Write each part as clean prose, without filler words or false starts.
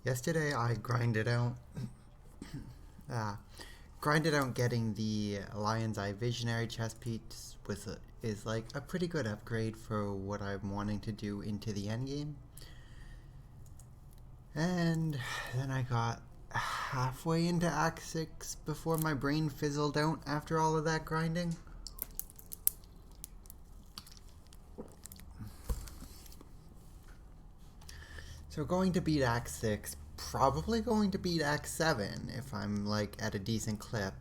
Yesterday I uh, grinded out getting the Lion's Eye Visionary chest piece is like a pretty good upgrade for what I'm wanting to do into the end game. And then I got halfway into Act 6 before my brain fizzled out after all of that grinding. So going to beat Act 6, probably going to beat Act 7 if I'm like at a decent clip.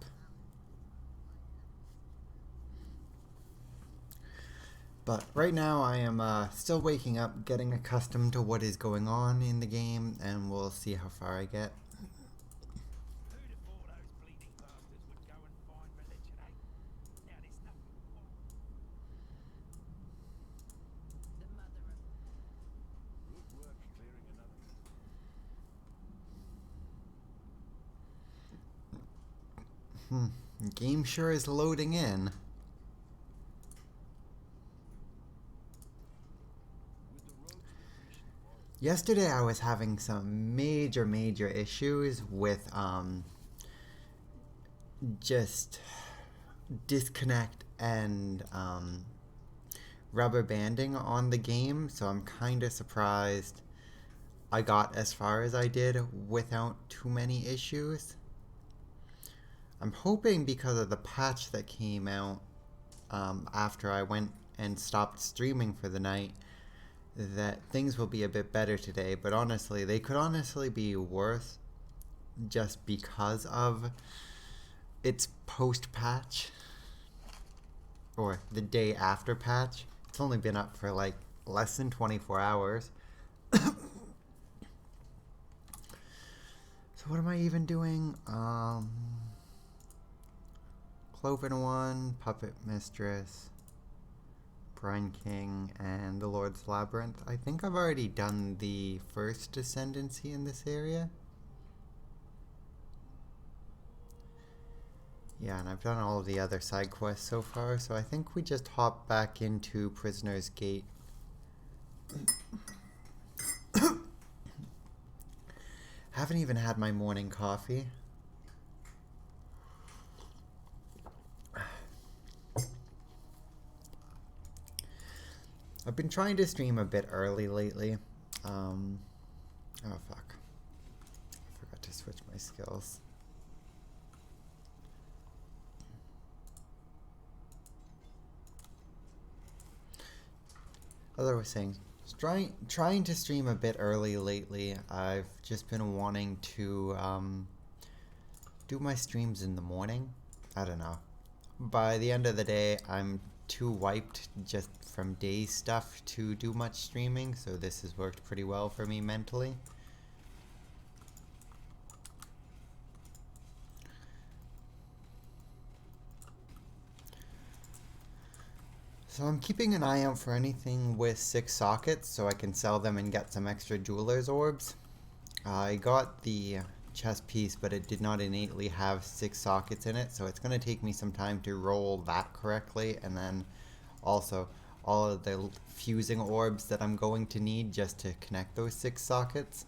But right now I am still waking up, getting accustomed to what is going on in the game, and we'll see how far I get. Who'd have thought those bleeding bastards would go and find religion, eh? Now there's nothing more. The mother of... Good work clearing another. The game sure is loading in. Yesterday I was having some major issues with just disconnect and rubber banding on the game, so I'm kinda surprised I got as far as I did without too many issues. I'm hoping because of the patch that came out after I went and stopped streaming for the night that things will be a bit better today, but honestly, they could honestly be worse just because of its post-patch or the day after patch. It's only been up for like less than 24 hours. So what am I even doing? Cloven One, Puppet Mistress, Brine King, and the Lord's Labyrinth. I think I've already done the first Ascendancy in this area. Yeah, and I've done all of the other side quests so far, so I think we just hop back into Prisoner's Gate. Haven't even had my morning coffee. I've been trying to stream a bit early lately. Oh fuck. I forgot to switch my skills. As I was saying, trying to stream a bit early lately. I've just been wanting to do my streams in the morning. I don't know. By the end of the day, I'm too wiped just from day stuff to do much streaming, so this has worked pretty well for me mentally. So I'm keeping an eye out for anything with 6 sockets so I can sell them and get some extra jeweler's orbs. I got the chest piece, but it did not innately have 6 sockets in it, so it's going to take me some time to roll that correctly, and then also all of the fusing orbs that I'm going to need just to connect those 6 sockets.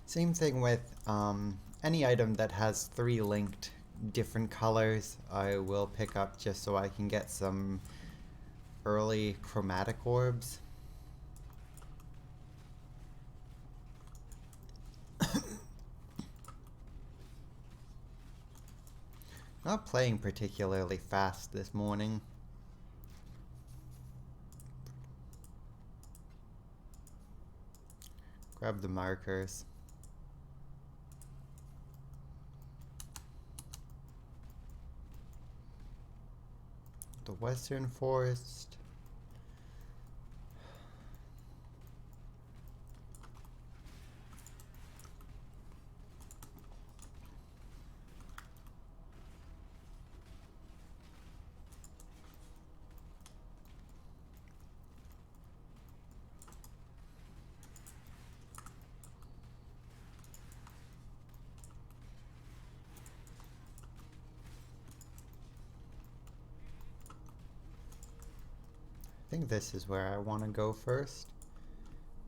Same thing with any item that has 3 linked different colors, I will pick up just so I can get some early chromatic orbs. Not playing particularly fast this morning. Grab the markers. The Western Forest. think this is where I want to go first.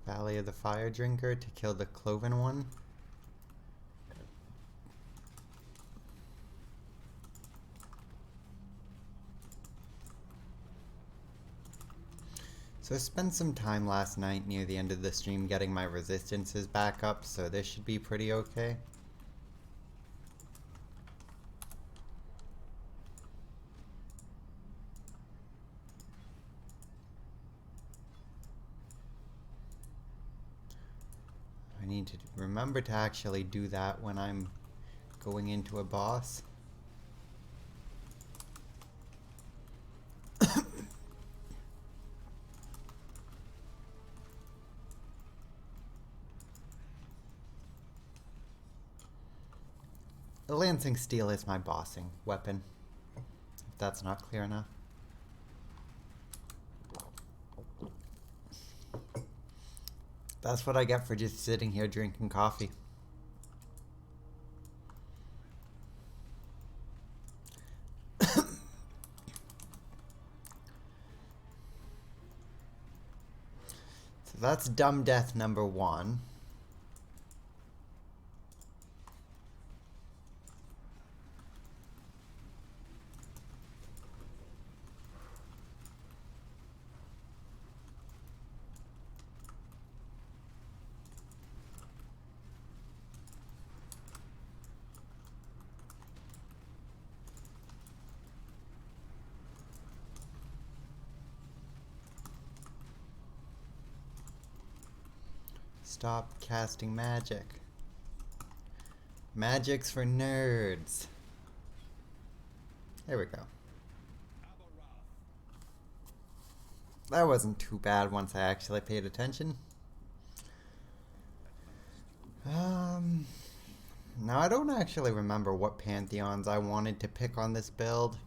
Valley of the Fire Drinker to kill the Cloven one. So I spent some time last night near the end of the stream getting my resistances back up, so this should be pretty okay. I need to remember to actually do that when I'm going into a boss. The Lancing Steel is my bossing weapon, if that's not clear enough. That's what I get for just sitting here drinking coffee. So that's dumb death number 1. Stop casting magic. Magic's for nerds. There we go. That wasn't too bad once I actually paid attention. Now I don't actually remember what pantheons I wanted to pick on this build.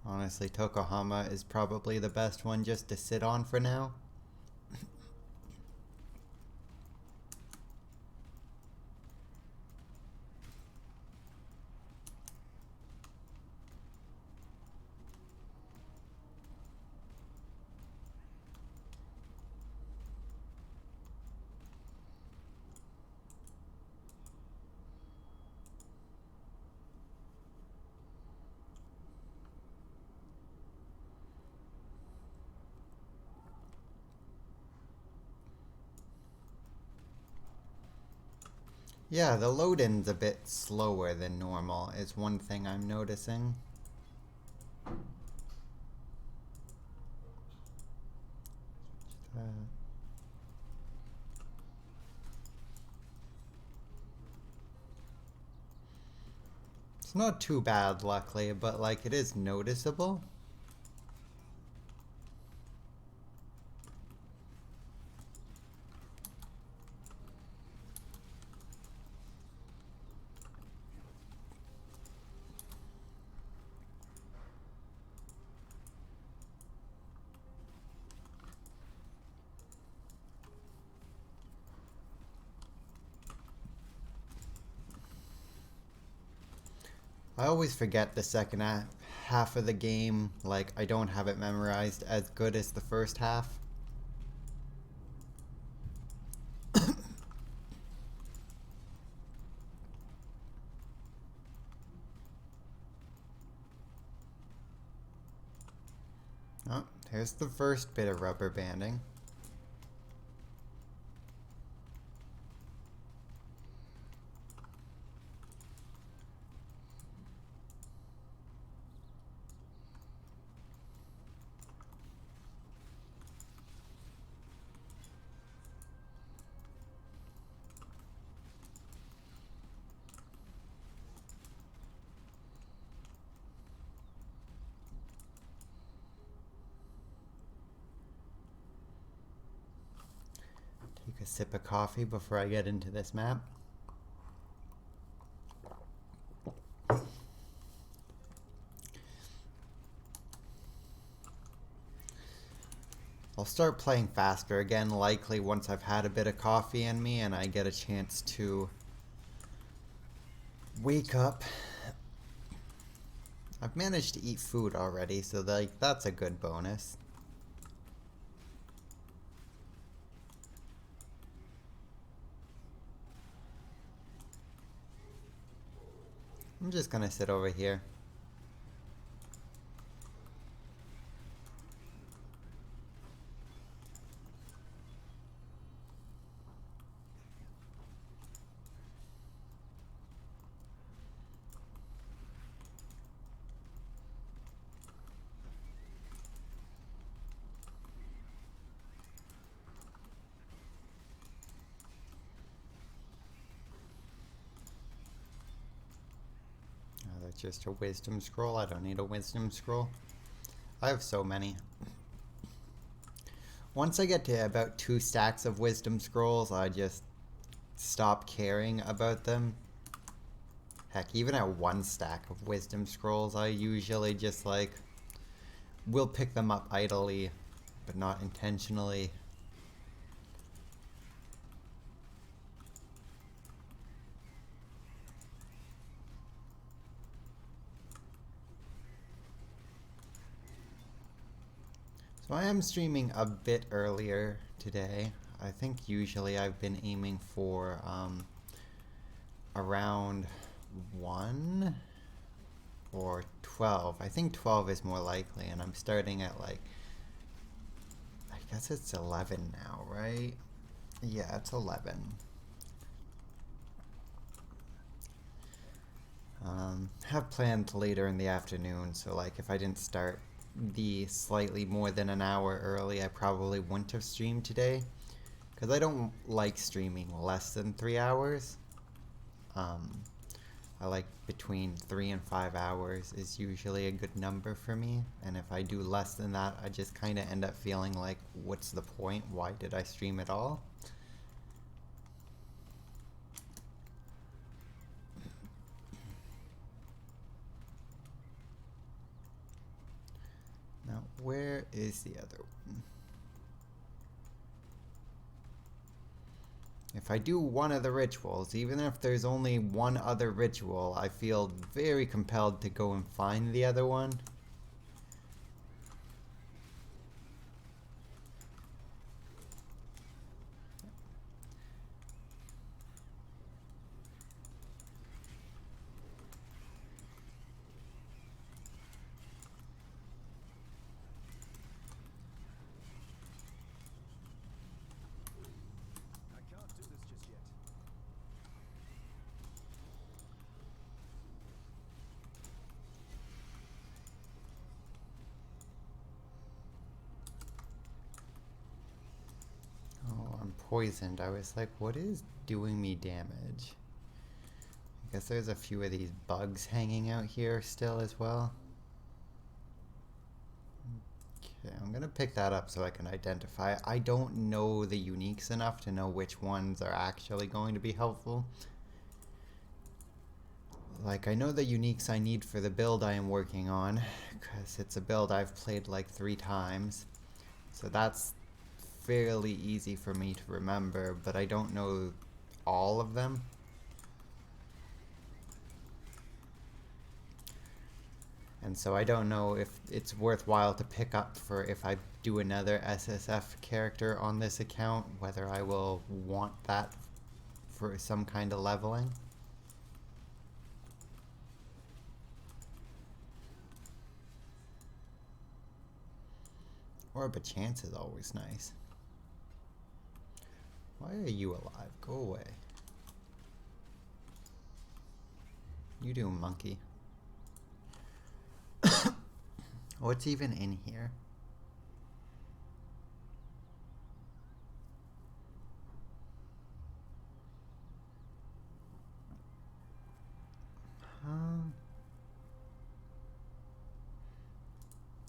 Honestly, Tokohama is probably the best one just to sit on for now. Yeah, the load-in's a bit slower than normal, is one thing I'm noticing. It's not too bad, luckily, but like it is noticeable. I always forget the second half of the game, like I don't have it memorized as good as the first half. Oh, here's the first bit of rubber banding. Take a sip of coffee before I get into this map. I'll start playing faster again, likely once I've had a bit of coffee in me and I get a chance to wake up I've managed to eat food already, so like that's a good bonus. I'm just gonna sit over here. Oh, that's just a wisdom scroll. I don't need a wisdom scroll. I have so many. Once I get to about 2 stacks of wisdom scrolls, I just stop caring about them. Heck, even at 1 stack of wisdom scrolls, I usually just like will pick them up idly, but not intentionally. So I am streaming a bit earlier today. I think usually I've been aiming for around 1 or 12. I think 12 is more likely, and I'm starting at like, I guess it's 11 now, right? Yeah, it's 11. Have planned later in the afternoon, so like if I didn't start the slightly more than an hour early, I probably wouldn't have streamed today. Because I don't like streaming less than 3 hours. I like between 3 and 5 hours is usually a good number for me. And if I do less than that, I just kind of end up feeling like, what's the point? Why did I stream at all? Now, where is the other one? If I do one of the rituals, even if there's only one other ritual, I feel very compelled to go and find the other one. I can't do this just yet. Oh, I'm poisoned. I was like, what is doing me damage? I guess there's a few of these bugs hanging out here still as well. Okay, I'm gonna pick that up so I can identify it. I don't know the uniques enough to know which ones are actually going to be helpful. Like, I know the uniques I need for the build I am working on, because it's a build I've played like 3 times. So that's fairly easy for me to remember, but I don't know all of them. And so I don't know if it's worthwhile to pick up for if I do another SSF character on this account, whether I will want that for some kind of leveling. Or a chance is always nice. Why are you alive? Go away. You do, monkey. What's even in here?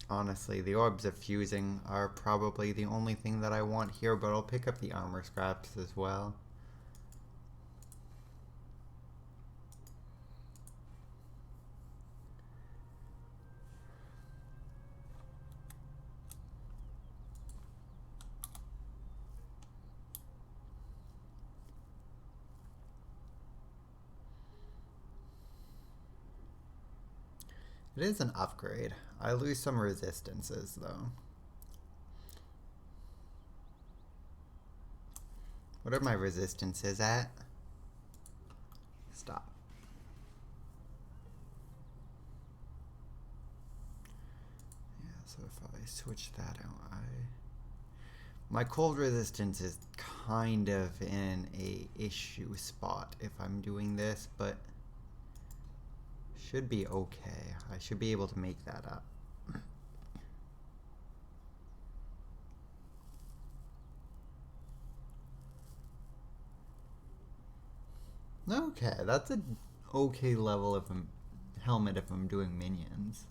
Honestly, the orbs of fusing are probably the only thing that I want here, but I'll pick up the armor scraps as well. It is an upgrade. I lose some resistances though. What are my resistances at? Stop. Yeah, so if I switch that out, my cold resistance is kind of in a issue spot if I'm doing this, but should be okay. I should be able to make that up. Okay, that's an okay level of helmet if I'm doing minions.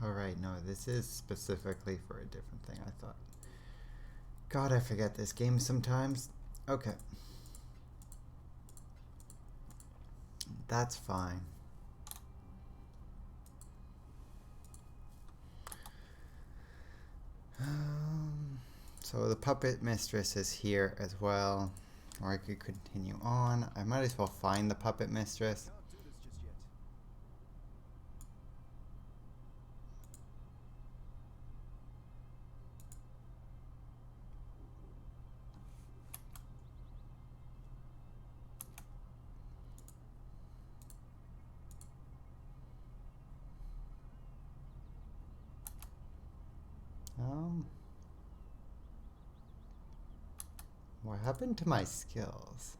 Alright, no, this is specifically for a different thing, I thought. God, I forget this game sometimes. Okay. That's fine. So the puppet mistress is here as well. Or I could continue on. I might as well find the puppet mistress. Can't do this just yet. What happened to my skills?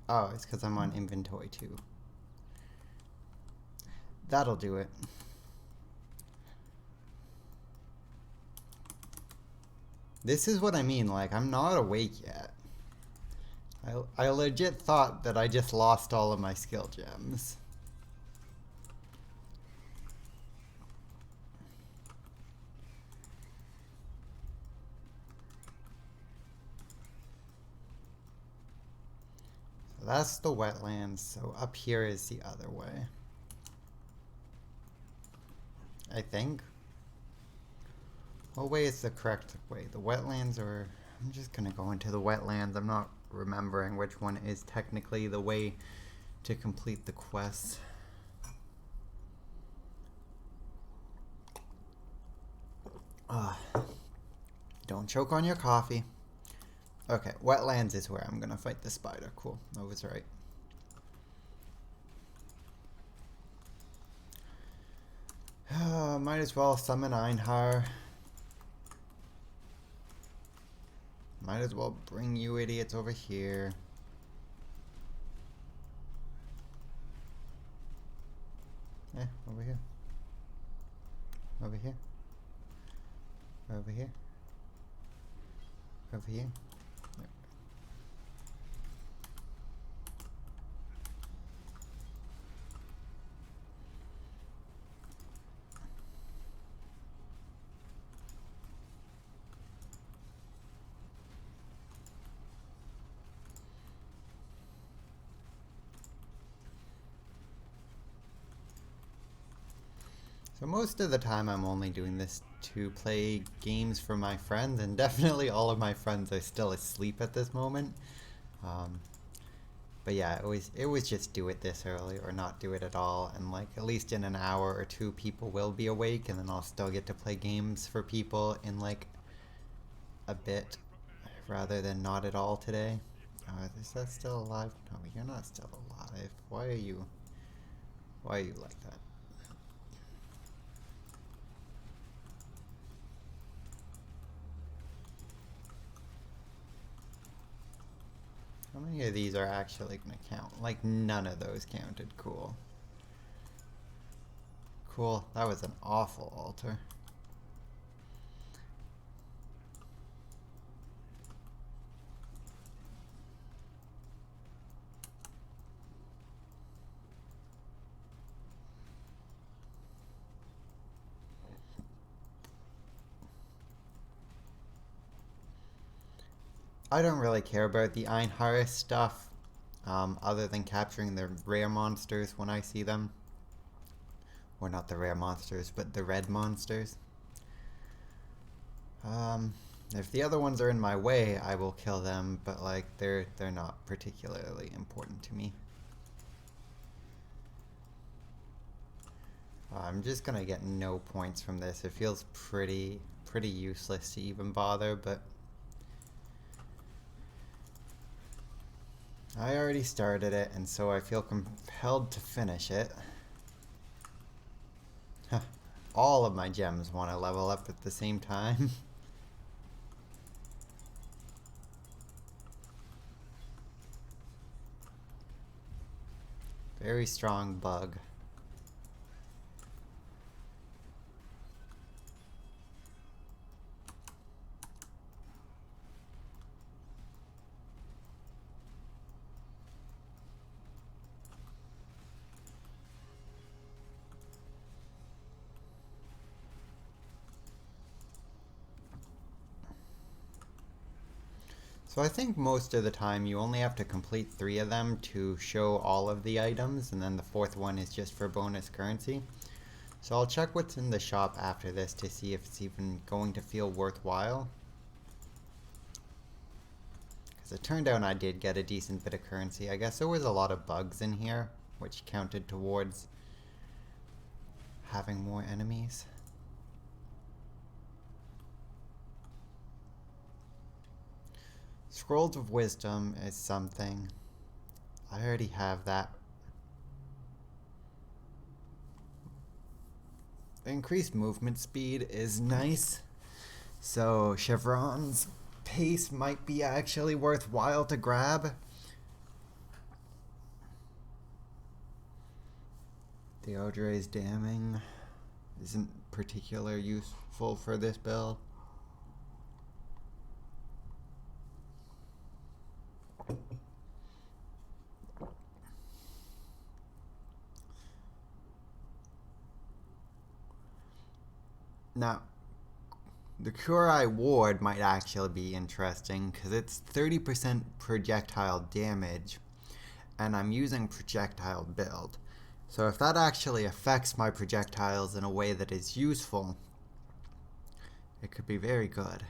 Oh, it's because I'm on inventory too. That'll do it. This is what I mean, like, I'm not awake yet. I legit thought that I just lost all of my skill gems. So that's the wetlands, so up here is the other way. I think. What way is the correct way? The wetlands or... I'm just gonna go into the wetlands. I'm not remembering which one is technically the way to complete the quest. Don't choke on your coffee. Okay, wetlands is where I'm gonna fight the spider. Cool, I was right. Might as well summon Einhar. Might as well bring you idiots over here. Over here. Over here. Over here. Over here. There. So most of the time I'm only doing this to play games for my friends, and definitely all of my friends are still asleep at this moment. But yeah, it was just do it this early or not do it at all, and like at least in an hour or two people will be awake, and then I'll still get to play games for people in like a bit rather than not at all today. Is that still alive? No, you're not still alive. Why are you like that? How many of these are actually going to count? Like, none of those counted. Cool. Cool. That was an awful altar. I don't really care about the Einharis stuff, other than capturing the rare monsters when I see them. Or not the rare monsters, but the red monsters. If the other ones are in my way, I will kill them, but like they're not particularly important to me. I'm just gonna get no points from this. It feels pretty useless to even bother, but I already started it, and so I feel compelled to finish it. All of my gems want to level up at the same time. Very strong bug. So I think most of the time you only have to complete 3 of them to show all of the items, and then the 4th one is just for bonus currency. So I'll check what's in the shop after this to see if it's even going to feel worthwhile. Because it turned out I did get a decent bit of currency. I guess there was a lot of bugs in here, which counted towards having more enemies. Scrolls of Wisdom is something. I already have that. Increased movement speed is nice. So Chevron's pace might be actually worthwhile to grab. Theodre's damning isn't particularly useful for this build. Now, the Kurai Ward might actually be interesting because it's 30% projectile damage, and I'm using projectile build. So if that actually affects my projectiles in a way that is useful, it could be very good.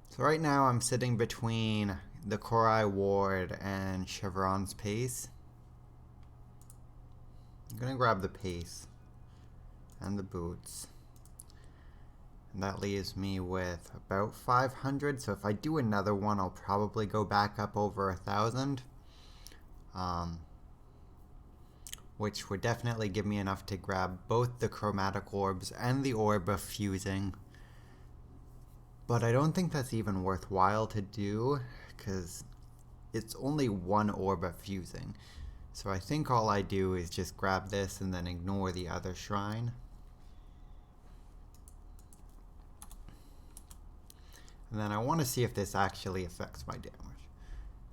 So right now I'm sitting between the Kurai Ward and Chevron's Pace. I'm gonna grab the Pace and the boots. And that leaves me with about 500. So if I do another one, I'll probably go back up over 1,000. Which would definitely give me enough to grab both the chromatic orbs and the orb of fusing. But I don't think that's even worthwhile to do, because it's only one orb of fusing. So I think all I do is just grab this and then ignore the other shrine. And then I want to see if this actually affects my damage.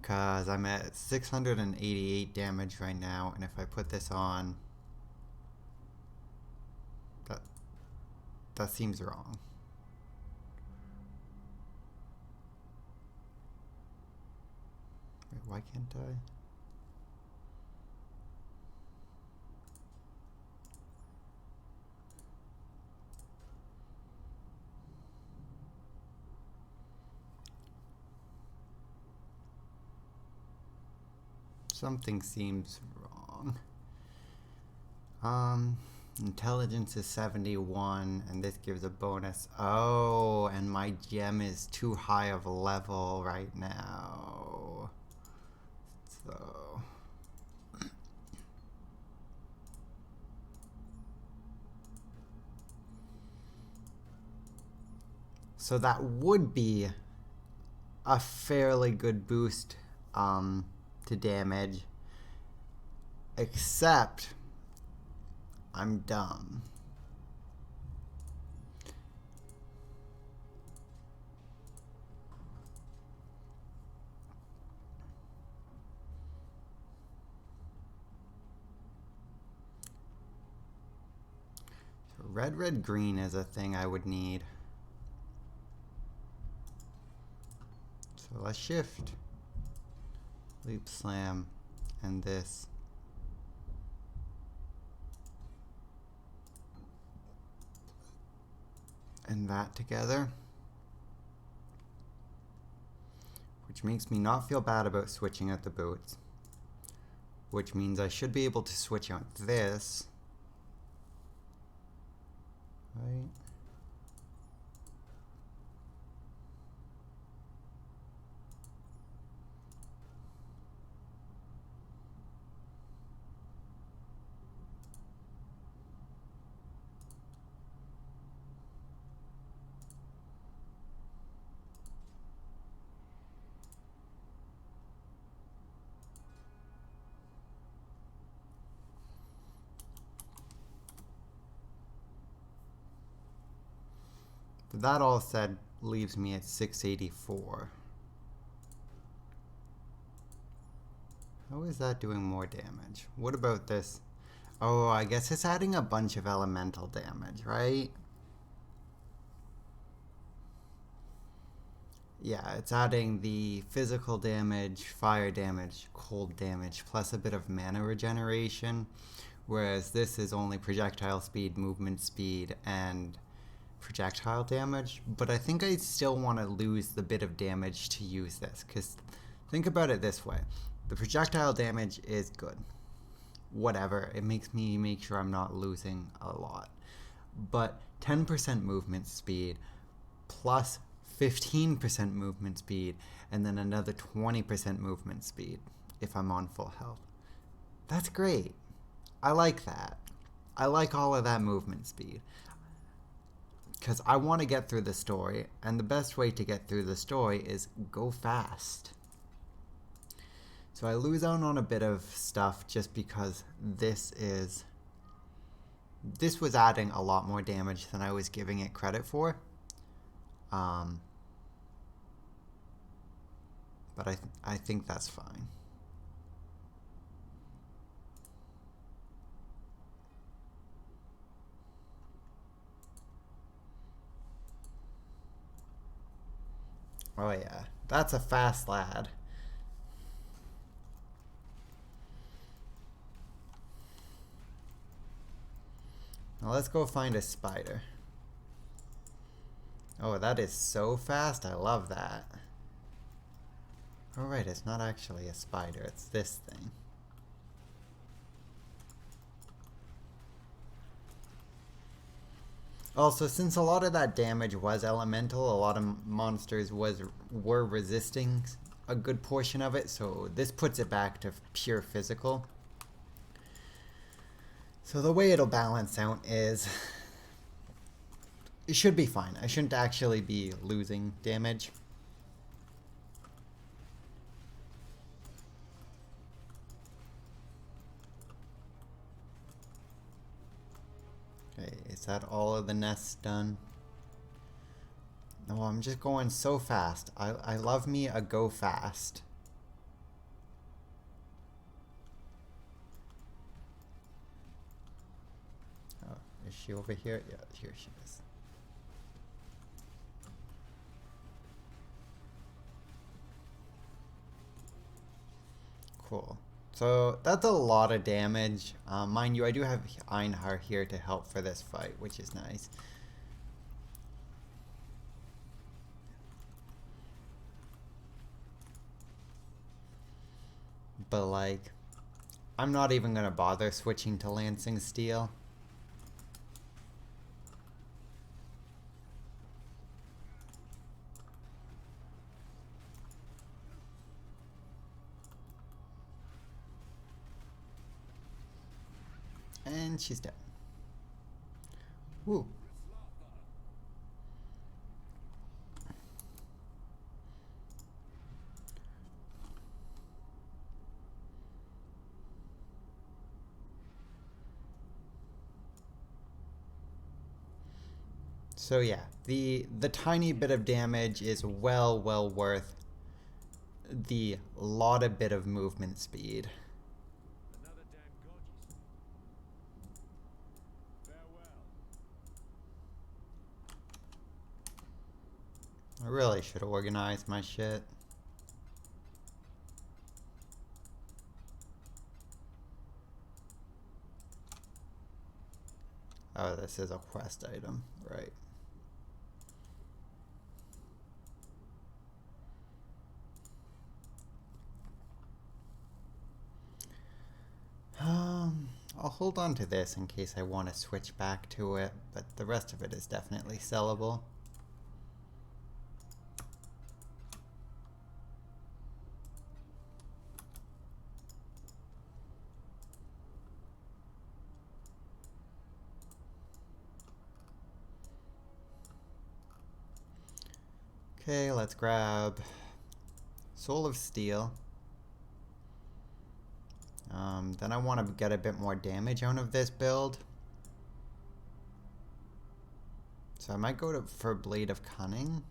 Because I'm at 688 damage right now, and if I put this on, that seems wrong. Wait, why can't I? Something seems wrong. Intelligence is 71, and this gives a bonus. Oh, and my gem is too high of a level right now. So that would be a fairly good boost to damage, except I'm dumb. So Red, green is a thing I would need. So let's shift. Loop slam and this. And that together. Which makes me not feel bad about switching out the boots. Which means I should be able to switch out this. Right? But that all said leaves me at 684. How is that doing more damage? What about this? Oh, I guess it's adding a bunch of elemental damage, right? Yeah, it's adding the physical damage, fire damage, cold damage, plus a bit of mana regeneration. Whereas this is only projectile speed, movement speed, and projectile damage. But I think I still want to lose the bit of damage to use this. Because think about it this way. The projectile damage is good. Whatever. It makes me make sure I'm not losing a lot. But 10% movement speed plus 15% movement speed and then another 20% movement speed if I'm on full health. That's great. I like that. I like all of that movement speed. Because I want to get through the story, and the best way to get through the story is go fast. So I lose out on a bit of stuff just because this was adding a lot more damage than I was giving it credit for. But I think that's fine. Oh yeah, that's a fast lad. Now let's go find a spider. Oh, that is so fast. I love that. Oh right, it's not actually a spider. It's this thing. Also, since a lot of that damage was elemental, a lot of monsters were resisting a good portion of it, so this puts it back to pure physical. So the way it'll balance out is it should be fine. I shouldn't actually be losing damage. Okay, is that all of the nests done? No, I'm just going so fast. I love me a go fast. Oh, is she over here? Yeah, here she is. Cool. So that's a lot of damage. Mind you, I do have Einhar here to help for this fight, which is nice. But like, I'm not even gonna bother switching to Lancing Steel. And she's dead. Woo. So yeah, the tiny bit of damage is well worth the lot of bit of movement speed. Another damn god, you say? Farewell. I really should organize my shit. Oh, this is a quest item, right. I'll hold on to this in case I want to switch back to it, but the rest of it is definitely sellable. Okay, let's grab Soul of Steel. Then I want to get a bit more damage out of this build. So I might go for Blade of Cunning.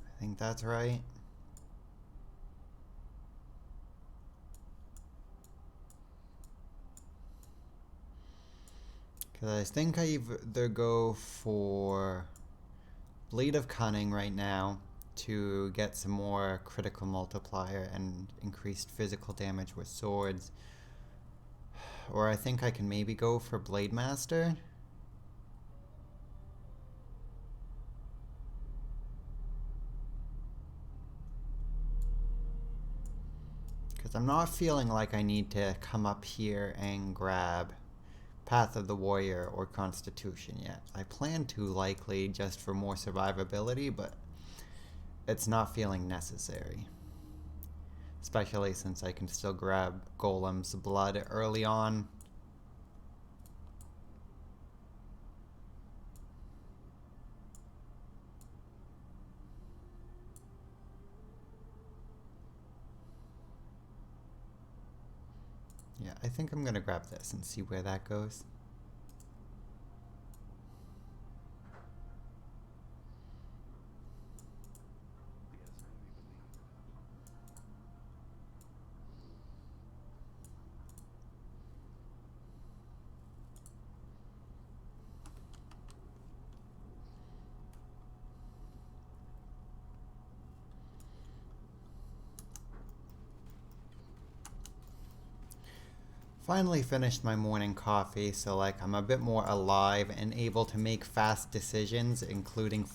I think that's right. Because I think I either go for Blade of Cunning right now to get some more critical multiplier and increased physical damage with swords. Or I think I can maybe go for Blade Master. Because I'm not feeling like I need to come up here and grab Path of the Warrior or Constitution yet. I plan to likely just for more survivability, but it's not feeling necessary. Especially since I can still grab Golem's Blood early on. Yeah, I think I'm gonna grab this and see where that goes. Finally finished my morning coffee, so like I'm a bit more alive and able to make fast decisions, including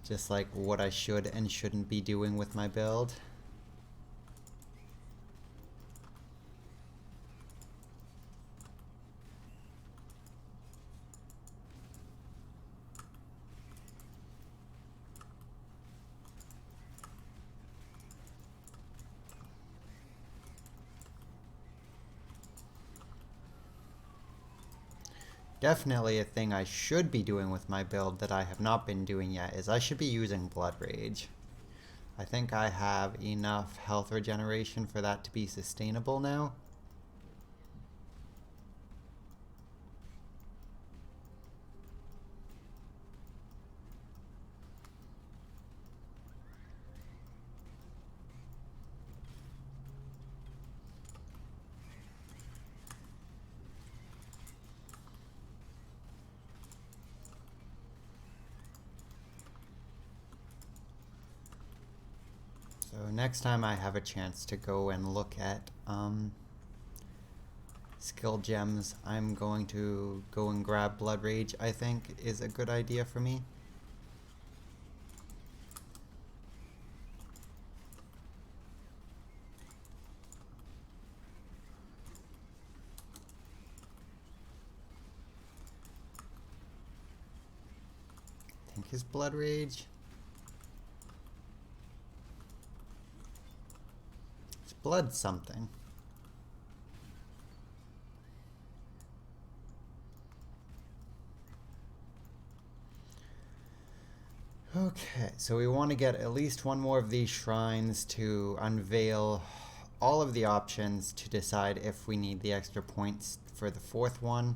just like what I should and shouldn't be doing with my build. Definitely a thing I should be doing with my build that I have not been doing yet is I should be using Blood Rage. I think I have enough health regeneration for that to be sustainable now. So next time I have a chance to go and look at skill gems, I'm going to go and grab Blood Rage, I think is a good idea for me. I think his Blood Rage. It's blood something. Okay, so we want to get at least one more of these shrines to unveil all of the options to decide if we need the extra points for the fourth one.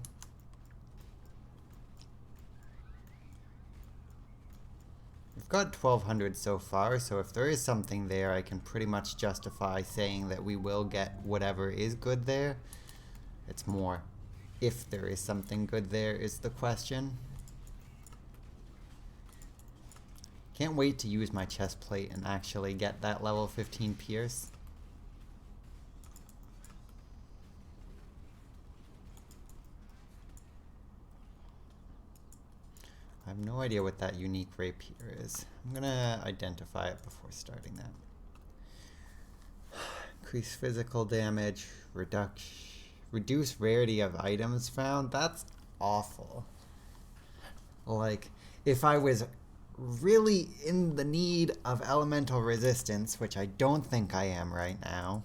We've got 1200 so far, so if there is something there, I can pretty much justify saying that we will get whatever is good there. It's more if there is something good there is the question. Can't wait to use my chest plate and actually get that level 15 pierce. I have no idea what that unique rapier is. I'm gonna identify it before starting that. Increase physical damage, reduce rarity of items found. That's awful. Like, if I was really in the need of elemental resistance, which I don't think I am right now.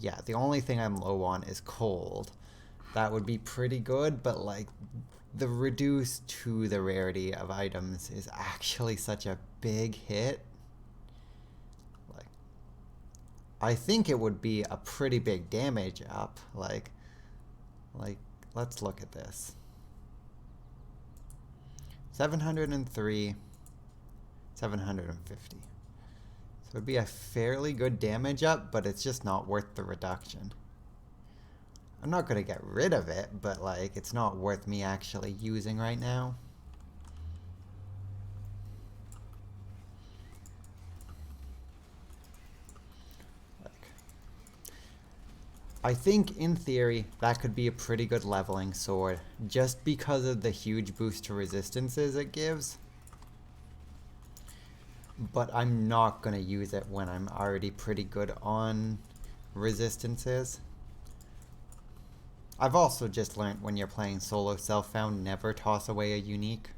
Yeah, the only thing I'm low on is cold. That would be pretty good, but like the reduce to the rarity of items is actually such a big hit. Like, I think it would be a pretty big damage up. Like let's look at this. 703, 750. So it'd be a fairly good damage up, but it's just not worth the reduction. I'm not going to get rid of it, but like it's not worth me actually using right now. I think, in theory, that could be a pretty good leveling sword, just because of the huge boost to resistances it gives. But I'm not going to use it when I'm already pretty good on resistances. I've also just learned when you're playing solo self-found, never toss away a unique.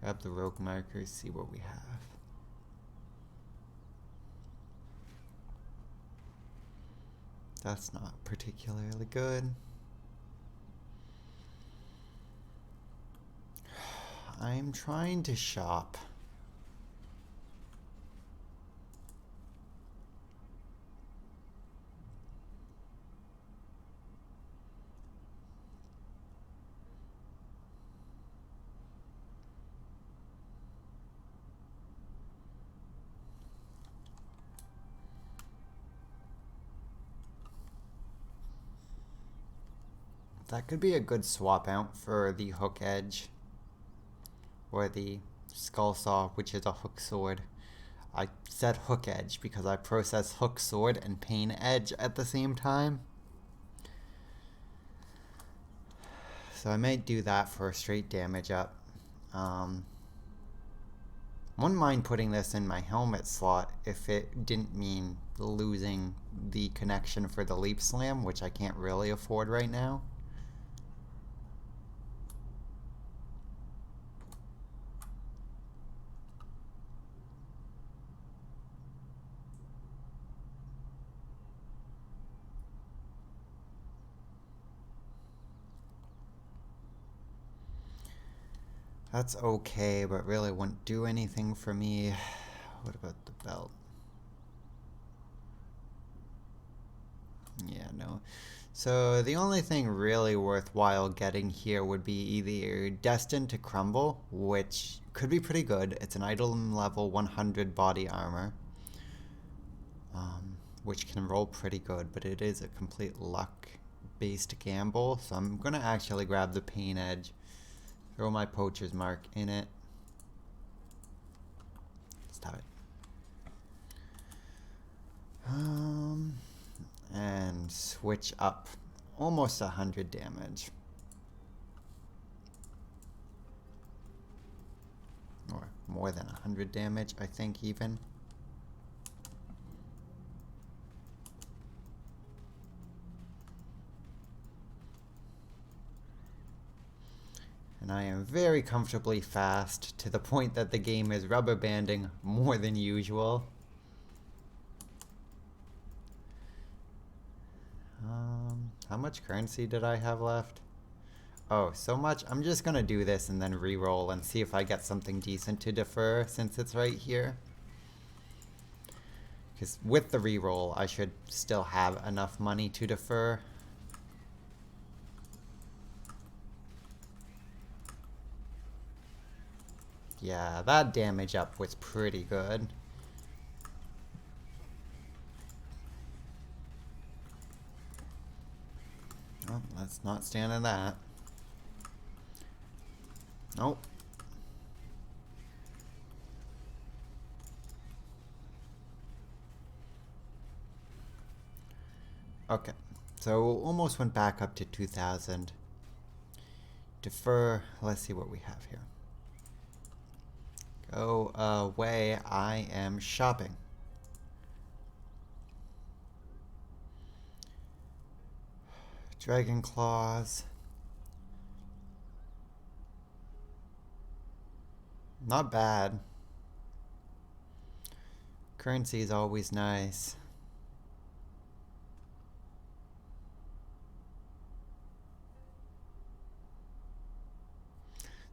Grab the rogue markers, see what we have. That's not particularly good. I'm trying to shop. That could be a good swap out for the hook edge. Or the skull saw, which is a hook sword. I said hook edge because I process hook sword and pain edge at the same time. So I might do that for a straight damage up. Wouldn't mind putting this in my helmet slot if it didn't mean losing the connection for the leap slam, which I can't really afford right now. That's okay, but really wouldn't do anything for me. What about the belt? Yeah, no. So the only thing really worthwhile getting here would be either Destined to Crumble, which could be pretty good. It's an item level 100 body armor, which can roll pretty good, but it is a complete luck-based gamble. So I'm going to actually grab the Pain Edge. Throw my poacher's mark in it. Stop it. And switch up almost 100 damage. Or more than 100 damage, I think, even. And I am very comfortably fast, to the point that the game is rubber banding more than usual. How much currency did I have left? Oh, so much? I'm just gonna do this and then re-roll and see if I get something decent to defer, since it's right here. Because with the re-roll, I should still have enough money to defer. Yeah, that damage up was pretty good. Well, let's not stand in that. Nope. Okay. So almost went back up to 2,000. Defer. Let's see what we have here. Go away. I am shopping. Dragon Claws. Not bad. Currency is always nice.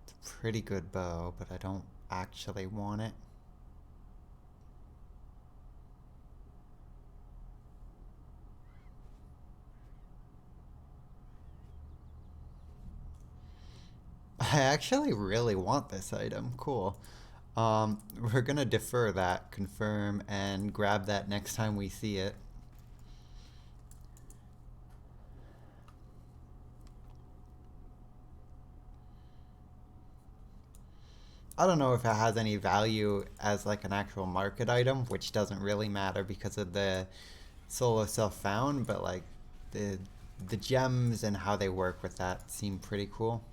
It's a pretty good bow, but I don't actually want it. I actually really want this item. Cool. We're gonna defer that, confirm, and grab that next time we see it. I don't know if it has any value as like an actual market item, which doesn't really matter because of the solo self found, but like the the gems and how they work with that seem pretty cool.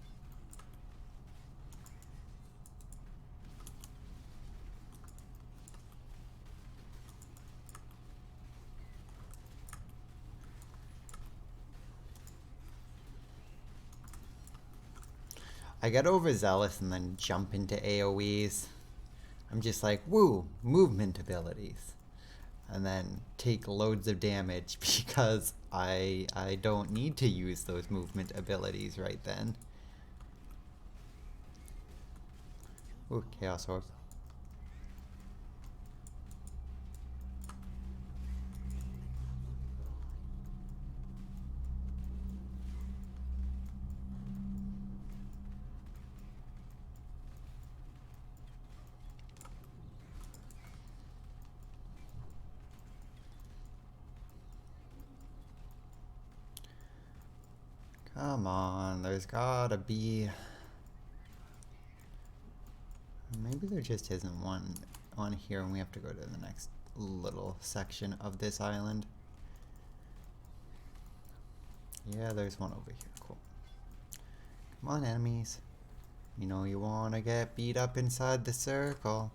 I get overzealous and then jump into AoEs. I'm just like, woo, movement abilities. And then take loads of damage because I don't need to use those movement abilities right then. Ooh, Chaos Orb. Come on, there's gotta be... Maybe there just isn't one on here and we have to go to the next little section of this island. Yeah, there's one over here. Cool. Come on, enemies. You know you wanna get beat up inside the circle.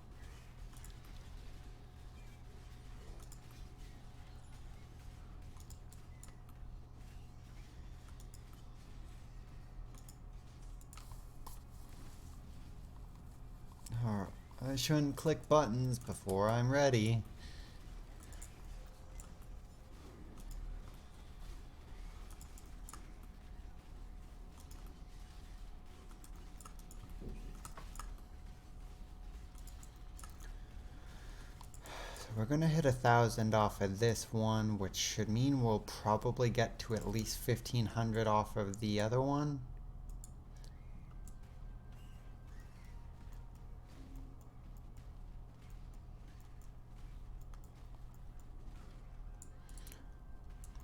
I shouldn't click buttons before I'm ready. So we're gonna hit 1,000 off of this one, which should mean we'll probably get to at least 1,500 off of the other one.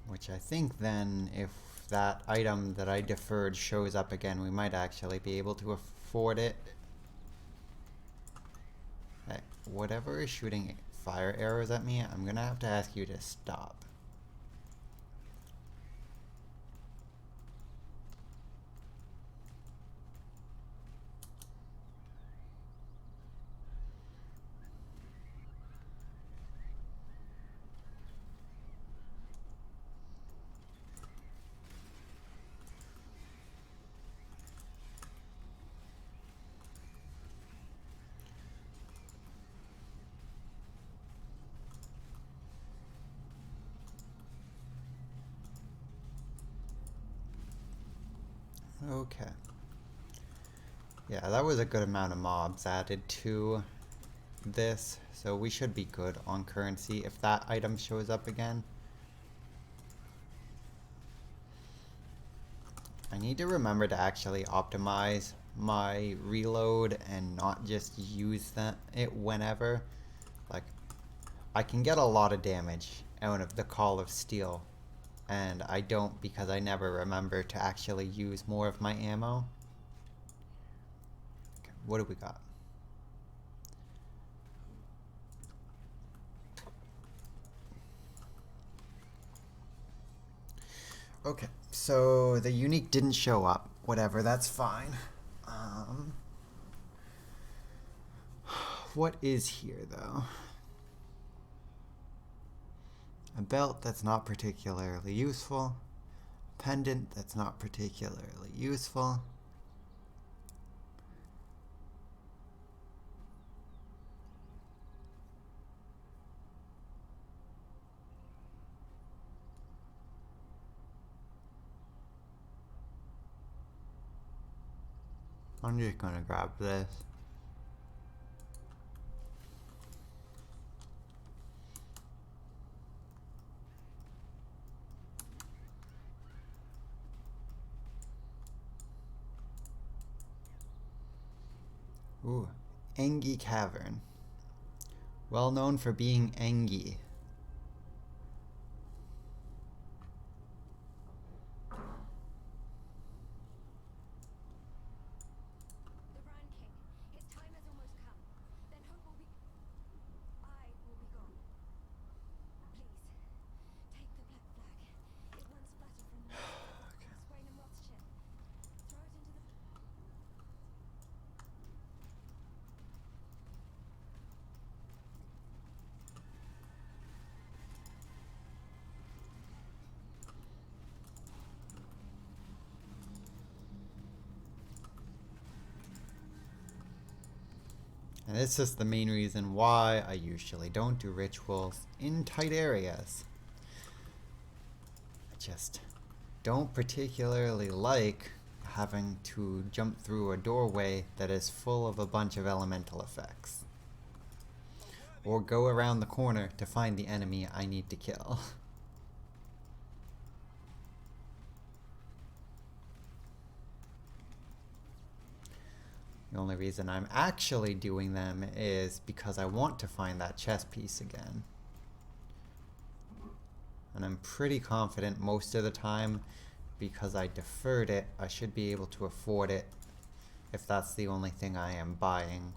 Which I think then, if that item that I deferred shows up again, we might actually be able to afford it. Hey, whatever is shooting fire arrows at me, I'm gonna have to ask you to stop. Okay. Yeah, that was a good amount of mobs added to this, so we should be good on currency if that item shows up again. I need to remember to actually optimize my reload and not just use it whenever. Like, I can get a lot of damage out of the Call of Steel, and I don't because I never remember to actually use more of my ammo. Okay, what do we got? Okay, so the unique didn't show up. Whatever, that's fine. What is here, though? A belt that's not particularly useful. Pendant that's not particularly useful. I'm just gonna grab this. Ooh, Engi Cavern. Well known for being Engi. The Rand King. His time has almost come. Then hope will be... I will be gone. Please, take the black flag. It once fluttered from the Swain and Rothschild. Throw it into the... And this is the main reason why I usually don't do rituals in tight areas. I just don't particularly like having to jump through a doorway that is full of a bunch of elemental effects. Or go around the corner to find the enemy I need to kill. The only reason I'm actually doing them is because I want to find that chess piece again. And I'm pretty confident most of the time, because I deferred it, I should be able to afford it if that's the only thing I am buying.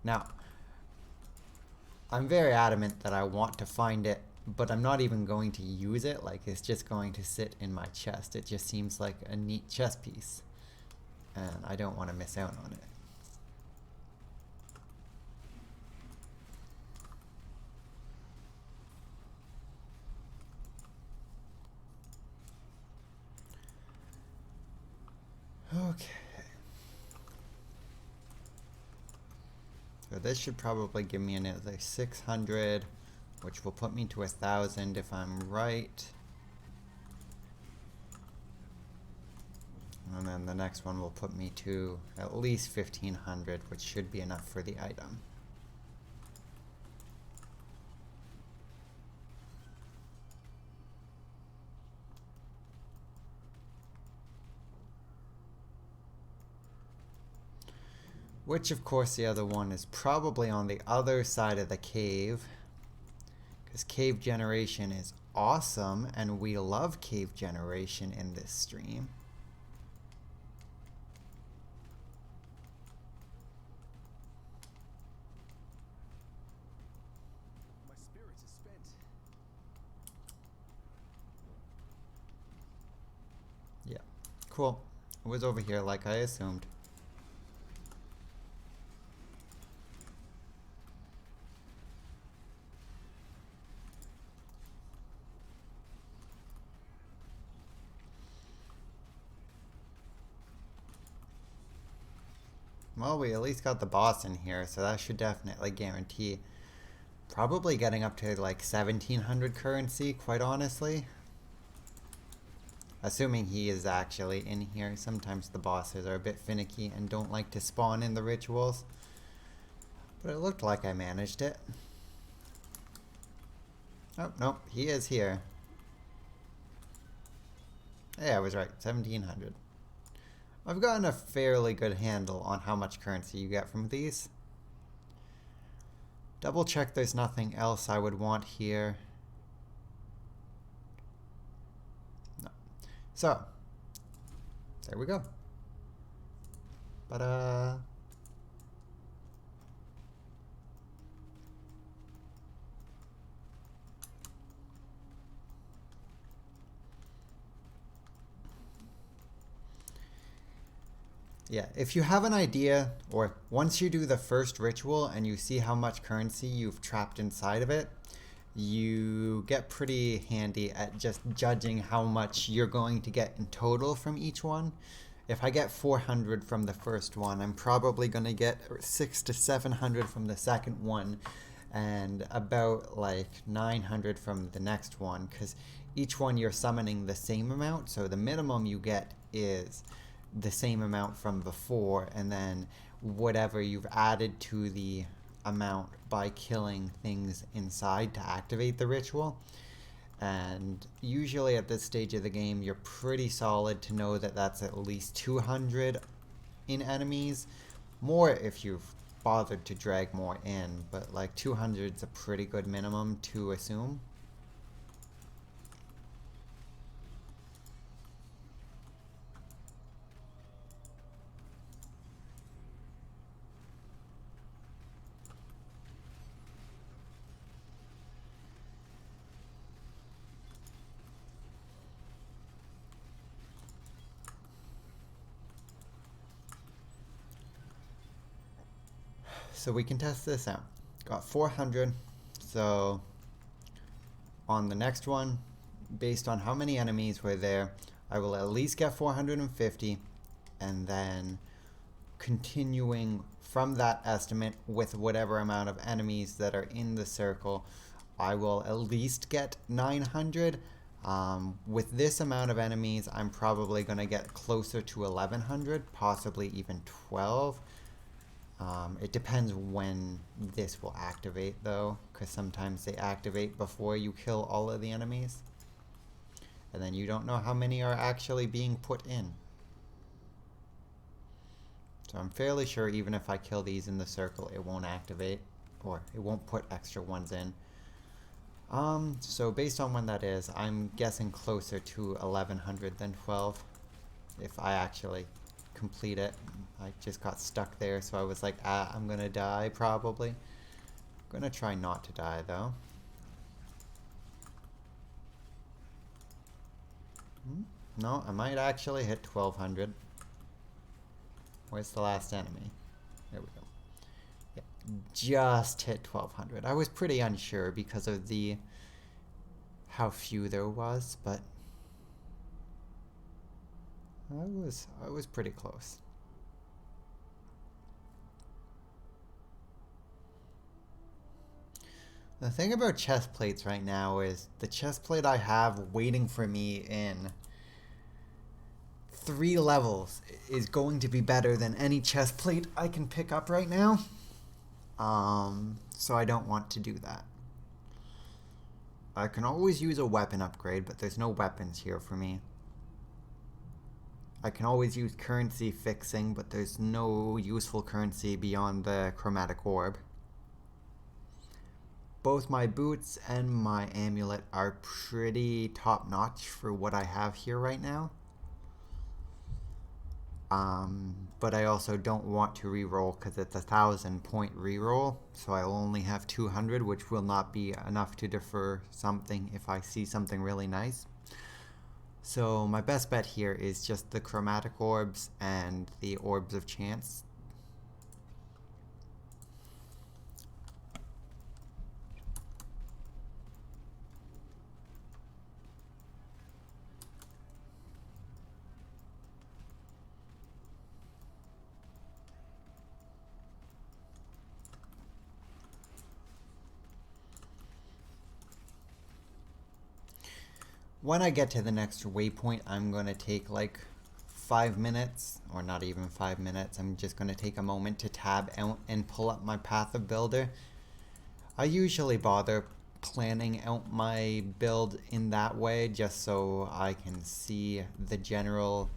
Now, I'm very adamant that I want to find it, but I'm not even going to use it. Like, it's just going to sit in my chest. It just seems like a neat chess piece, and I don't want to miss out on it. Okay. So this should probably give me another 600, which will put me to 1,000 if I'm right. And then the next one will put me to at least 1,500, which should be enough for the item. Which, of course, the other one is probably on the other side of the cave. Because cave generation is awesome, and we love cave generation in this stream. My spirit is spent. Yeah, cool. It was over here like I assumed. Well, we at least got the boss in here, so that should definitely guarantee probably getting up to like 1,700 currency, quite honestly. Assuming he is actually in here. Sometimes the bosses are a bit finicky and don't like to spawn in the rituals. But it looked like I managed it. Oh, nope, he is here. Yeah, I was right, 1,700. I've gotten a fairly good handle on how much currency you get from these. Double check there's nothing else I would want here. No. So, there we go. But yeah, if you have an idea, or once you do the first ritual and you see how much currency you've trapped inside of it, you get pretty handy at just judging how much you're going to get in total from each one. If I get 400 from the first one, I'm probably going to get 600 to 700 from the second one, and about like 900 from the next one, because each one you're summoning the same amount, so the minimum you get is the same amount from before, and then whatever you've added to the amount by killing things inside to activate the ritual. And usually at this stage of the game, you're pretty solid to know that that's at least 200 in enemies. More if you've bothered to drag more in, but like 200 is a pretty good minimum to assume. So we can test this out. Got 400, so on the next one, based on how many enemies were there, I will at least get 450, and then continuing from that estimate with whatever amount of enemies that are in the circle, I will at least get 900. With this amount of enemies, I'm probably going to get closer to 1100, possibly even 12. It depends when this will activate though, because sometimes they activate before you kill all of the enemies. And then you don't know how many are actually being put in. So I'm fairly sure even if I kill these in the circle, it won't activate, or it won't put extra ones in. So based on when that is, I'm guessing closer to 1100 than 12 if I actually complete it. I just got stuck there, so I was like, I'm gonna die probably. I'm gonna try not to die though. No, I might actually hit 1200. Where's the last enemy? There we go. Yeah, just hit 1200. I was pretty unsure because of the how few there was, but I was pretty close. The thing about chest plates right now is the chest plate I have waiting for me in 3 levels is going to be better than any chest plate I can pick up right now. So I don't want to do that. I can always use a weapon upgrade, but there's no weapons here for me. I can always use currency fixing, but there's no useful currency beyond the chromatic orb. Both my boots and my amulet are pretty top-notch for what I have here right now. But I also don't want to reroll because it's a 1,000-point reroll, so I'll only have 200, which will not be enough to defer something if I see something really nice. So my best bet here is just the chromatic orbs and the orbs of chance. When I get to the next waypoint, I'm going to take like 5 minutes, or not even 5 minutes. I'm just going to take a moment to tab out and pull up my Path of Builder. I usually bother planning out my build in that way just so I can see the general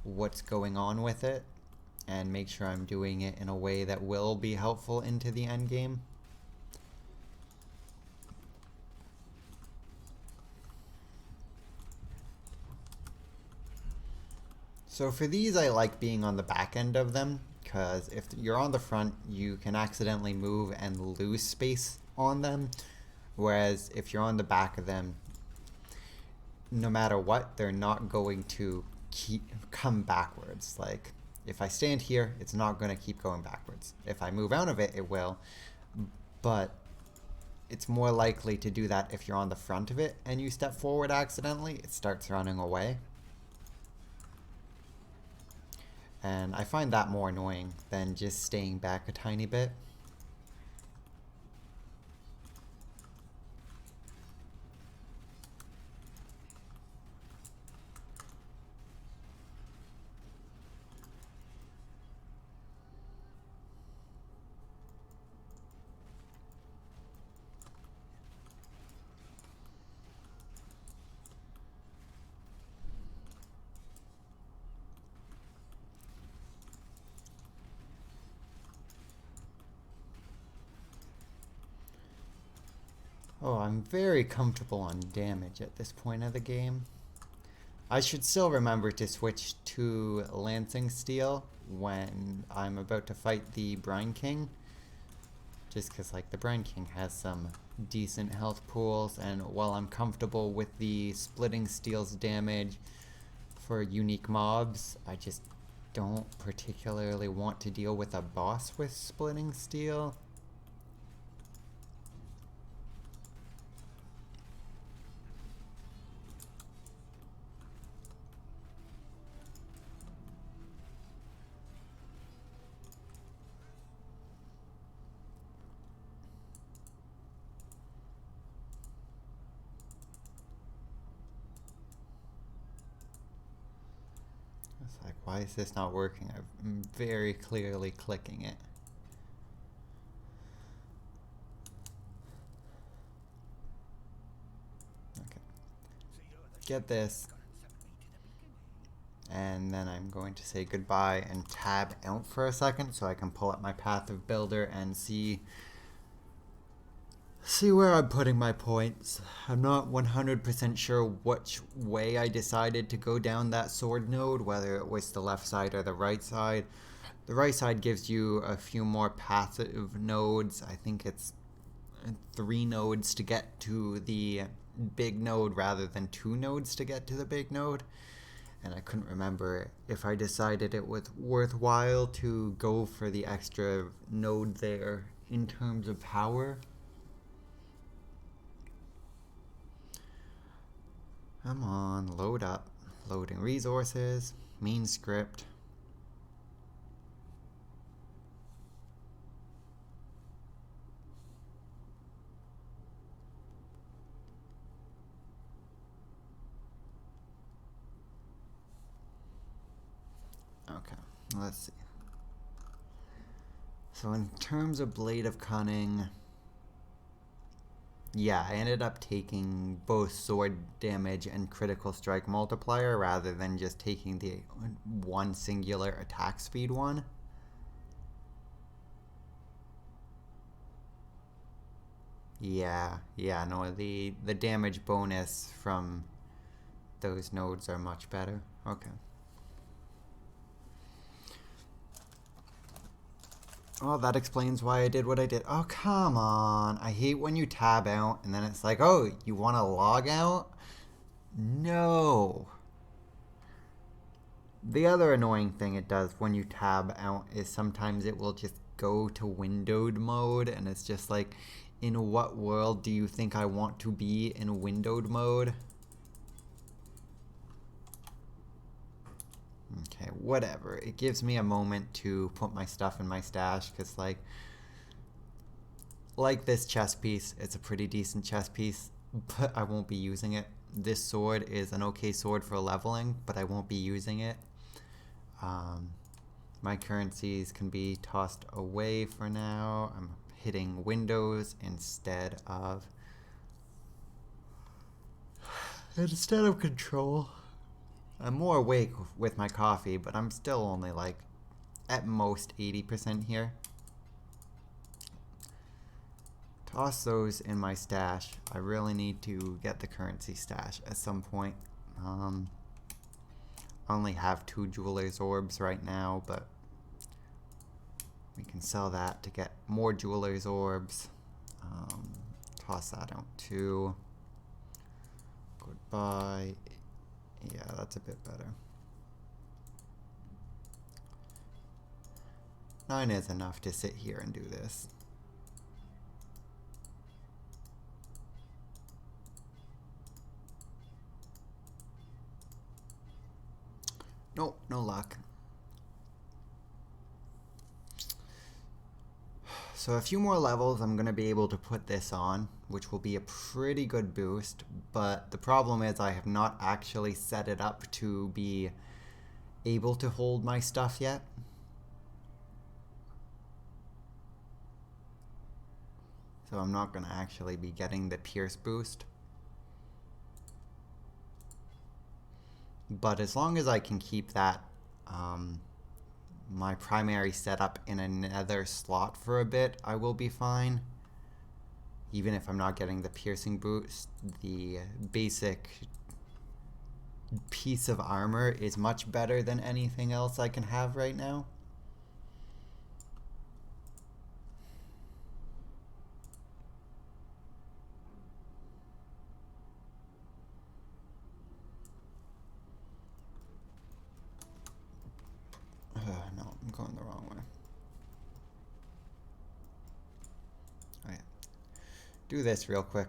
what's going on with it and make sure I'm doing it in a way that will be helpful into the end game. So for these, I like being on the back end of them, because if you're on the front, you can accidentally move and lose space on them. Whereas if you're on the back of them, no matter what, they're not going to come backwards. Like, if I stand here, it's not going to keep going backwards. If I move out of it, it will. But it's more likely to do that if you're on the front of it and you step forward accidentally, it starts running away. And I find that more annoying than just staying back a tiny bit. Oh, I'm very comfortable on damage at this point of the game. I should still remember to switch to Lancing Steel when I'm about to fight the Brine King. Just because, like, the Brine King has some decent health pools, and while I'm comfortable with the Splitting Steel's damage for unique mobs, I just don't particularly want to deal with a boss with Splitting Steel. It's like, why is this not working? I'm very clearly clicking it. Okay. Get this. And then I'm going to say goodbye and tab out for a second so I can pull up my Path of Builder and see where I'm putting my points. I'm not 100% sure which way I decided to go down that sword node, whether it was the left side or the right side. The right side gives you a few more passive nodes. I think it's 3 nodes to get to the big node rather than 2 nodes to get to the big node. And I couldn't remember if I decided it was worthwhile to go for the extra node there in terms of power. Come on, load up. Loading resources, main script. Okay, let's see. So in terms of Blade of Cunning, yeah, I ended up taking both sword damage and critical strike multiplier rather than just taking the one singular attack speed one. Yeah, no, the damage bonus from those nodes are much better. Okay. Oh, that explains why I did what I did. Oh, come on. I hate when you tab out and then it's like, oh, you want to log out? No. The other annoying thing it does when you tab out is sometimes it will just go to windowed mode, and it's just like, in what world do you think I want to be in windowed mode? Okay, whatever. It gives me a moment to put my stuff in my stash, because like this chest piece, it's a pretty decent chest piece, but I won't be using it. This sword is an okay sword for leveling, but I won't be using it. My currencies can be tossed away for now. I'm hitting Windows instead of Control. I'm more awake with my coffee, but I'm still only like at most 80% here. Toss those in my stash. I really need to get the currency stash at some point. I only have 2 jeweler's orbs right now, but we can sell that to get more jeweler's orbs. Toss that out too. Goodbye. Yeah, that's a bit better. 9 is enough to sit here and do this. Nope, no luck. So a few more levels I'm going to be able to put this on, which will be a pretty good boost, but the problem is I have not actually set it up to be able to hold my stuff yet. So I'm not going to actually be getting the Pierce boost. But as long as I can keep that my primary setup in another slot for a bit, I will be fine. Even if I'm not getting the piercing boost, the basic piece of armor is much better than anything else I can have right now. No, I'm going the wrong way. Alright. Do this real quick.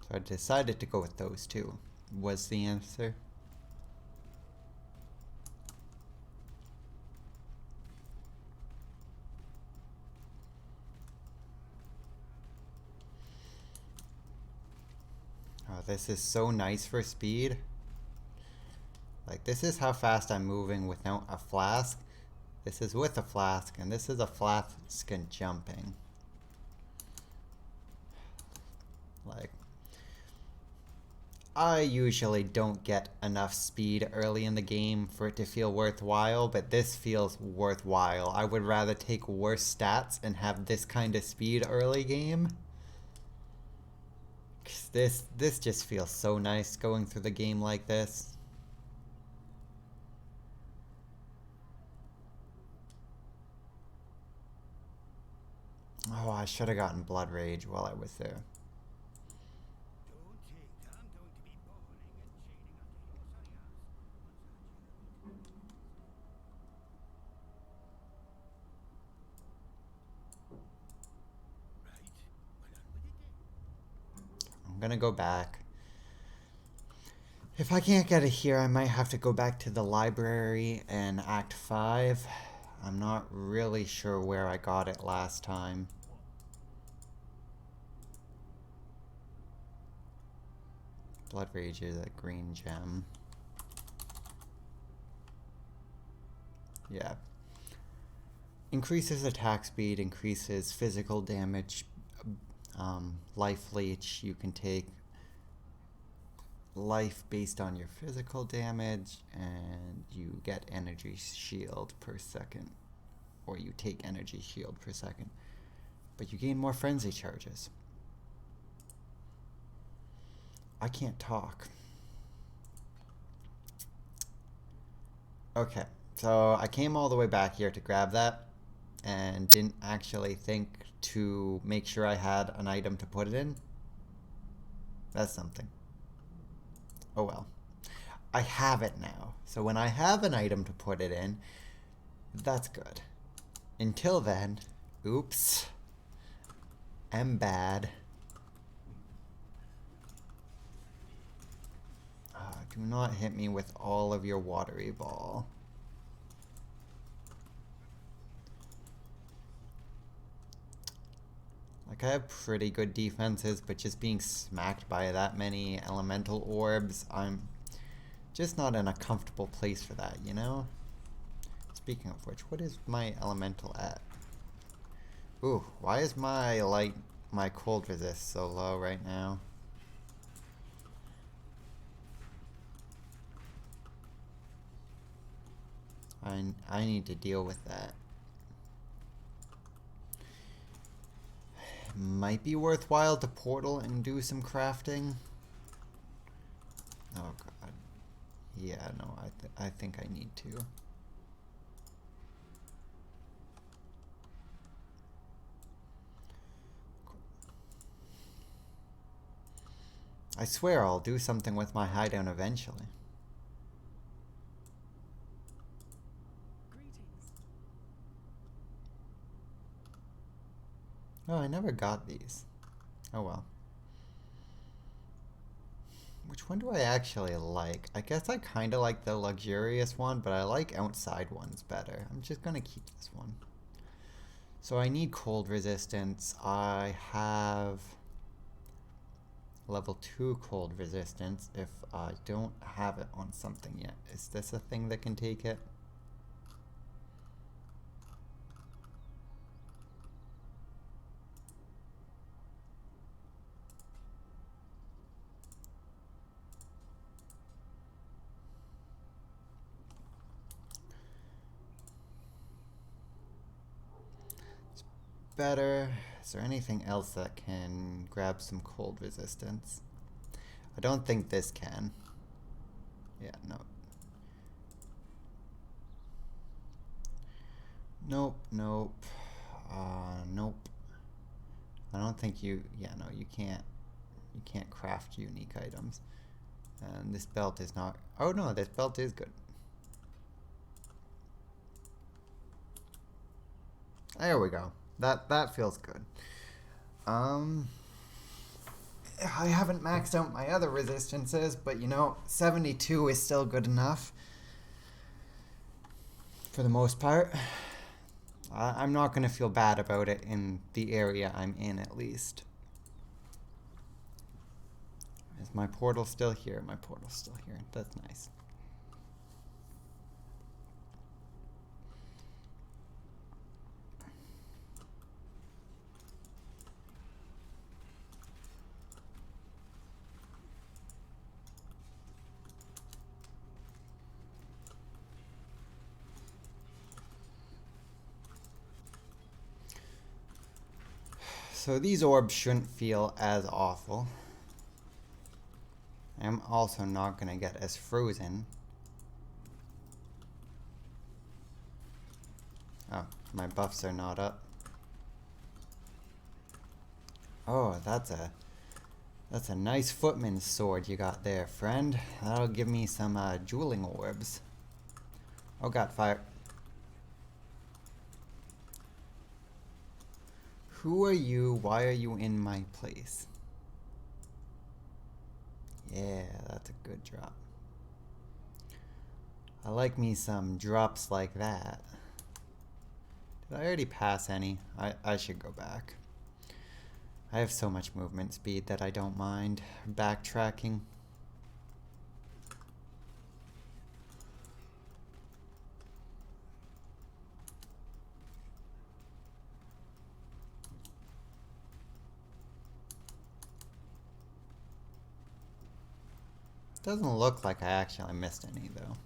So I decided to go with those two, was the answer. Oh, this is so nice for speed. Like, this is how fast I'm moving without a flask. This is with a flask, and this is a flask and jumping. Like, I usually don't get enough speed early in the game for it to feel worthwhile, but this feels worthwhile. I would rather take worse stats and have this kind of speed early game. 'Cause this just feels so nice going through the game like this. Oh, I should have gotten Blood Rage while I was there. I'm gonna go back. If I can't get it here, I might have to go back to the library and Act 5. I'm not really sure where I got it last time. Blood Rage is a green gem. Yeah. Increases attack speed, increases physical damage, life leech. You can take life based on your physical damage, and you get energy shield per second, or you take energy shield per second, but you gain more frenzy charges. I can't talk. Okay, so I came all the way back here to grab that and didn't actually think to make sure I had an item to put it in. That's something. Oh well. I have it now. So when I have an item to put it in, that's good. Until then, oops. I'm bad. Do not hit me with all of your watery ball. Like, I have pretty good defenses, but just being smacked by that many elemental orbs, I'm just not in a comfortable place for that, you know? Speaking of which, what is my elemental at? Ooh, why is my cold resist so low right now? I need to deal with that. Might be worthwhile to portal and do some crafting. Yeah, no, I think I need to. I swear I'll do something with my hideout eventually. Greetings. Oh, I never got these. Oh well. Which one do I actually like? I guess I kind of like the luxurious one, but I like outside ones better. I'm just gonna keep this one. So I need cold resistance. I have level 2 cold resistance if I don't have it on something yet. Is this a thing that can take it? Better. Is there anything else that can grab some cold resistance? I don't think this can. Yeah, no. Nope, nope. Nope. I don't think you, yeah, no, you can't craft unique items. And this belt is not, oh no, this belt is good. There we go. That feels good. I haven't maxed out my other resistances, but you know, 72 is still good enough. For the most part. I'm not going to feel bad about it in the area I'm in, at least. Is my portal still here? My portal's still here. That's nice. So these orbs shouldn't feel as awful. I'm also not going to get as frozen. Oh, my buffs are not up. Oh, that's a nice footman's sword you got there, friend. That'll give me some dueling orbs. Oh god, fire. Who are you? Why are you in my place? Yeah, that's a good drop. I like me some drops like that. Did I already pass any? I should go back. I have so much movement speed that I don't mind backtracking. Doesn't look like I actually missed any though.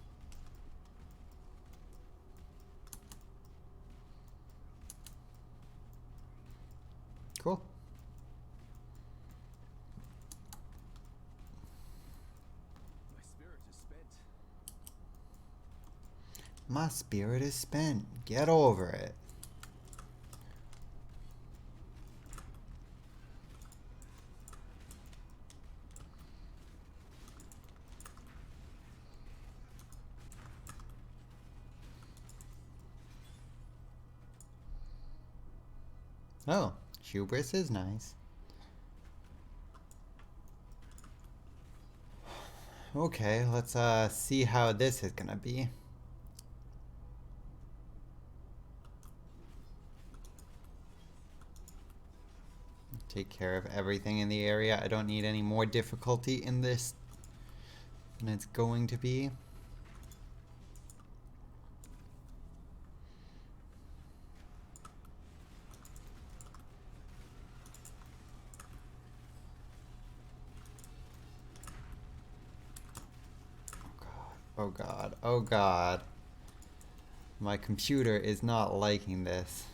Cool. My spirit is spent. My spirit is spent. Get over it. Oh, hubris is nice. Okay, let's see how this is gonna be. Take care of everything in the area. I don't need any more difficulty in this than it's going to be. Oh god, oh god. My computer is not liking this.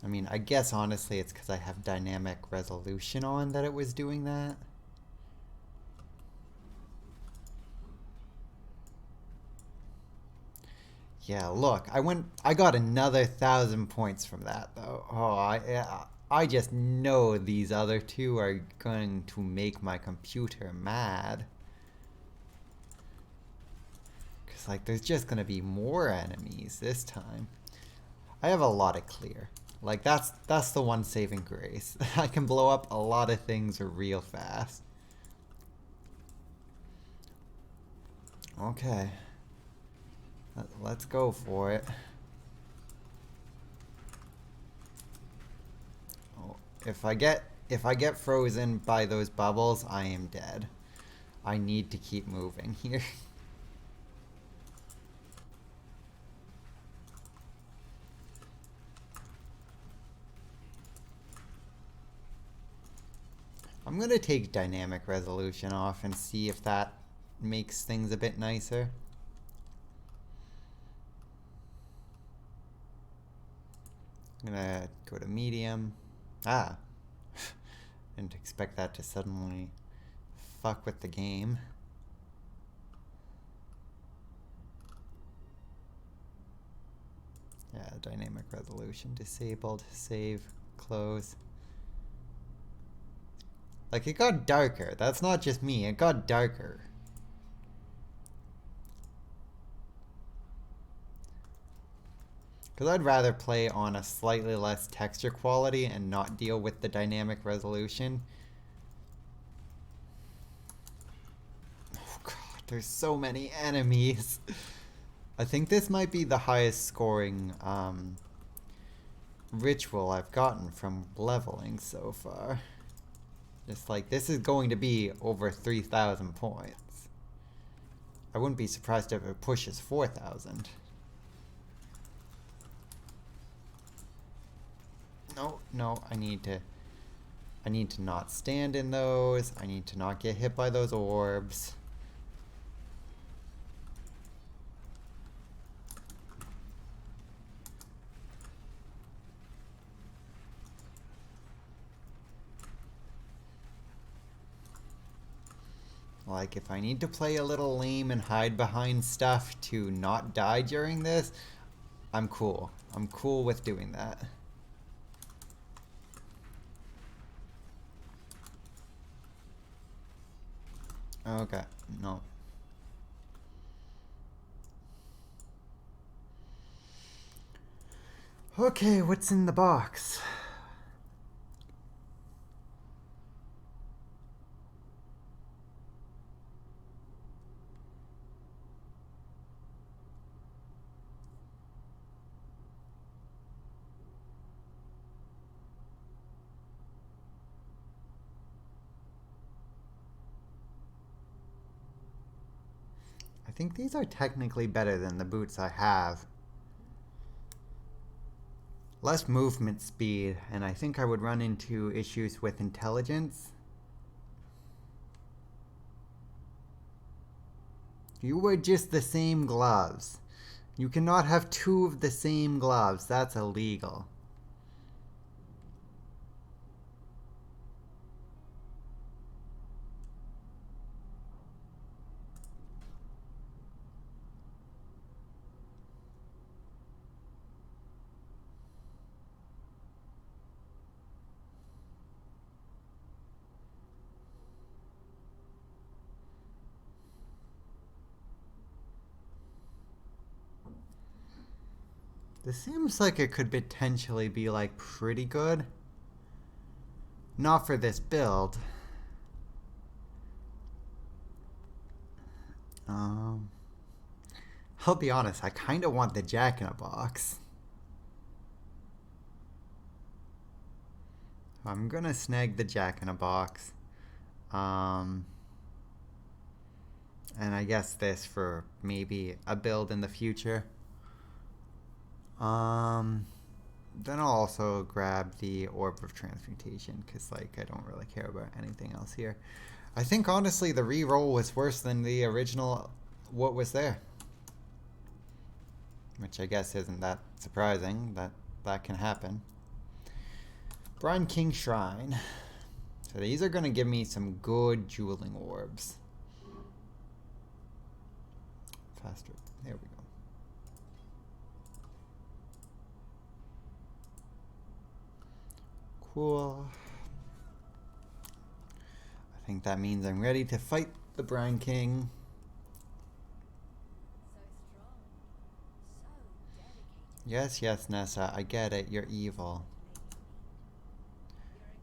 I mean, I guess honestly it's because I have dynamic resolution on that it was doing that. Yeah, look, I got another 1,000 points from that though. Oh, I just know these other two are going to make my computer mad. Cause like there's just gonna be more enemies this time. I have a lot of clear. Like that's the one saving grace. I can blow up a lot of things real fast. Okay. Let's go for it. Oh, if I get frozen by those bubbles, I am dead. I need to keep moving here. I'm gonna take dynamic resolution off and see if that makes things a bit nicer. I'm gonna go to medium. Ah. Didn't expect that to suddenly fuck with the game. Yeah, dynamic resolution disabled. Save. Close. Like, it got darker. That's not just me. It got darker. Because I'd rather play on a slightly less texture quality and not deal with the dynamic resolution. Oh god, there's so many enemies. I think this might be the highest scoring ritual I've gotten from leveling so far. Just like, this is going to be over 3,000 points. I wouldn't be surprised if it pushes 4,000. No, I need to not stand in those. I need to not get hit by those orbs. Like, if I need to play a little lame and hide behind stuff to not die during this, I'm cool. I'm cool with doing that. Okay, no. Okay, what's in the box? I think these are technically better than the boots I have. Less movement speed, and I think I would run into issues with intelligence. You wear just the same gloves. You cannot have two of the same gloves. That's illegal. This seems like it could potentially be like pretty good. Not for this build. I'll be honest, I kind of want the Jack-in-a-Box. I'm gonna snag the Jack-in-a-Box. And I guess this for maybe a build in the future. Then I'll also grab the Orb of Transmutation, because like I don't really care about anything else here. I think honestly the reroll was worse than the original what was there. Which I guess isn't that surprising, that can happen. Brine King Shrine. So these are going to give me some good jeweling orbs. Faster. There we go. Cool. I think that means I'm ready to fight the Brine King. So strong. So dedicated. Yes, yes, Nessa, I get it. You're evil. You're a gift.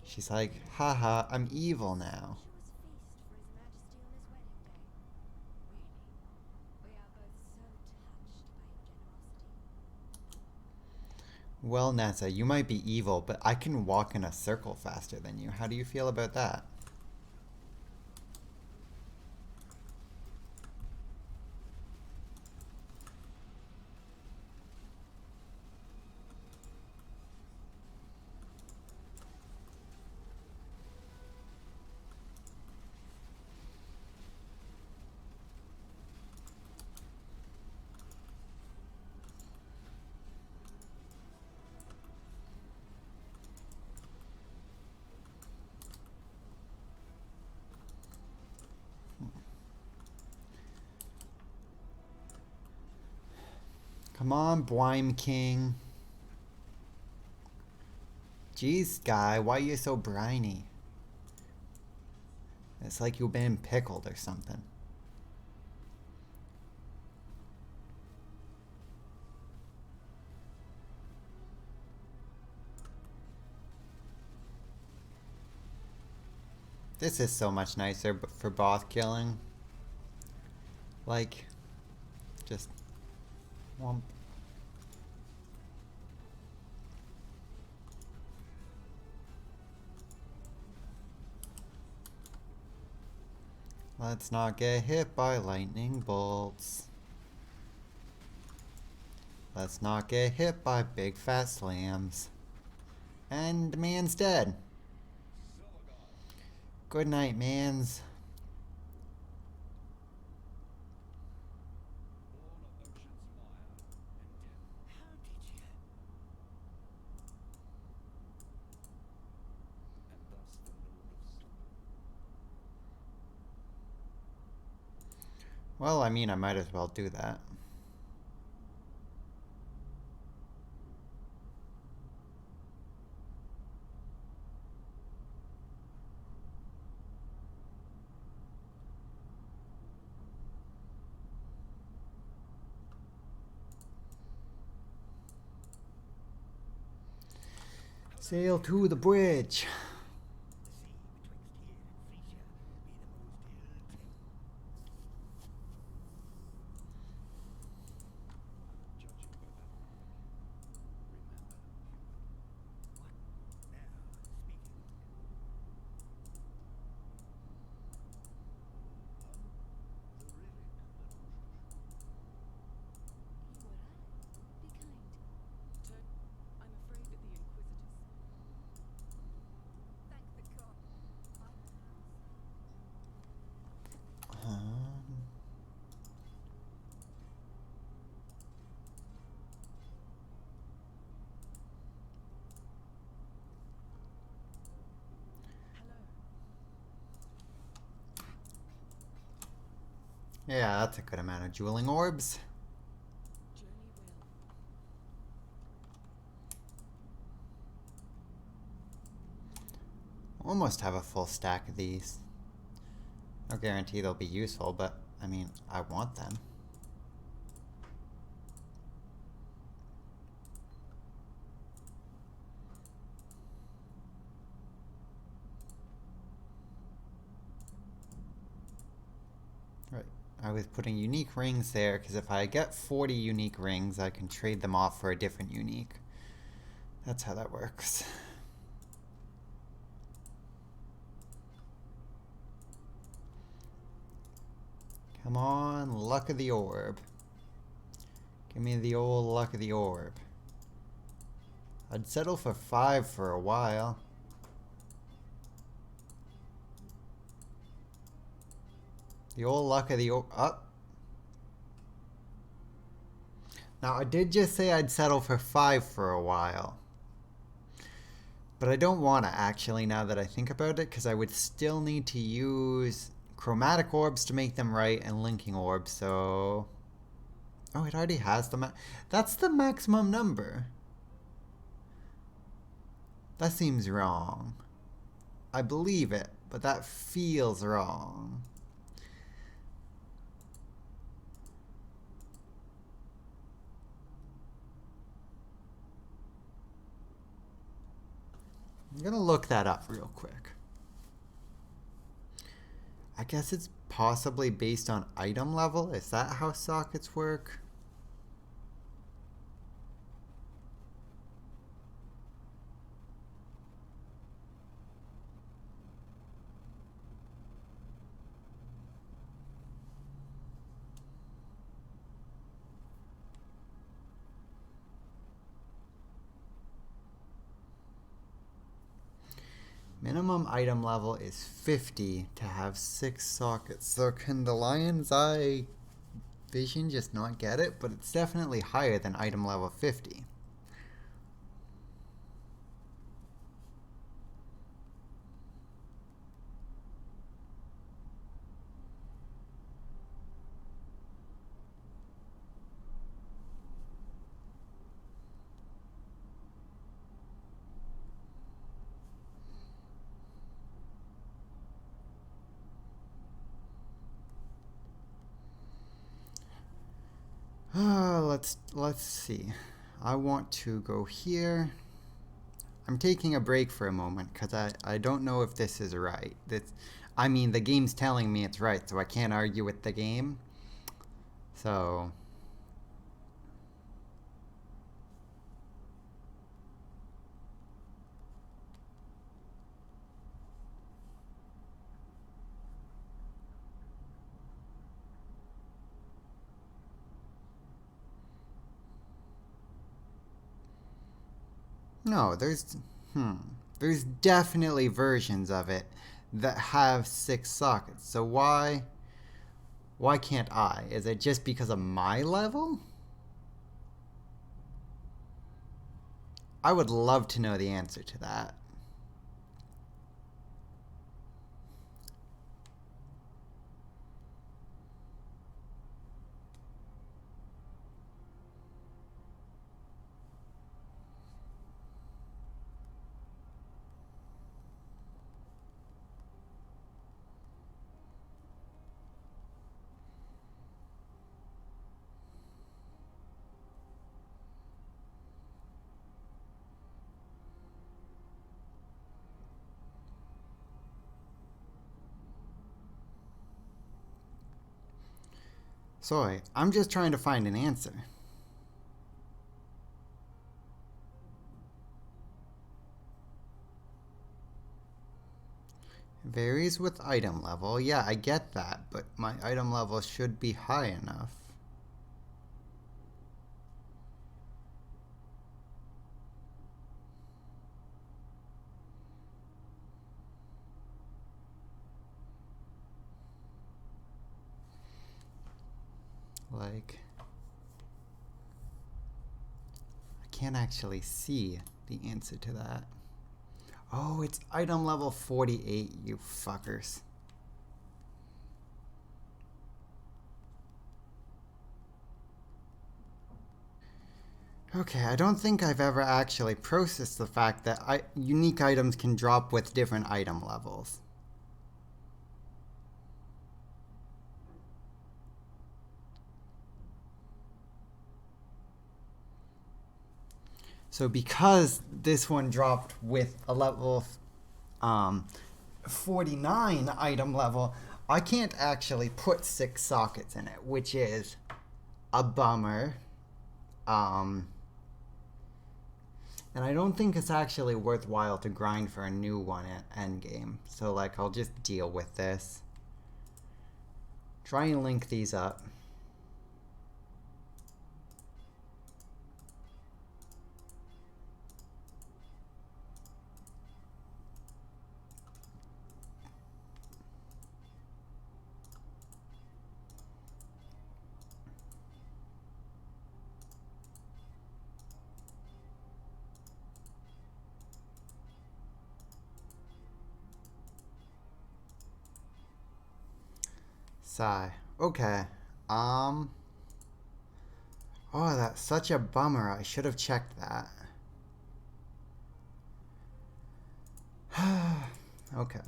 She's like, haha, I'm evil now. Sumptuous feast for His Majesty on his wedding day. Really, we are both so touched by your generosity. Well, Nessa, you might be evil, but I can walk in a circle faster than you. How do you feel about that? Come on, Brine King. Jeez, guy, why are you so briny? It's like you've been pickled or something. This is so much nicer for boss killing. Like, just womp. Let's not get hit by lightning bolts. Let's not get hit by big fat slams. And the man's dead. Good night, mans. How did you? And thus the Lord of Slumber. Well, I mean, I might as well do that. Sail to the bridge. The sea betwixt here and Frisia be the most ill. Judging by that mark, remember, What now speaking? the relic that was You or I? Be kind. I'm afraid that the Inquisitors. Thank the god. Hello. Yeah, that's a good amount of jeweling orbs. Journey will. Almost have a full stack of these. No guarantee they'll be useful, but I mean, I want them. Right. I was putting unique rings there because if I get 40 unique rings, I can trade them off for a different unique. That's how that works. Come on, luck of the orb. Give me the old luck of the orb. I'd settle for 5 for a while. The old luck of the orb. Up. Now, I did just say I'd settle for 5 for a while. But I don't want to actually, now that I think about it, because I would still need to use chromatic orbs to make them right and linking orbs, so... Oh, it already has the that's the maximum number. That seems wrong. I believe it, but that feels wrong. I'm gonna look that up real quick. I guess it's possibly based on item level. Is that how sockets work? Minimum item level is 50 to have 6 sockets. So can the lion's eye vision just not get it? But it's definitely higher than item level 50. Let's see. I want to go here. I'm taking a break for a moment because I don't know if this is right. I mean, the game's telling me it's right, so I can't argue with the game. So... No, there's definitely versions of it that have 6 sockets. So why can't I? Is it just because of my level? I would love to know the answer to that. Sorry, I'm just trying to find an answer. Varies with item level. Yeah, I get that, but my item level should be high enough. Like... I can't actually see the answer to that. Oh, it's item level 48, you fuckers. Okay, I don't think I've ever actually processed the fact that unique items can drop with different item levels. So because this one dropped with a level 49 item level, I can't actually put 6 sockets in it, which is a bummer. And I don't think it's actually worthwhile to grind for a new one at endgame. So like, I'll just deal with this. Try and link these up. Sigh. Okay. Um. Oh, that's such a bummer. I should have checked that. Okay.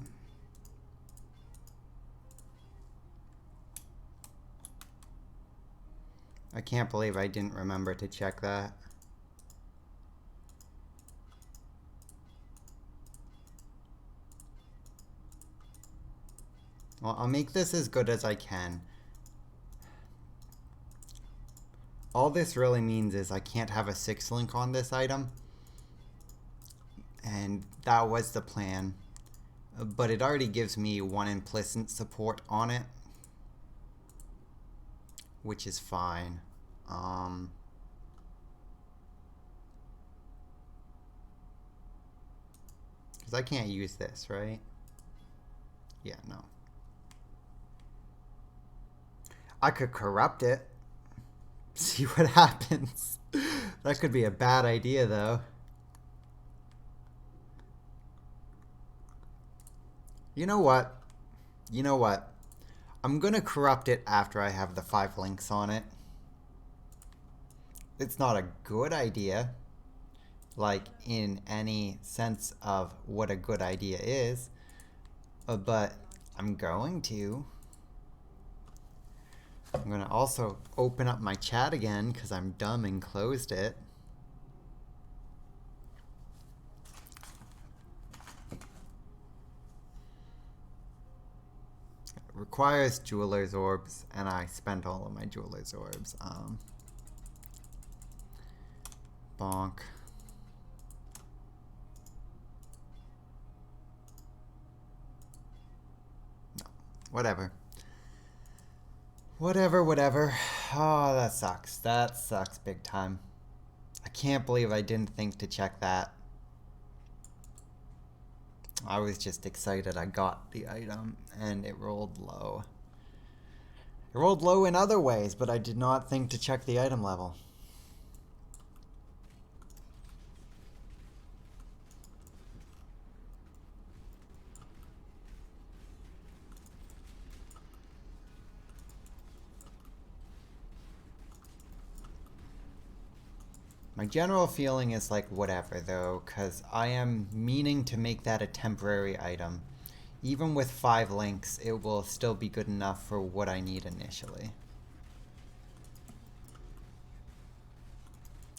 I can't believe I didn't remember to check that. Well, I'll make this as good as I can. All this really means is I can't have a 6 link on this item. And that was the plan. But it already gives me 1 implicit support on it, which is fine. Because I can't use this, right? Yeah, no. I could corrupt it. See what happens. That could be a bad idea, though. You know what? You know what? I'm gonna corrupt it after I have the 5 links on it. It's not a good idea, like in any sense of what a good idea is, but I'm going to. I'm gonna also open up my chat again because I'm dumb and closed it. It requires jeweler's orbs, and I spent all of my jeweler's orbs. Bonk. No, whatever. Whatever. Oh, that sucks. That sucks big time. I can't believe I didn't think to check that. I was just excited I got the item, and it rolled low. It rolled low in other ways, but I did not think to check the item level. My general feeling is like whatever though, because I am meaning to make that a temporary item. Even with 5 links, it will still be good enough for what I need initially.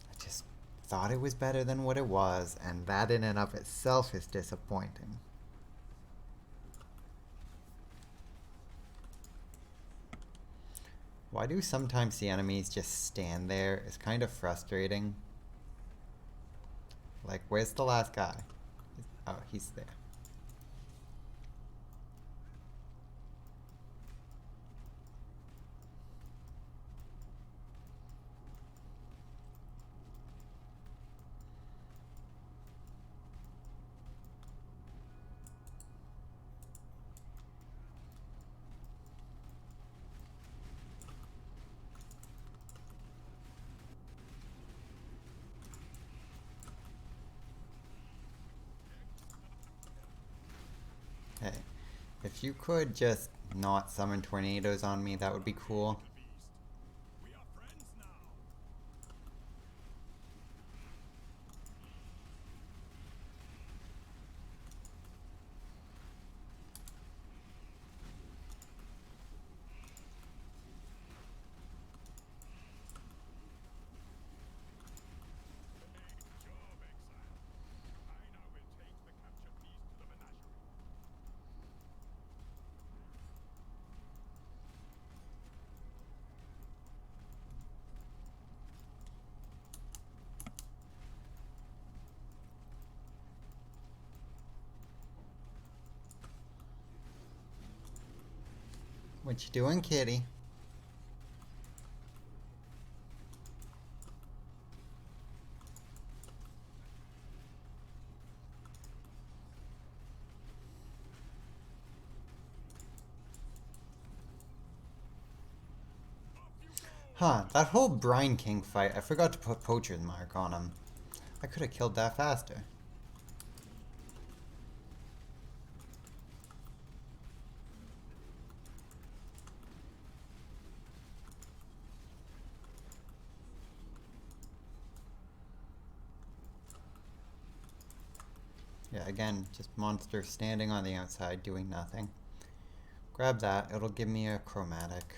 I just thought it was better than what it was, and that in and of itself is disappointing. Why do sometimes the enemies just stand there? It's kind of frustrating. Like, where's the last guy? Oh, he's there. Hey, if you could just not summon tornadoes on me, that would be cool. We are friends now. Great job, Exile. I now will take the captured piece to the menagerie. What you doing, kitty? Huh, that whole Brine King fight, I forgot to put Poacher's Mark on him. I could have killed that faster. Yeah, again, just monster standing on the outside doing nothing. Grab that, it'll give me a chromatic.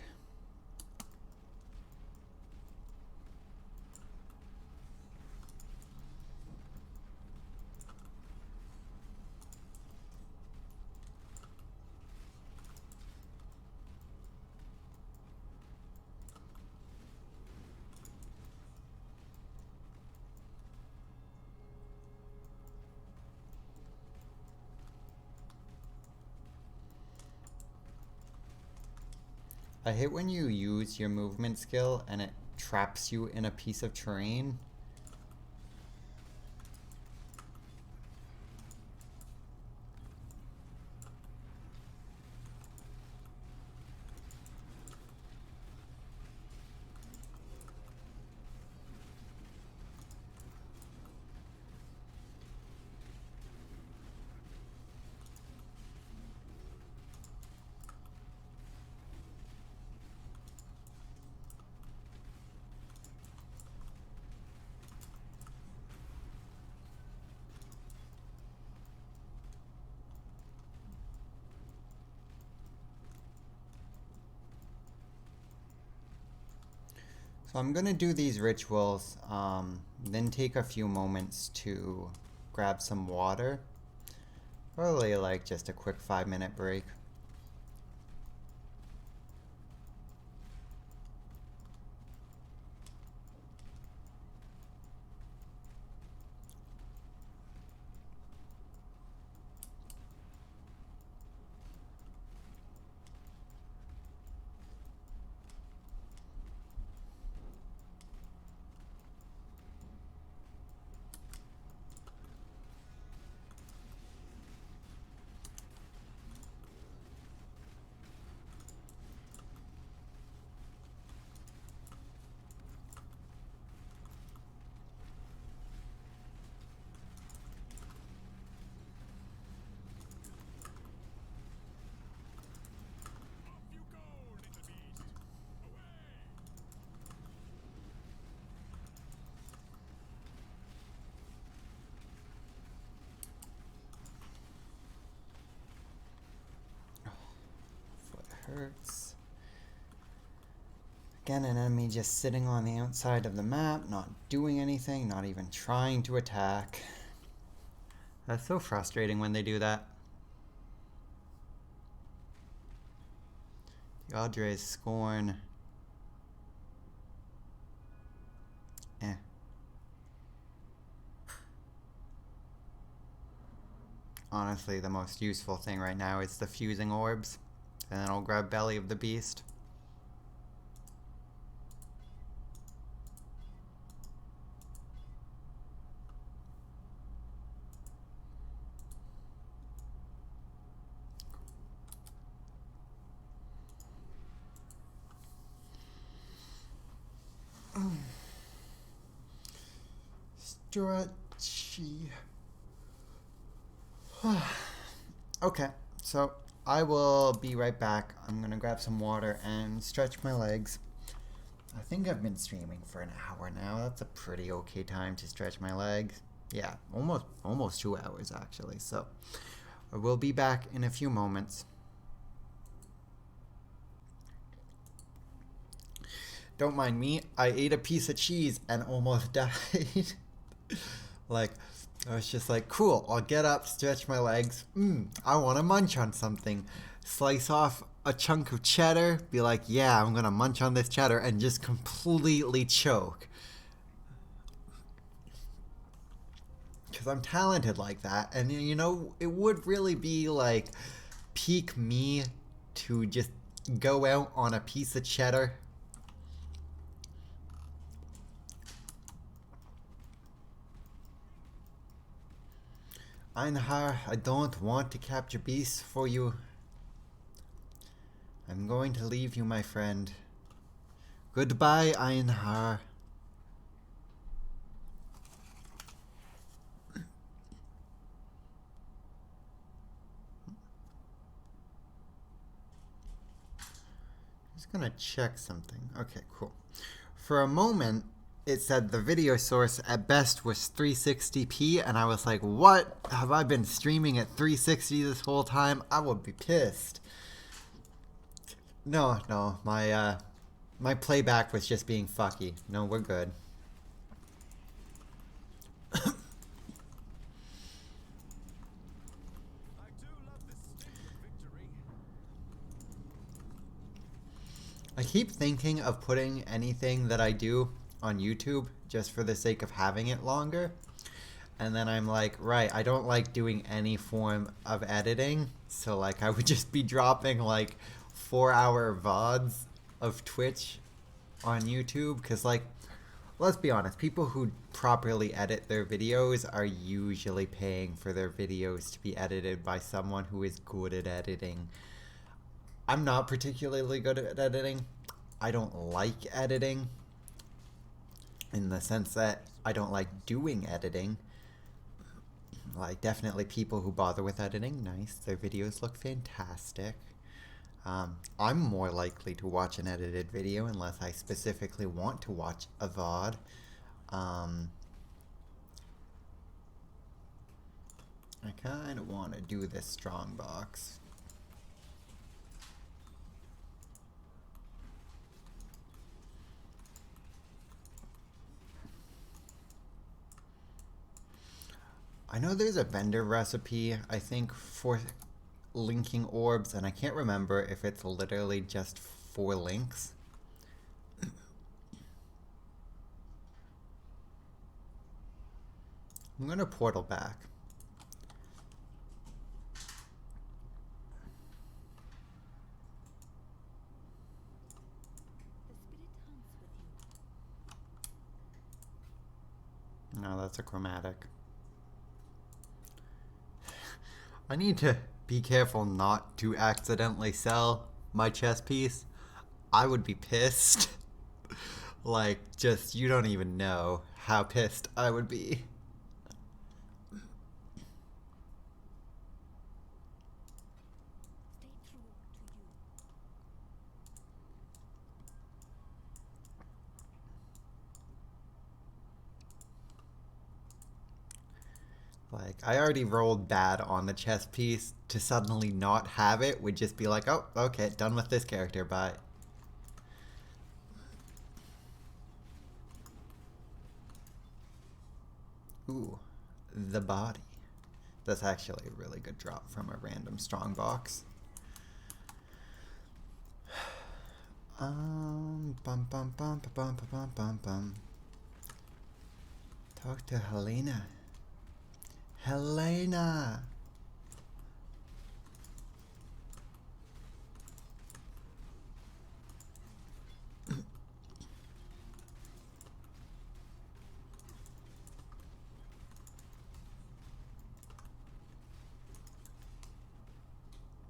I hate when you use your movement skill and it traps you in a piece of terrain. So I'm gonna do these rituals, then take a few moments to grab some water. Probably like just a quick 5-minute break. Off you go, little beast! Away! Foot hurts. Again, an enemy just sitting on the outside of the map, not doing anything, not even trying to attack. That's so frustrating when they do that. Yadre's Scorn. Eh. Honestly, the most useful thing right now is the fusing orbs. And then I'll grab Belly of the Beast. Stretchy. Okay, so I will be right back. I'm gonna grab some water and stretch my legs. I think I've been streaming for an hour now. That's a pretty okay time to stretch my legs. Yeah, almost 2 hours actually. So I will be back in a few moments. Don't mind me. I ate a piece of cheese and almost died. Like, I was just like, cool, I'll get up, stretch my legs. I want to munch on something. Slice off a chunk of cheddar, be like, yeah, I'm going to munch on this cheddar, and just completely choke. Because I'm talented like that. And, you know, it would really be like peak me to just go out on a piece of cheddar. Einhar, I don't want to capture beasts for you. I'm going to leave you, my friend. Goodbye, Einhar. Just gonna check something. Okay, cool. For a moment, it said the video source at best was 360p, and I was like, what? Have I been streaming at 360 this whole time? I would be pissed. No, my playback was just being fucky. No, we're good. I do love the sting of victory. I keep thinking of putting anything that I do on YouTube just for the sake of having it longer. And then I'm like, right, I don't like doing any form of editing. So like I would just be dropping like 4-hour VODs of Twitch on YouTube. Cause like, let's be honest, people who properly edit their videos are usually paying for their videos to be edited by someone who is good at editing. I'm not particularly good at editing. I don't like editing in the sense that I don't like doing editing. Like, definitely people who bother with editing, nice. Their videos look fantastic. I'm more likely to watch an edited video unless I specifically want to watch a VOD. I kind of want to do this strong box. I know there's a vendor recipe, I think, for linking orbs, and I can't remember if it's literally just 4 links. I'm gonna portal back. No, that's a chromatic. I need to be careful not to accidentally sell my chess piece. I would be pissed. Like, just, you don't even know how pissed I would be. Like, I already rolled bad on the chess piece. To suddenly not have it would just be like, oh, okay, done with this character, bye. Ooh, the body. That's actually a really good drop from a random strong box. Bum bum bum bum bum bum bum bum. Talk to Helena. Helena!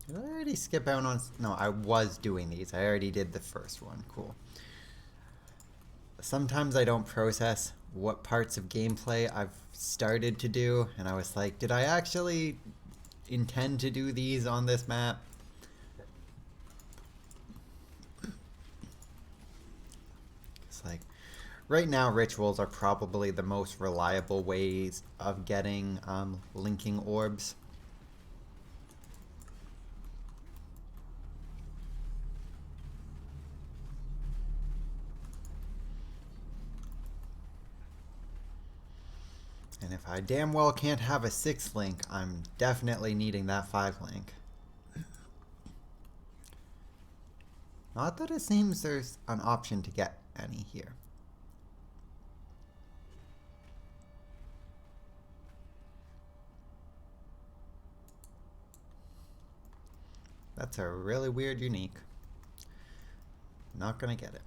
Did I already skip out on... No, I was doing these. I already did the first one. Cool. Sometimes I don't process what parts of gameplay I've started to do, and I was like, did I actually intend to do these on this map? It's like, right now rituals are probably the most reliable ways of getting linking orbs. And if I damn well can't have a 6 link, I'm definitely needing that 5 link. Not that it seems there's an option to get any here. That's a really weird unique. Not gonna get it.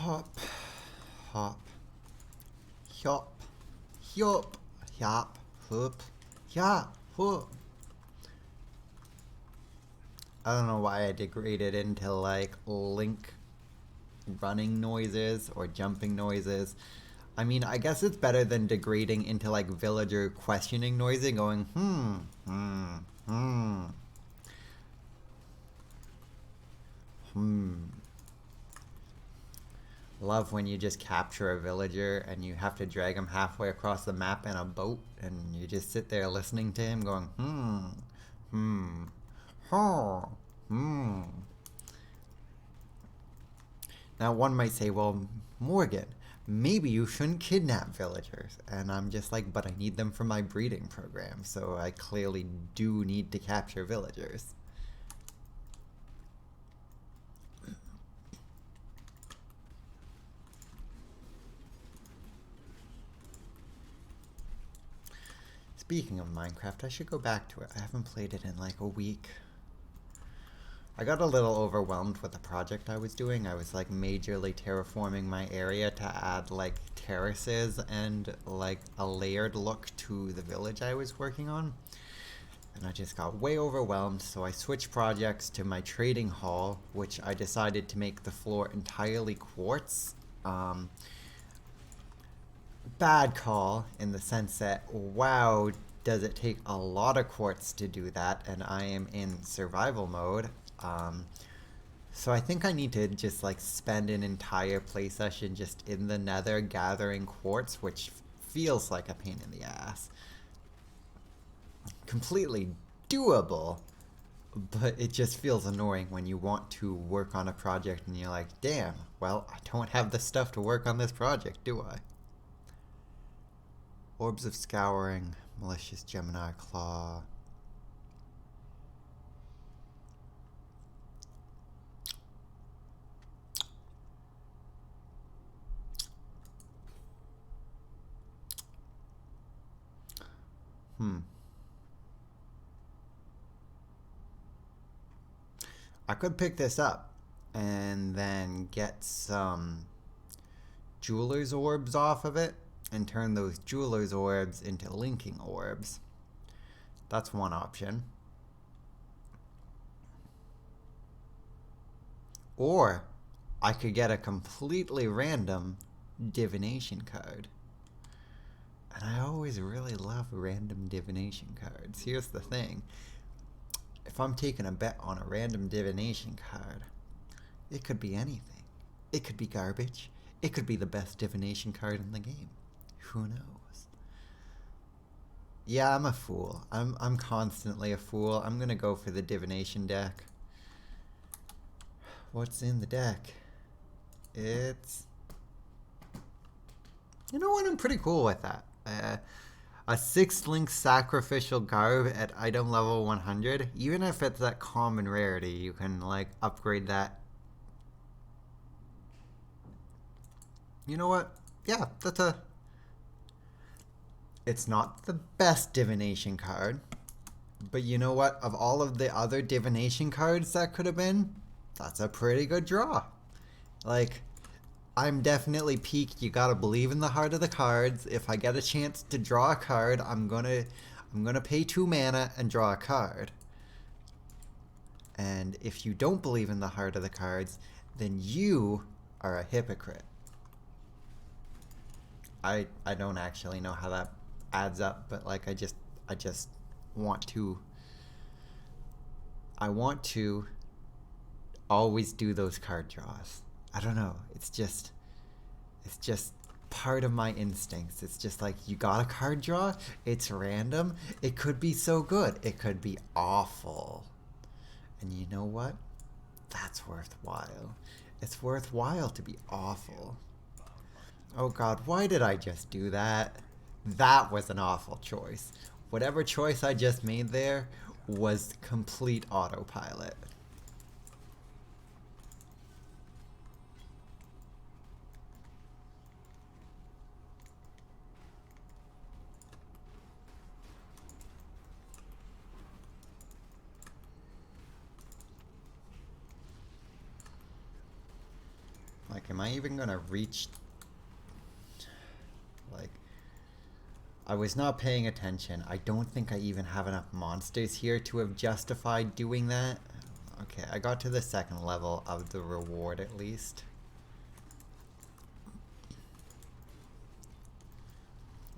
Hop, hop, hop, hop, hop, hop, hop, hop. I don't know why I degraded into like link running noises or jumping noises. I mean, I guess it's better than degrading into like villager questioning noise and going, hmm. Love when you just capture a villager and you have to drag him halfway across the map in a boat and you just sit there listening to him going, hmm, huh, hmm. Now one might say, well, Morgan, maybe you shouldn't kidnap villagers. And I'm just like, but I need them for my breeding program, so I clearly do need to capture villagers. Speaking of Minecraft, I should go back to it. I haven't played it in like a week. I got a little overwhelmed with the project I was doing. I was like majorly terraforming my area to add like terraces and like a layered look to the village I was working on. And I just got way overwhelmed, so I switched projects to my trading hall, which I decided to make the floor entirely quartz. Bad call in the sense that, wow, does it take a lot of quartz to do that, and I am in survival mode. So I think I need to just like spend an entire play session just in the nether gathering quartz, which feels like a pain in the ass. Completely doable, but it just feels annoying when you want to work on a project and you're like, damn, well, I don't have the stuff to work on this project, do I? Orbs of Scouring, Malicious Gemini Claw. I could pick this up and then get some jeweler's orbs off of it and turn those jeweler's orbs into linking orbs. That's one option. Or I could get a completely random divination card. And I always really love random divination cards. Here's the thing. If I'm taking a bet on a random divination card, it could be anything. It could be garbage. It could be the best divination card in the game. Who knows? Yeah, I'm a fool. I'm constantly a fool. I'm gonna go for the divination deck. What's in the deck? It's... You know what? I'm pretty cool with that. A 6-link sacrificial garb at item level 100. Even if it's that common rarity, you can like upgrade that. You know what? Yeah, that's a... It's not the best divination card, but you know what? Of all of the other divination cards that could have been, that's a pretty good draw. Like, I'm definitely peaked. You gotta believe in the heart of the cards. If I get a chance to draw a card, I'm gonna pay 2 mana and draw a card. And if you don't believe in the heart of the cards, then you are a hypocrite. I don't actually know how that adds up, but like I just want to always do those card draws. I don't know. It's just part of my instincts. It's just like, you got a card draw, it's random, it could be so good, it could be awful. And you know what? That's worthwhile. It's worthwhile to be awful. Oh god, why did I just do that? That was an awful choice. Whatever choice I just made there was complete autopilot. Like, am I even gonna reach... Like, I was not paying attention. I don't think I even have enough monsters here to have justified doing that. Okay, I got to the 2nd level of the reward at least.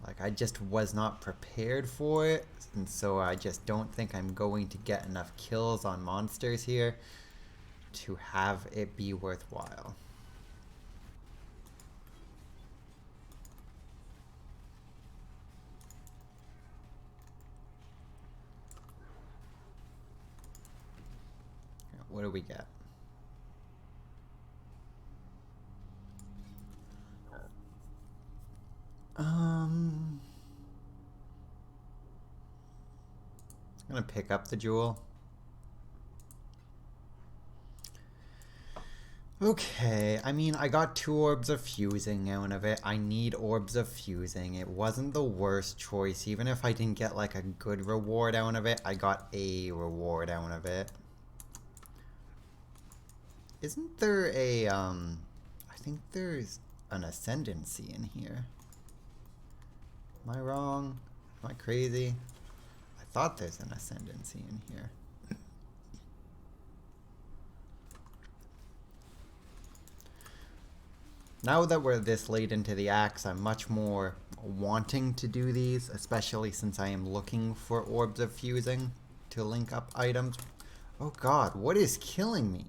Like, I just was not prepared for it, and so I just don't think I'm going to get enough kills on monsters here to have it be worthwhile. What do we get? I'm gonna pick up the jewel. Okay, I mean, I got 2 orbs of fusing out of it. I need orbs of fusing. It wasn't the worst choice. Even if I didn't get like a good reward out of it, I got a reward out of it. Isn't there a, I think there's an ascendancy in here. Am I wrong? Am I crazy? I thought there's an ascendancy in here. Now that we're this late into the acts, I'm much more wanting to do these, especially since I am looking for orbs of fusing to link up items. Oh god, what is killing me?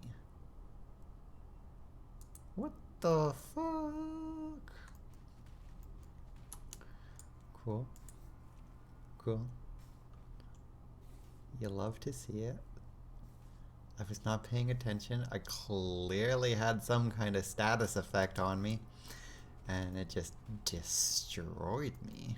What the fuck? Cool. Cool. You love to see it. I was not paying attention. I clearly had some kind of status effect on me, and it just destroyed me.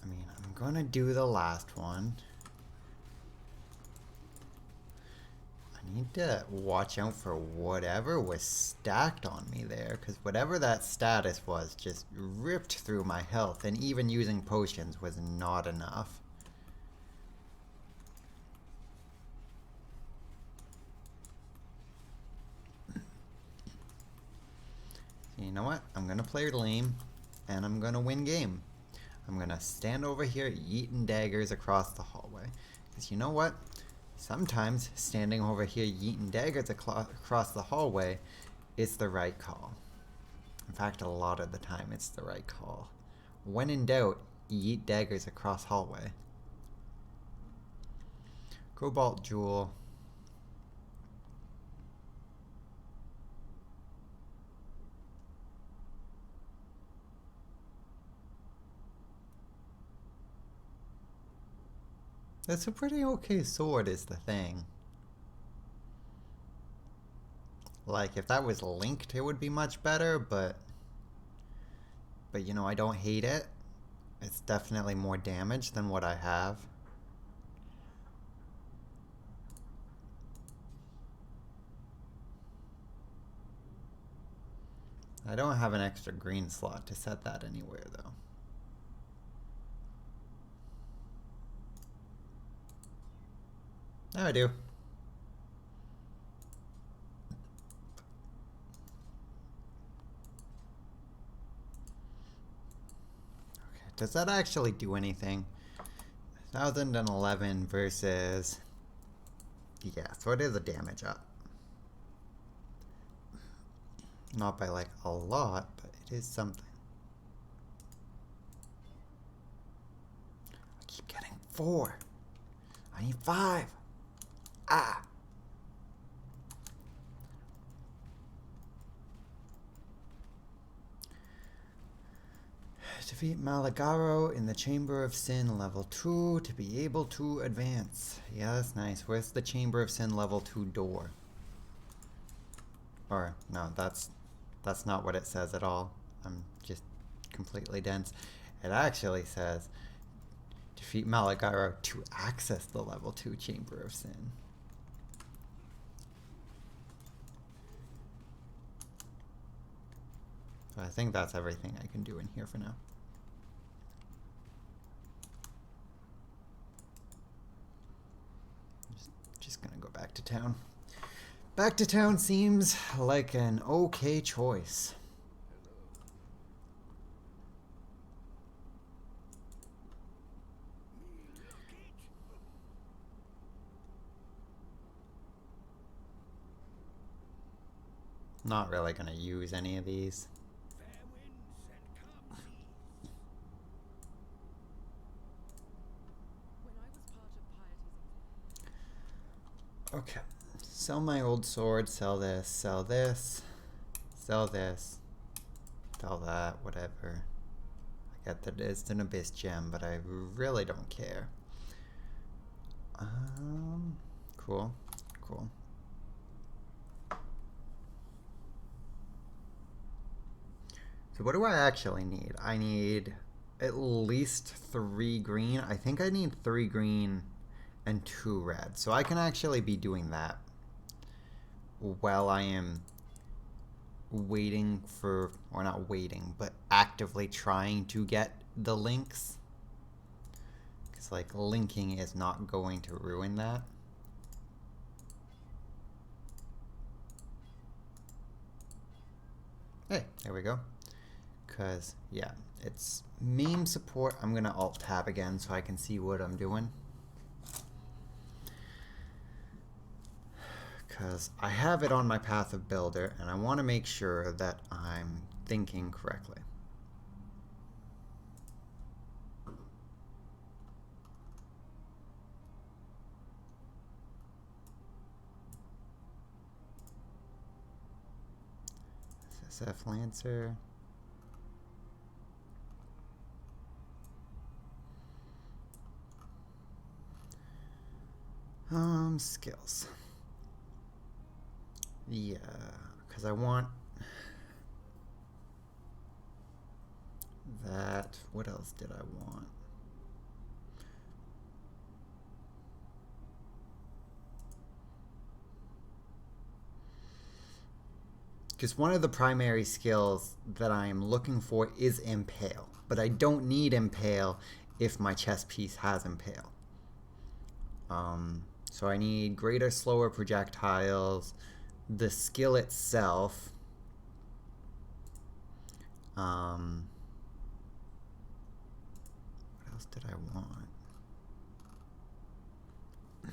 I mean, I'm gonna do the last one. I need to watch out for whatever was stacked on me there, because whatever that status was just ripped through my health, and even using potions was not enough. You know what? I'm gonna play lame, and I'm gonna win game. I'm gonna stand over here yeeting daggers across the hallway. Because you know what? Sometimes standing over here yeeting daggers across the hallway is the right call. In fact, a lot of the time it's the right call. When in doubt, yeet daggers across hallway. Cobalt Jewel. That's a pretty okay sword is the thing. Like, if that was linked, it would be much better, but you know, I don't hate it. It's definitely more damage than what I have. I don't have an extra green slot to set that anywhere, though. Now I do. Okay, does that actually do anything? 1011 versus... Yeah, so it is a damage up. Not by like a lot, but it is something. I keep getting 4. I need 5. Ah! Defeat Malagaro in the Chamber of Sin level 2 to be able to advance. Yeah, that's nice. Where's the Chamber of Sin level 2 door? Or, no, that's not what it says at all. I'm just completely dense. It actually says defeat Malagaro to access the level 2 Chamber of Sin. So I think that's everything I can do in here for now. town. Back to town seems like an okay choice. Not really gonna use any of these. Fair winds and calm seas. When I was part of Piety's Okay. Sell my old sword, sell this, sell this, sell this, sell that, whatever. I get that it's an abyss gem, but I really don't care. Cool, cool. So what do I actually need? I need at least 3 green. I think I need 3 green and 2 red. So I can actually be doing that while I am waiting for, or not waiting, but actively trying to get the links. Because, like, linking is not going to ruin that. Hey, there we go. Because, yeah, it's meme support. I'm going to Alt-Tab again so I can see what I'm doing. Because I have it on my path of builder, and I want to make sure that I'm thinking correctly. SSF Lancer. Skills. Yeah, because I want that. What else did I want? Because one of the primary skills that I am looking for is Impale, but I don't need Impale if my chess piece has Impale. So I need greater, slower projectiles, the skill itself. What else did I want? Right.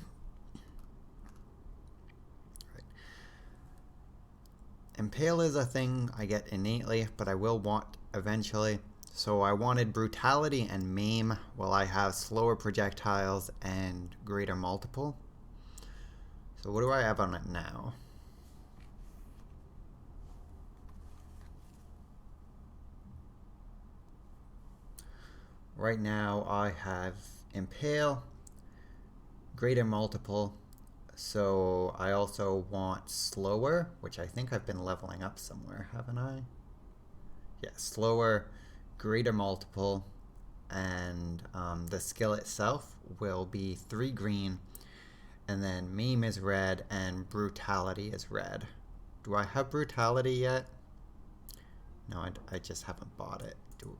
Impale is a thing I get innately, but I will want eventually. So I wanted brutality and maim while I have slower projectiles and greater multiple. So what do I have on it now? Right now I have Impale, greater multiple, so I also want slower, which I think I've been leveling up somewhere, haven't I? Yeah, slower, greater multiple, and the skill itself will be 3 green, and then meme is red, and brutality is red. Do I have brutality yet? No, I just haven't bought it. Do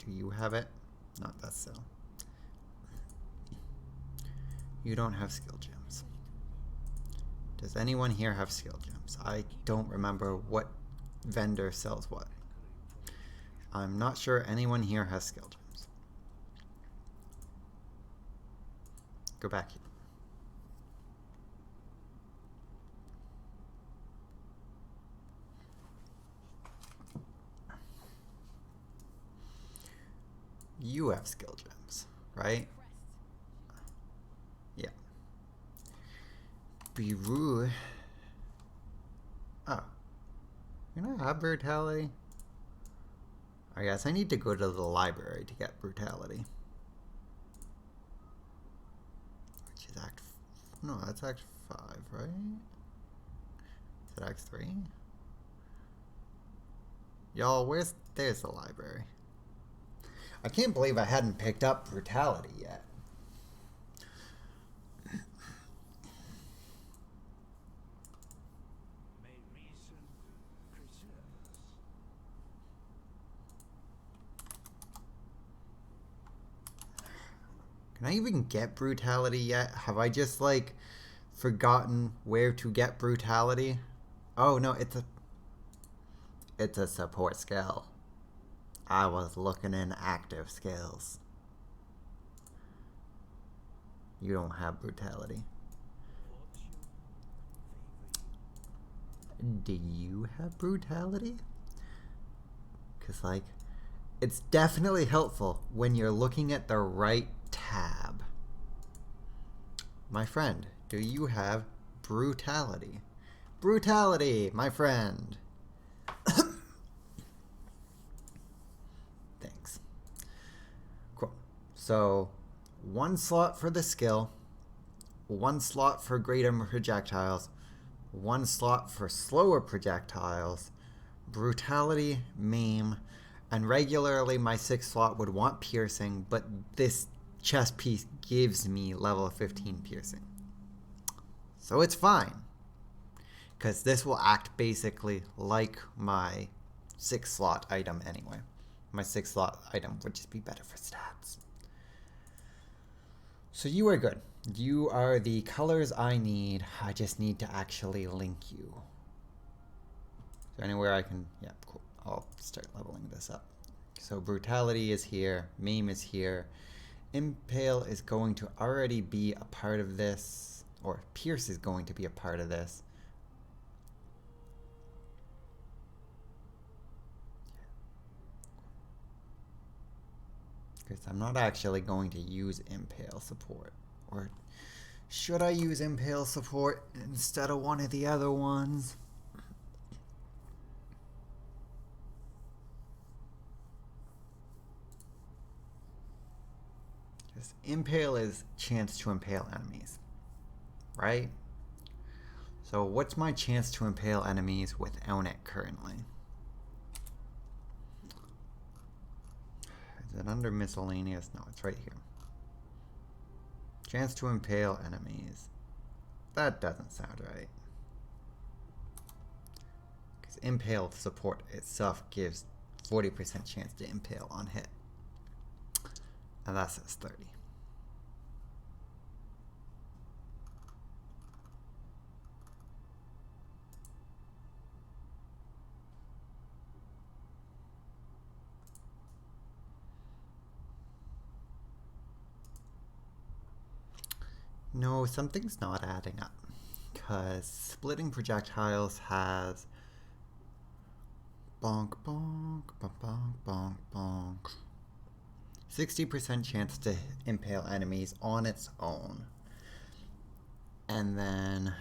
you have it? Not that so. You don't have skill gems. Does anyone here have skill gems? I don't remember what vendor sells what. I'm not sure anyone here has skill gems. Go back here. You have skill gems, right? Yeah. Biru. Oh. You don't have brutality? I guess I need to go to the library to get brutality. Which is Act... No, that's Act 5, right? Is it Act 3? Y'all, there's the library. I can't believe I hadn't picked up brutality yet. May reason preserve. Can I even get brutality yet? Have I just, like, forgotten where to get brutality. Oh no, it's a support skill. I was looking in active skills. You don't have brutality. Do you have brutality? Because, like, it's definitely helpful when you're looking at the right tab. My friend, do you have brutality? Brutality, my friend. Thanks. Cool. So, one slot for the skill, one slot for greater projectiles, one slot for slower projectiles, brutality, maim, and regularly my 6th slot would want piercing, but this chest piece gives me level 15 piercing. So it's fine, because this will act basically like my 6th slot item anyway. My 6th slot item would just be better for stats. So you are good. You are the colors I need. I just need to actually link you. Is there anywhere I can... Yeah, cool. I'll start leveling this up. So brutality is here. Maim is here. Impale is going to already be a part of this. Or Pierce is going to be a part of this. Because I'm not actually going to use Impale support. Or should I use Impale support instead of one of the other ones? Because Impale is chance to impale enemies, right? So what's my chance to impale enemies without it currently? Is it under miscellaneous? No, it's right here. Chance to impale enemies. That doesn't sound right. Because impale support itself gives 40% chance to impale on hit. And that says 30. No, something's not adding up. Because splitting projectiles has bonk, bonk, bonk, bonk, bonk, bonk. 60% chance to impale enemies on its own. And then,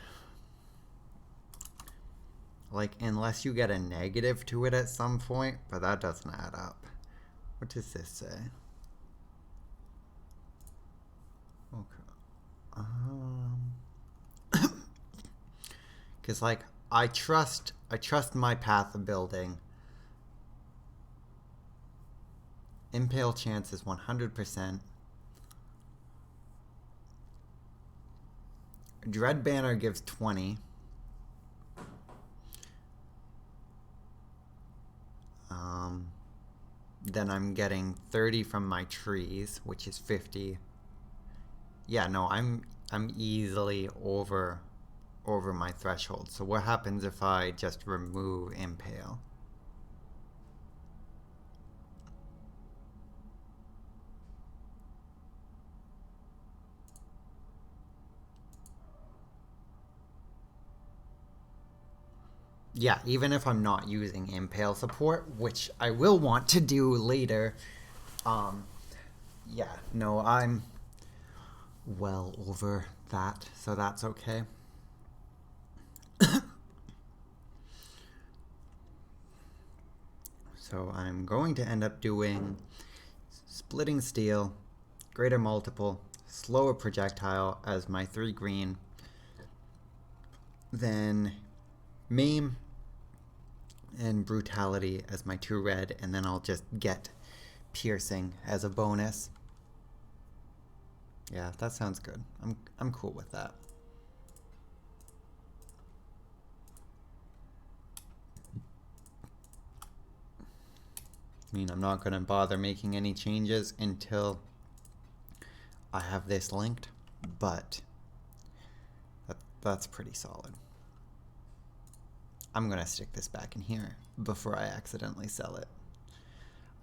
like, unless you get a negative to it at some point, but that doesn't add up. What does this say? Okay. Because, like, I trust my path of building. Impale chance is 100%. Dread Banner gives 20. Then I'm getting 30 from my trees, which is 50. Yeah, no, I'm easily over my threshold. So what happens if I just remove Impale? Yeah, even if I'm not using Impale support, which I will want to do later, yeah, no, I'm well over that, so that's okay. So I'm going to end up doing Splitting Steel, Greater Multiple, Slower Projectile as my 3 green, then Maim and Brutality as my 2 red, and then I'll just get Piercing as a bonus. Yeah, that sounds good. I'm cool with that. I mean, I'm not going to bother making any changes until I have this linked, but That's pretty solid. I'm gonna stick this back in here before I accidentally sell it.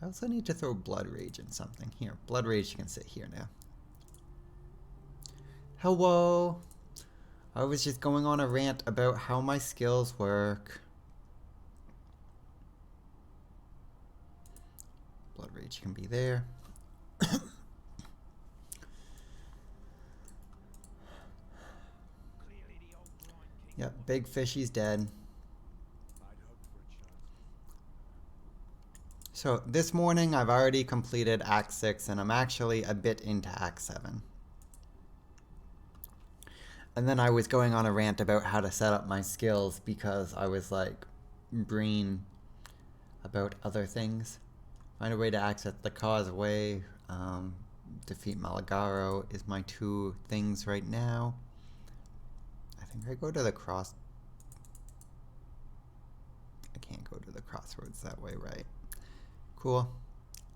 I also need to throw Blood Rage in something. Here, Blood Rage can sit here now. Hello! I was just going on a rant about how my skills work. Blood Rage can be there. Clearly the old Blind King. Yep, Big Fishy's dead. I'd hoped for a chance. So this morning I've already completed Act 6 and I'm actually a bit into Act 7. And then I was going on a rant about how to set up my skills because I was like green about other things. Find a way to access the causeway, defeat Malagaro is my 2 things right now. I think I go to the cross. I can't go to the crossroads that way, right? Cool.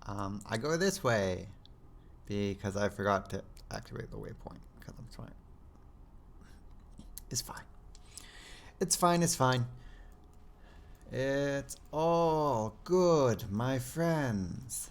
I go this way because I forgot to activate the waypoint because I'm trying. It's fine. It's fine, it's fine. It's all good, my friends.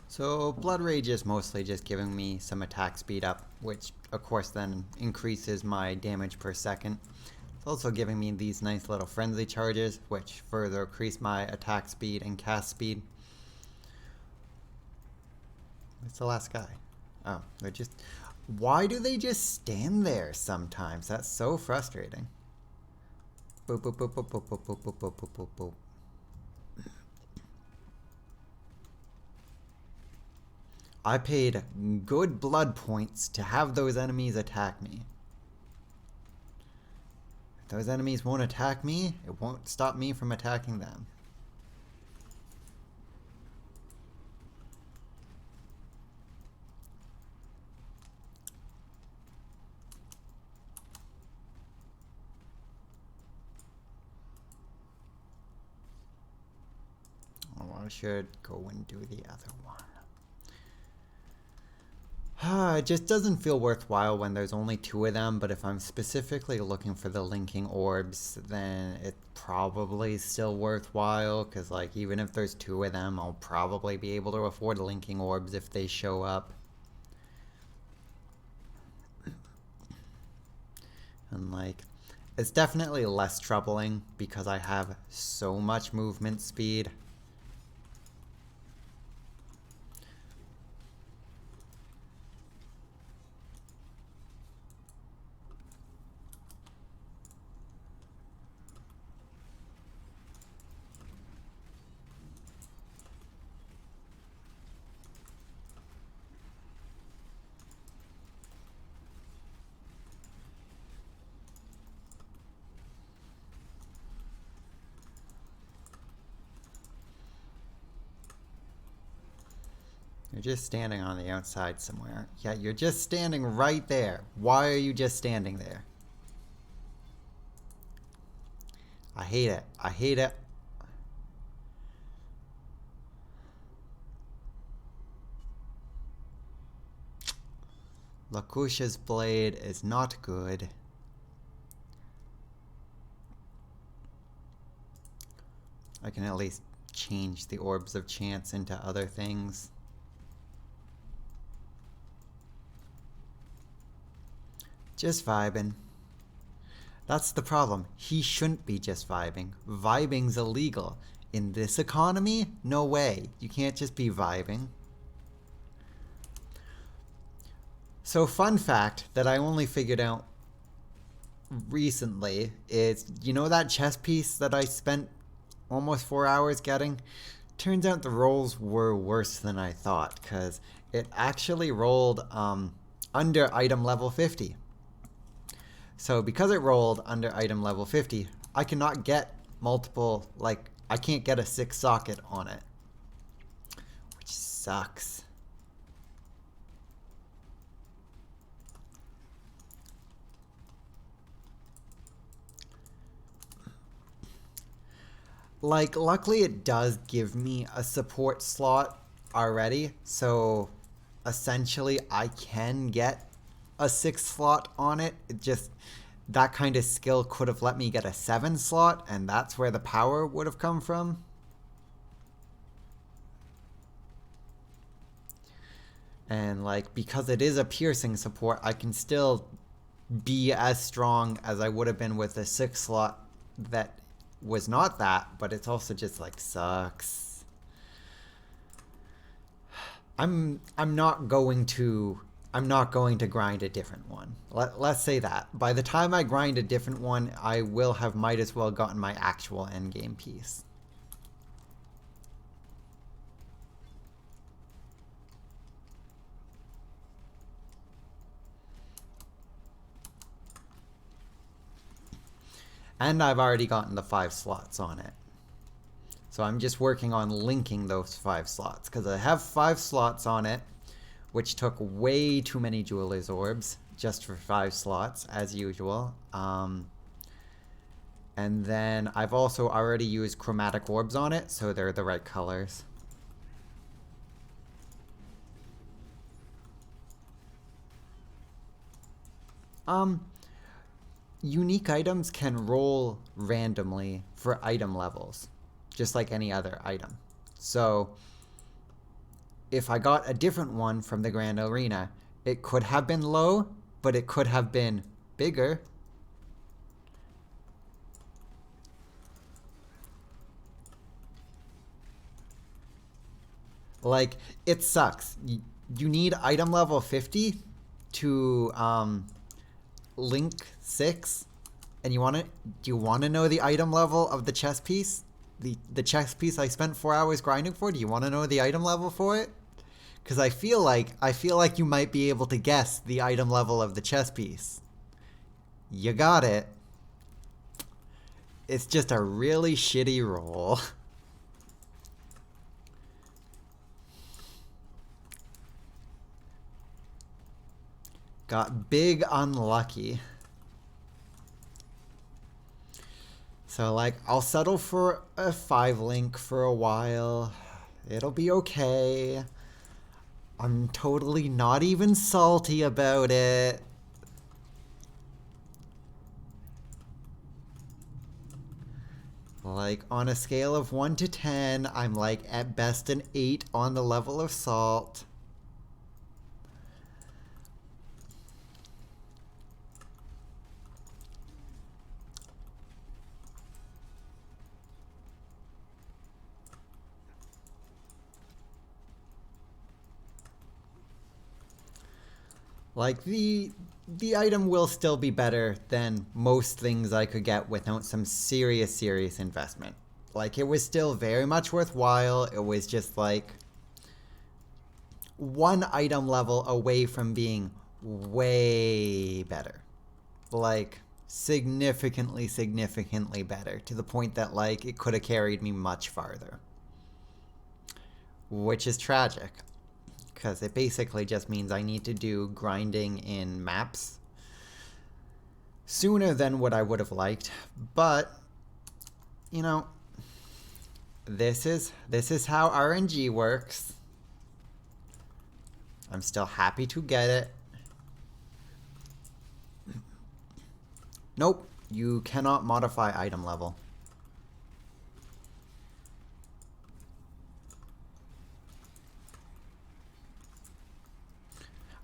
So Blood Rage is mostly just giving me some attack speed up, which of course then increases my damage per second. It's also giving me these nice little frenzy charges, which further increase my attack speed and cast speed. It's the last guy. Oh, they're just... Why do they just stand there sometimes? That's so frustrating. Boop, boop, boop, boop, boop, boop, boop, boop, boop, boop, boop, boop. I paid good blood points to have those enemies attack me. If those enemies won't attack me, it won't stop me from attacking them. Oh, I should go and do the other one. It just doesn't feel worthwhile when there's only 2 of them, but if I'm specifically looking for the linking orbs, then it's probably still worthwhile, because like even if there's 2 of them, I'll probably be able to afford linking orbs if they show up. And like, it's definitely less troubling because I have so much movement speed. You're just standing on the outside somewhere. Yeah, you're just standing right there. Why are you just standing there? I hate it. I hate it. Lakusha's blade is not good. I can at least change the orbs of chance into other things. Just vibing. That's the problem. He shouldn't be just vibing. Vibing's illegal. In this economy, no way. You can't just be vibing. So fun fact that I only figured out recently is, you know that chess piece that I spent almost 4 hours getting? turns out the rolls were worse than I thought, because it actually rolled under item level 50. So because it rolled under item level 50, I cannot get multiple, like, I can't get a 6 socket on it, which sucks. Like, luckily it does give me a support slot already, so essentially I can get a 6 slot on it. It just, that kind of skill could have let me get a 7 slot, and that's where the power would have come from. And like, because it is a piercing support, I can still be as strong as I would have been with a 6 slot that was not that, but it's also just like sucks. I'm not going to grind a different one. Let's say that. By the time I grind a different one, I will have might as well gotten my actual endgame piece. And I've already gotten the 5 slots on it. So I'm just working on linking those 5 slots, because I have 5 slots on it, which took way too many Jeweler's Orbs just for 5 slots, as usual. And then I've also already used chromatic orbs on it, so they're the right colors. Unique items can roll randomly for item levels, just like any other item. So if I got a different one from the Grand Arena, it could have been low, but it could have been bigger. Like, it sucks. You need item level 50 to link 6, and do you want to know the item level of the chess piece? The chess piece I spent 4 hours grinding for? Do you want to know the item level for it? Because I feel like you might be able to guess the item level of the chess piece. You got it. It's just a really shitty roll. Got big unlucky. So, like, I'll settle for a 5 link for a while. It'll be okay. I'm totally not even salty about it. Like, on a scale of 1 to 10, I'm like at best an 8 on the level of salt. Like, the item will still be better than most things I could get without some serious investment. Like, it was still very much worthwhile. It was just like one item level away from being way better. Like, significantly better, to the point that, like, it could have carried me much farther. Which is tragic, because it basically just means I need to do grinding in maps sooner than what I would have liked. But, you know, this is how RNG works. I'm still happy to get it. Nope, you cannot modify item level.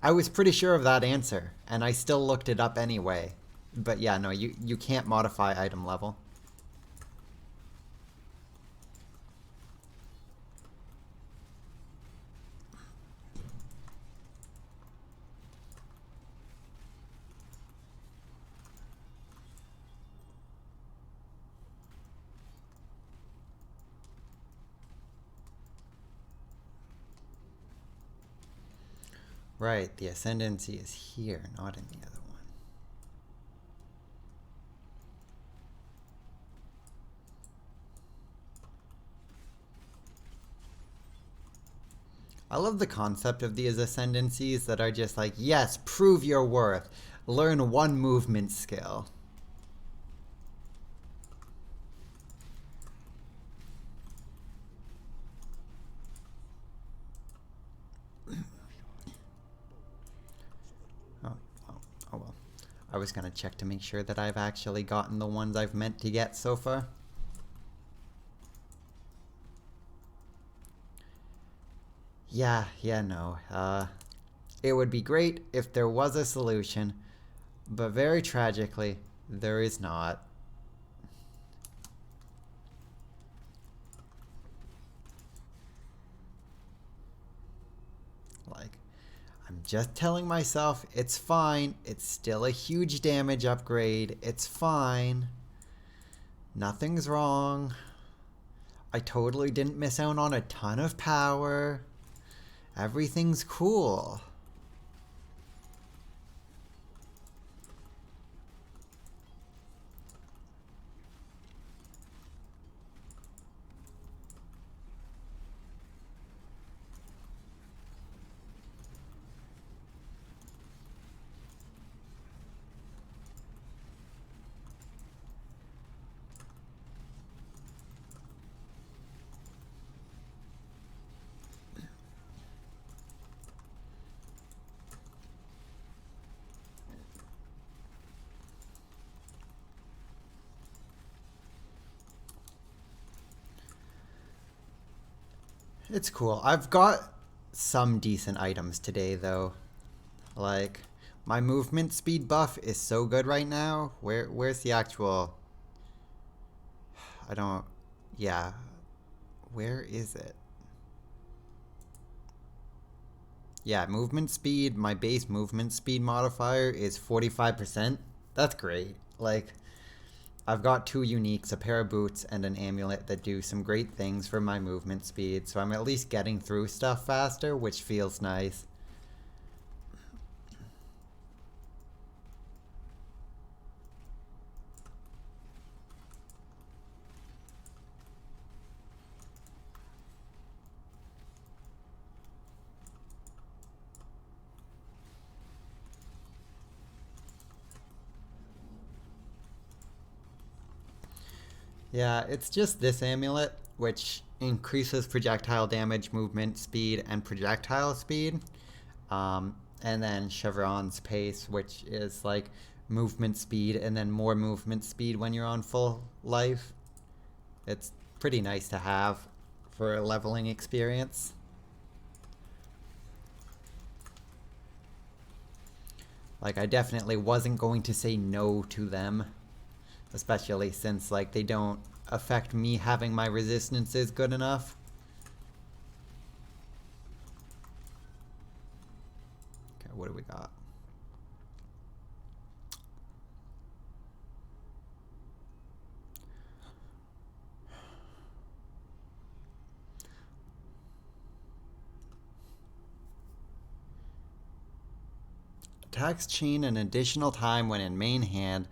I was pretty sure of that answer, and I still looked it up anyway. But yeah, no, you can't modify item level. Right, the ascendancy is here, not in the other one. I love the concept of these ascendancies that are just like, yes, prove your worth. Learn one movement skill. Oh, oh well. I was gonna check to make sure that I've actually gotten the ones I've meant to get so far. Yeah, no. It would be great if there was a solution, but very tragically, there is not. Like, I'm just telling myself it's fine. It's still a huge damage upgrade. It's fine. Nothing's wrong. I totally didn't miss out on a ton of power. Everything's cool. It's cool. I've got some decent items today, though. Like, my movement speed buff is so good right now. Where's the actual... I don't... Yeah. Where is it? Yeah, movement speed, my base movement speed modifier is 45%. That's great. Like, I've got 2 uniques, a pair of boots, and an amulet that do some great things for my movement speed, so I'm at least getting through stuff faster, which feels nice. Yeah, it's just this amulet, which increases projectile damage, movement speed, and projectile speed. And then Chevron's pace, which is like movement speed and then more movement speed when you're on full life. It's pretty nice to have for a leveling experience. Like, I definitely wasn't going to say no to them. Especially since, like, they don't affect me having my resistances good enough. Okay, what do we got? Attacks chain an additional time when in main hand.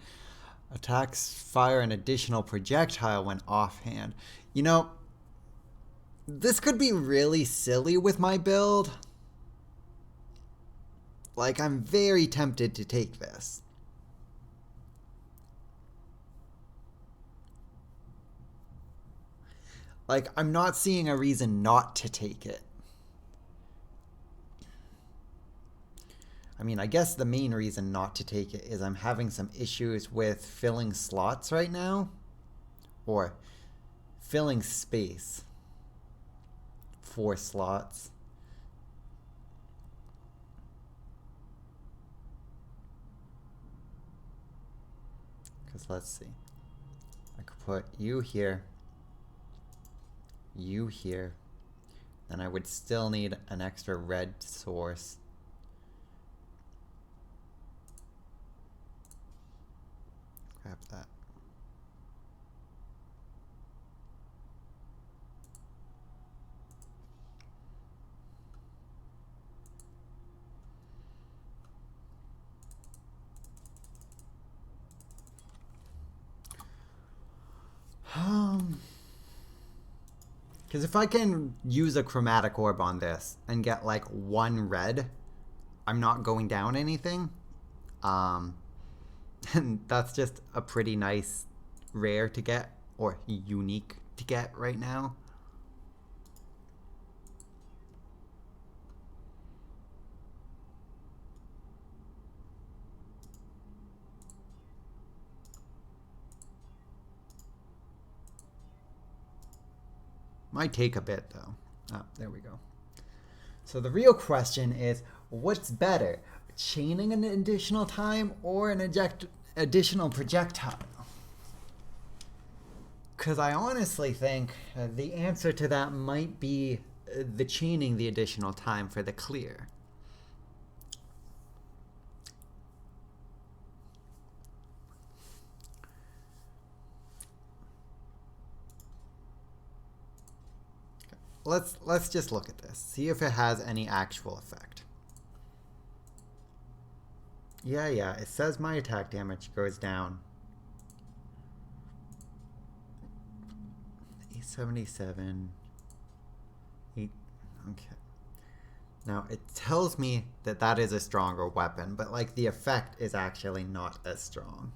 Attacks fire an additional projectile when offhand. You know, this could be really silly with my build. Like, I'm very tempted to take this. Like, I'm not seeing a reason not to take it. I mean, I guess the main reason not to take it is I'm having some issues with filling slots right now. Or filling space for slots. Because let's see. I could put you here. You here. Then I would still need an extra red source. Grab that. Because if I can use a chromatic orb on this and get like 1 red, I'm not going down anything. And that's just a pretty nice rare to get, or unique to get right now. Might take a bit though. Oh, there we go. So the real question is, what's better? Chaining an additional time or an additional projectile? Because I honestly think the answer to that might be the chaining the additional time for the clear. Let's just look at this. See if it has any actual effect. Yeah, it says my attack damage goes down. 877. 8. Okay. Now it tells me that that is a stronger weapon, but like the effect is actually not as strong.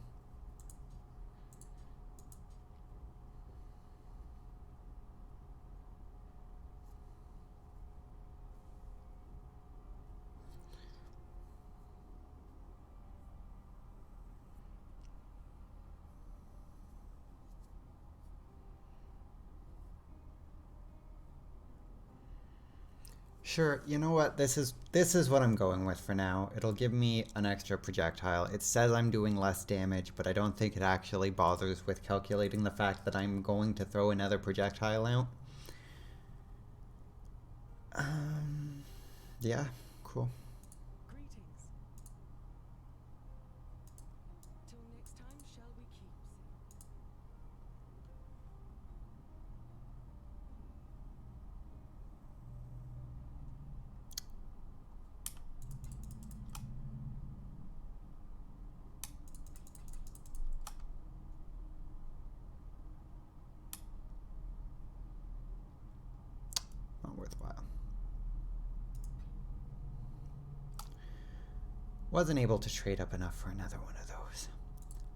Sure, you know what? This is what I'm going with for now. It'll give me an extra projectile. It says I'm doing less damage, but I don't think it actually bothers with calculating the fact that I'm going to throw another projectile out. Yeah, cool. Greetings. Till next time, shall we keep? Not worthwhile. Wasn't able to trade up enough for another one of those.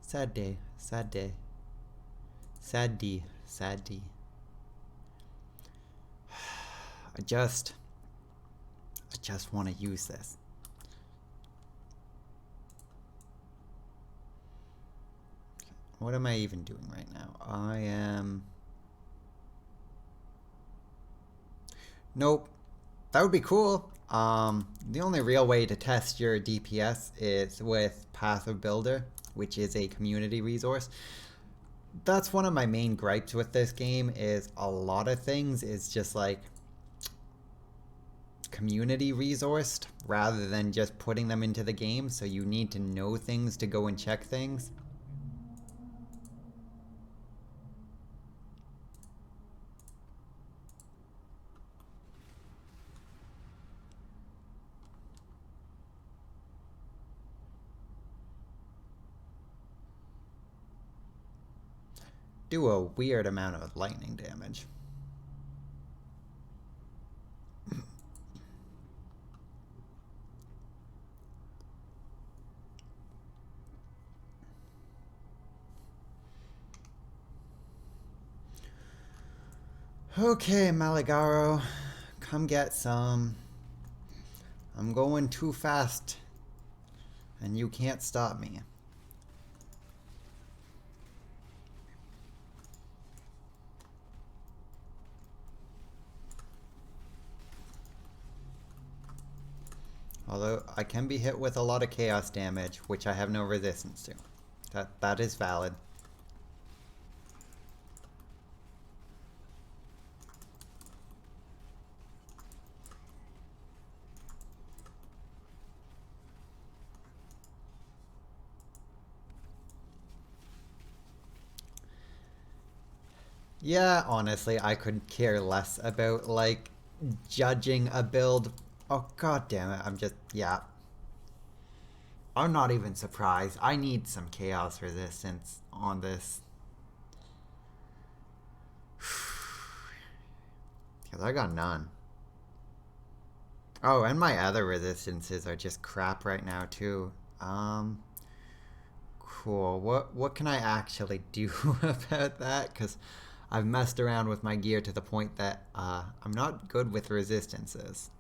Sad day, sad day. Sad D, sad D. I just want to use this. What am I even doing right now? I am... Nope. That would be cool. The only real way to test your DPS is with Path of Builder, which is a community resource. That's one of my main gripes with this game, is a lot of things is just like community resourced rather than just putting them into the game, so you need to know things to go and check things. Do a weird amount of lightning damage. Okay, Maligaro, come get some. I'm going too fast, and you can't stop me. Although I can be hit with a lot of chaos damage, which I have no resistance to. That is valid. Yeah, honestly, I could care less about, like, judging a build. Oh, god damn it, I'm just, yeah. I'm not even surprised. I need some chaos resistance on this. Because I got none. Oh, and my other resistances are just crap right now, too. Cool. What can I actually do about that? Because I've messed around with my gear to the point that I'm not good with resistances.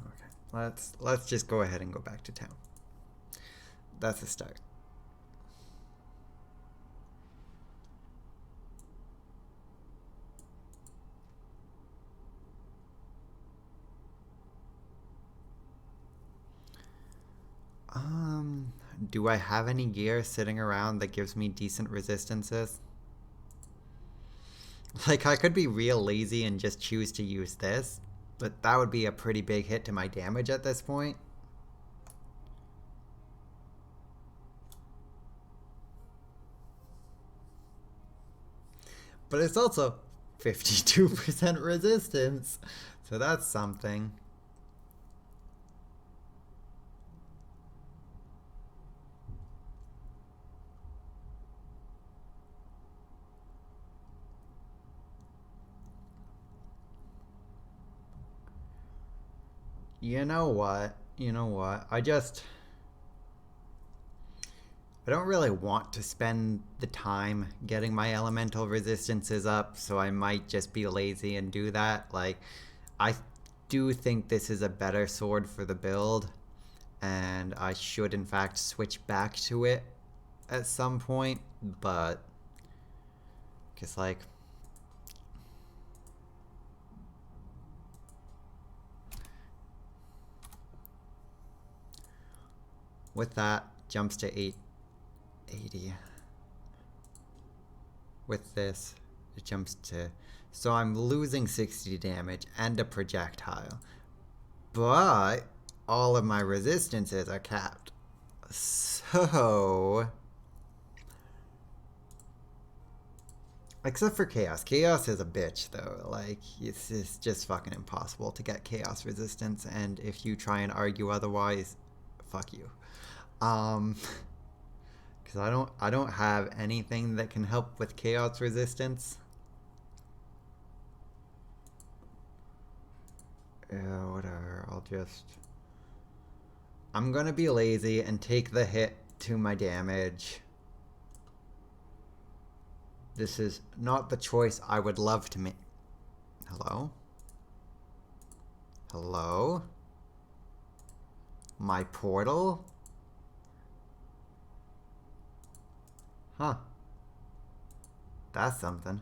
Okay, let's just go ahead and go back to town. That's a start. Do I have any gear sitting around that gives me decent resistances? Like, I could be real lazy and just choose to use this, but that would be a pretty big hit to my damage at this point. But it's also 52% resistance, so that's something. You know what? You know what? I don't really want to spend the time getting my elemental resistances up, so I might just be lazy and do that. Like, I do think this is a better sword for the build, and I should in fact switch back to it at some point, but just like with that jumps to 880. With this it jumps to, so I'm losing 60 damage and a projectile, but all of my resistances are capped. So except for Chaos. Chaos is a bitch, though. Like, it's just fucking impossible to get Chaos resistance, and if you try and argue otherwise, fuck you. Because I don't have anything that can help with Chaos resistance. Yeah, whatever. I'm gonna be lazy and take the hit to my damage. This is not the choice I would love to make. Hello? Hello? My portal? Huh. That's something.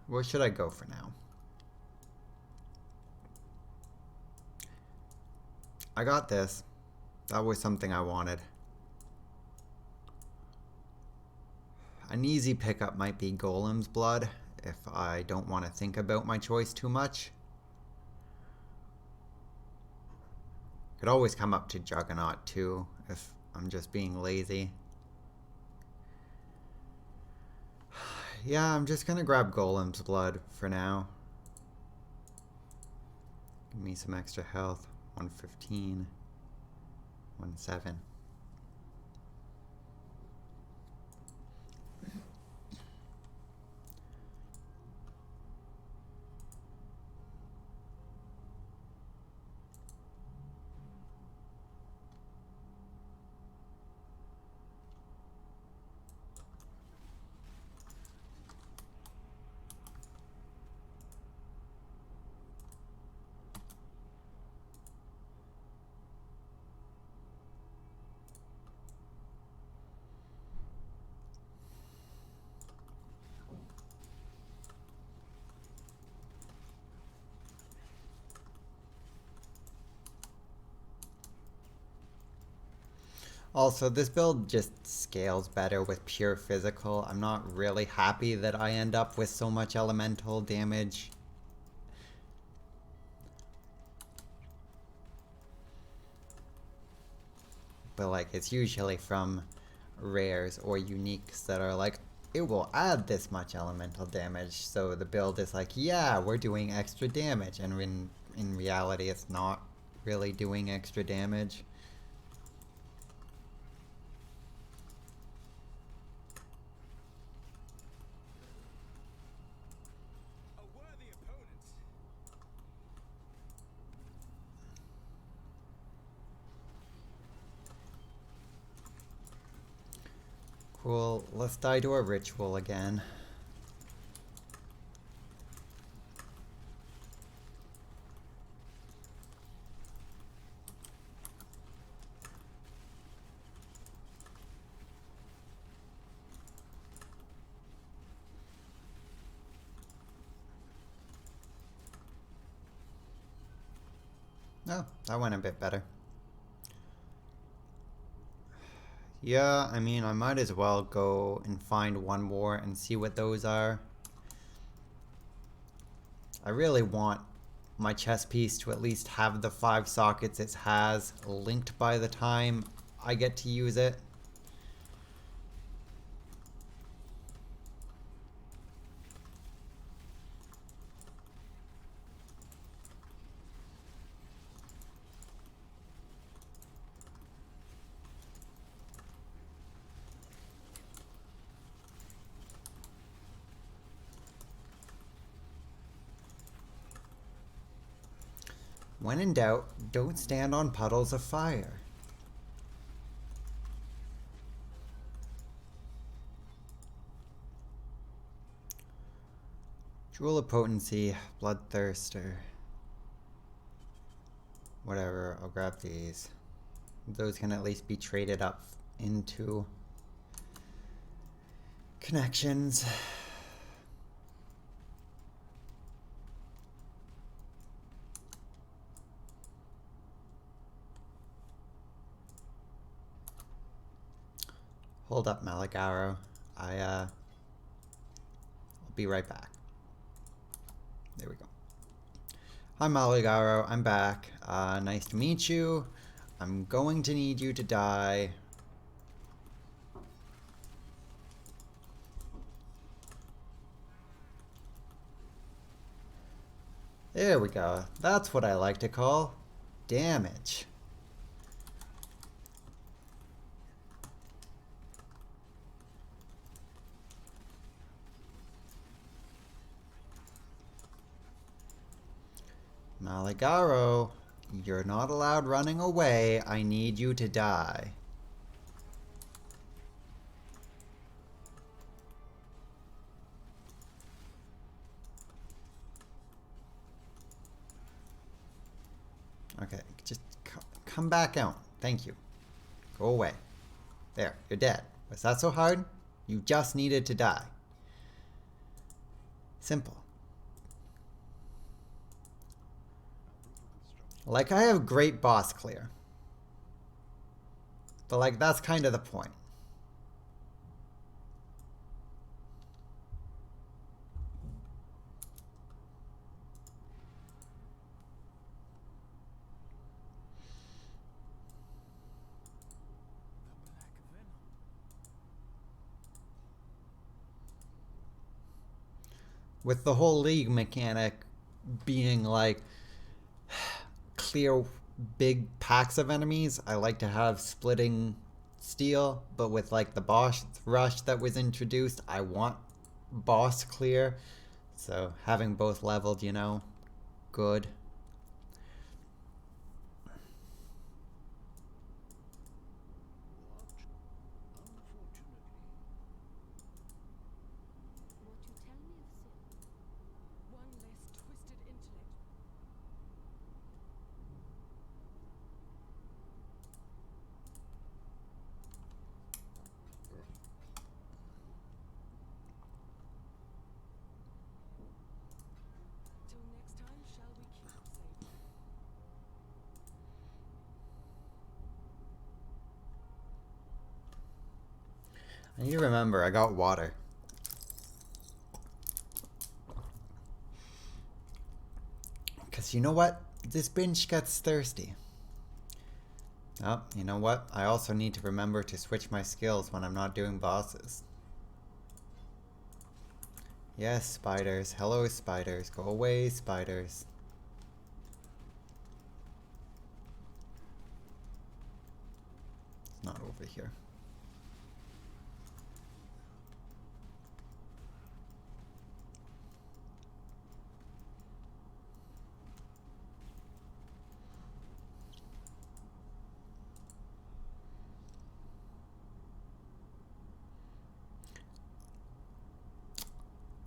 Where should I go for now? I got this. That was something I wanted. An easy pickup might be Golem's Blood, if I don't want to think about my choice too much. Could always come up to Juggernaut too, if I'm just being lazy. Yeah, I'm just gonna grab Golem's Blood for now. Give me some extra health. 115. 17. Also, this build just scales better with pure physical. I'm not really happy that I end up with so much elemental damage. But like, it's usually from rares or uniques that are like, it will add this much elemental damage. So the build is like, yeah, we're doing extra damage. And in reality, it's not really doing extra damage. Cool. Let's die to a ritual again. Oh, that went a bit better. Yeah, I mean, I might as well go and find one more and see what those are. I really want my chess piece to at least have the 5 sockets it has linked by the time I get to use it. When in doubt, don't stand on puddles of fire. Jewel of Potency, Bloodthirster. Whatever, I'll grab these. Those can at least be traded up into connections. Hold up, Malagaro. I'll be right back. There we go. Hi, Malagaro. I'm back. Nice to meet you. I'm going to need you to die. There we go. That's what I like to call damage. Malagaro, you're not allowed running away. I need you to die. Okay, just come back out. Thank you. Go away. There, you're dead. Was that so hard? You just needed to die. Simple. Like, I have great boss clear. But, like, that's kind of the point. With the whole league mechanic being, like, clear big packs of enemies, I like to have splitting steel, but with like the boss rush that was introduced, I want boss clear, so having both leveled, you know, good. What you tell me of sin? One less twisted intellect. Till next time, shall we keep safe? I need to remember I got water. Because you know what? This bench gets thirsty. Oh, you know what? I also need to remember to switch my skills when I'm not doing bosses. Yes, spiders. Hello, spiders. Go away, spiders. It's not over here.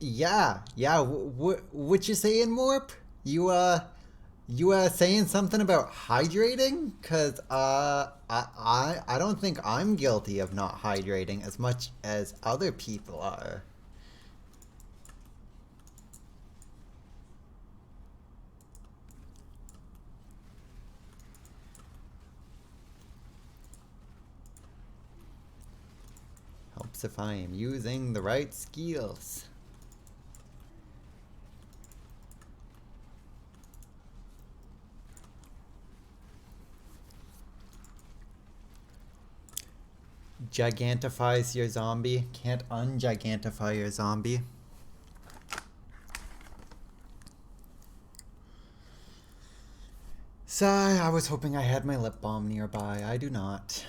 Yeah. What you saying, Morp? You saying something about hydrating? Cause I don't think I'm guilty of not hydrating as much as other people are. Helps if I am using the right skills. Gigantifies your zombie. Can't ungigantify your zombie. Sigh, I was hoping I had my lip balm nearby. I do not.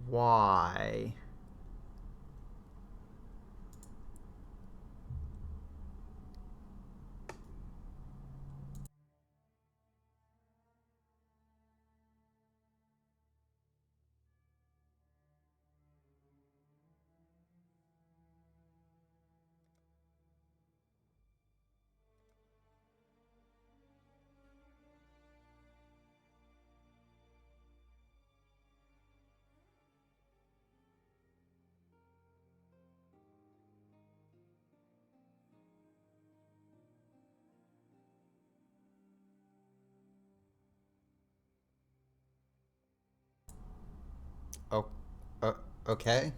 Why? Oh, uh, okay.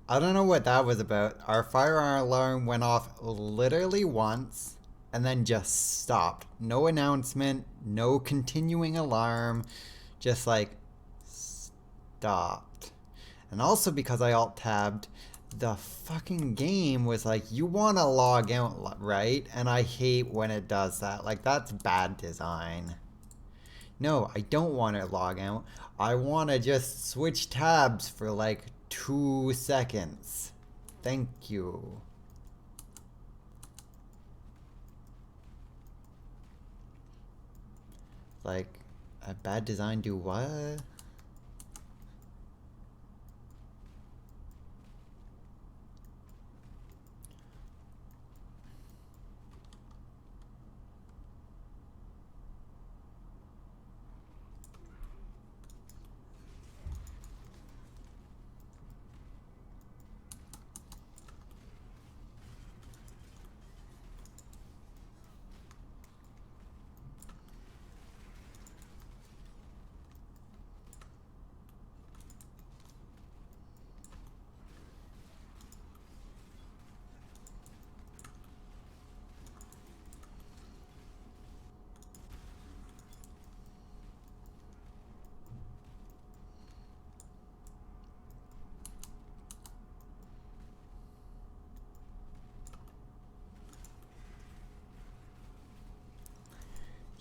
I don't know what that was about. Our fire alarm went off literally once and then just stopped. No announcement, no continuing alarm, just like stopped. And also because I alt tabbed, the fucking game was like, you want to log out, right? And I hate when it does that. Like, that's bad design. No, I don't want to log out. I want to just switch tabs for like 2 seconds. Thank you. Like, a bad design do what?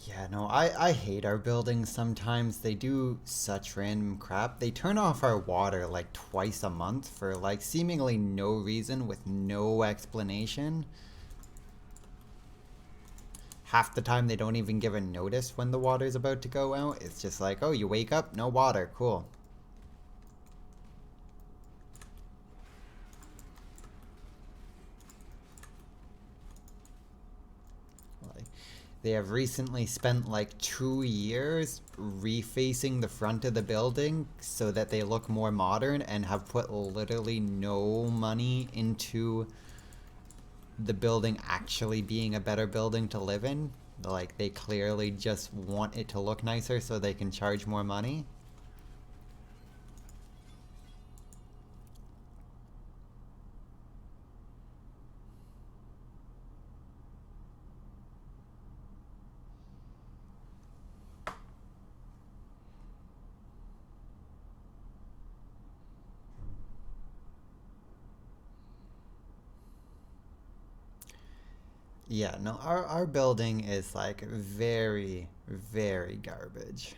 Yeah, no, I hate our buildings sometimes. They do such random crap. They turn off our water like twice a month for like seemingly no reason with no explanation. Half the time they don't even give a notice when the water's about to go out. It's just like, oh, you wake up, no water, cool. Like, they have recently spent like 2 years refacing the front of the building so that they look more modern and have put literally no money into the building actually being a better building to live in. Like, they clearly just want it to look nicer so they can charge more money. Yeah, no, our building is like very, very garbage.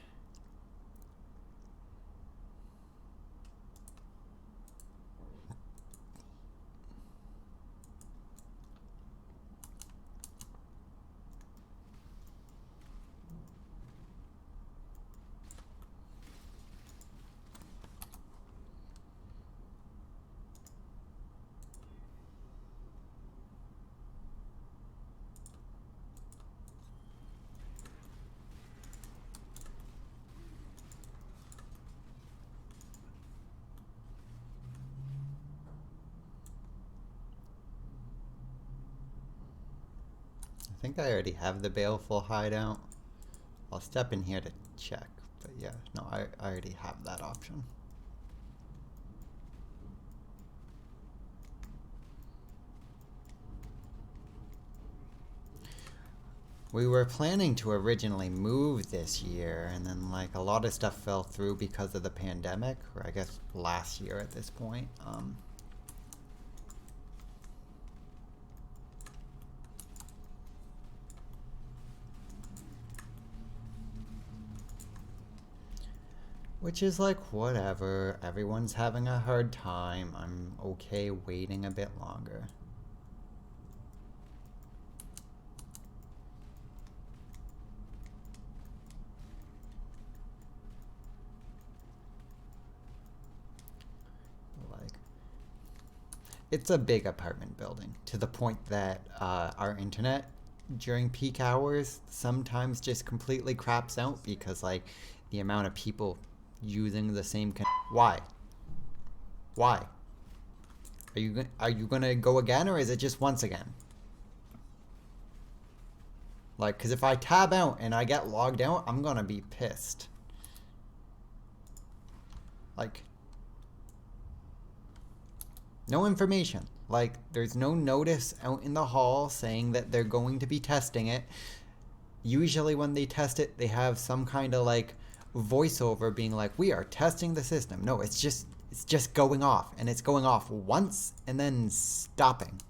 I think I already have the baleful hideout. I'll step in here to check, but yeah, no, I already have that option. We were planning to originally move this year, and then like a lot of stuff fell through because of the pandemic, or I guess last year at this point. Which is like, whatever. Everyone's having a hard time. I'm okay waiting a bit longer. Like, it's a big apartment building to the point that our internet during peak hours sometimes just completely craps out because like the amount of people using the same why are you gonna go again, or is it just once again? Like, because if I tab out and I get logged out, I'm gonna be pissed. Like, no information. Like, there's no notice out in the hall saying that they're going to be testing it. Usually when they test it, they have some kind of like voiceover being like, we are testing the system. No, it's just going off, and it's going off once and then stopping.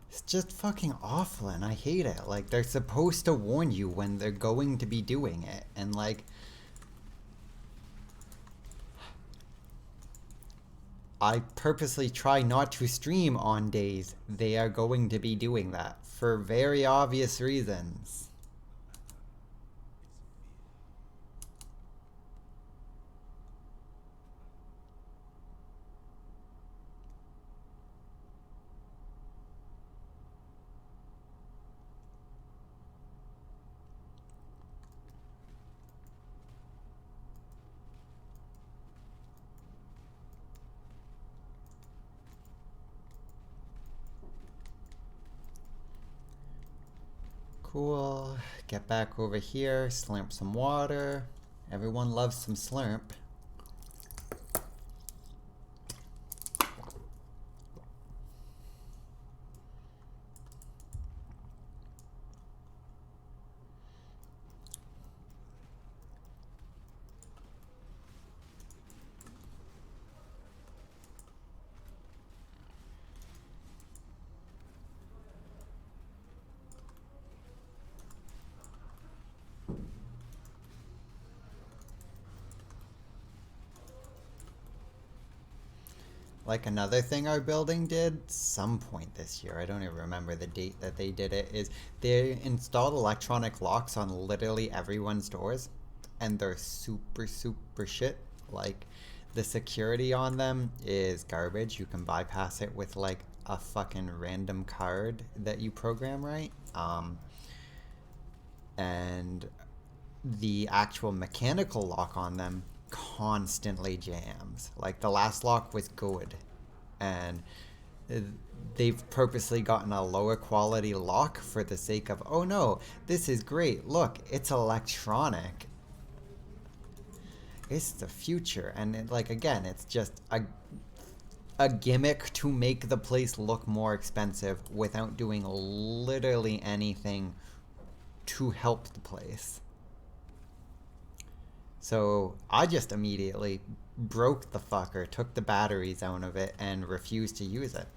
It's just fucking awful, and I hate it. Like, they're supposed to warn you when they're going to be doing it, and like, I purposely try not to stream on days they are going to be doing that for very obvious reasons. Cool. Get back over here, slurp some water. Everyone loves some slurp. Like, another thing our building did some point this year, I don't even remember the date that they did it, is they installed electronic locks on literally everyone's doors, and they're super, super shit. Like, the security on them is garbage. You can bypass it with like a fucking random card that you program right. And the actual mechanical lock on them constantly jams. Like the last lock was good, and they've purposely gotten a lower quality lock for the sake of, oh no, this is great. Look, it's electronic. It's the future, and like again, it's just a gimmick to make the place look more expensive without doing literally anything to help the place. So I just immediately broke the fucker, took the batteries out of it, and refused to use it.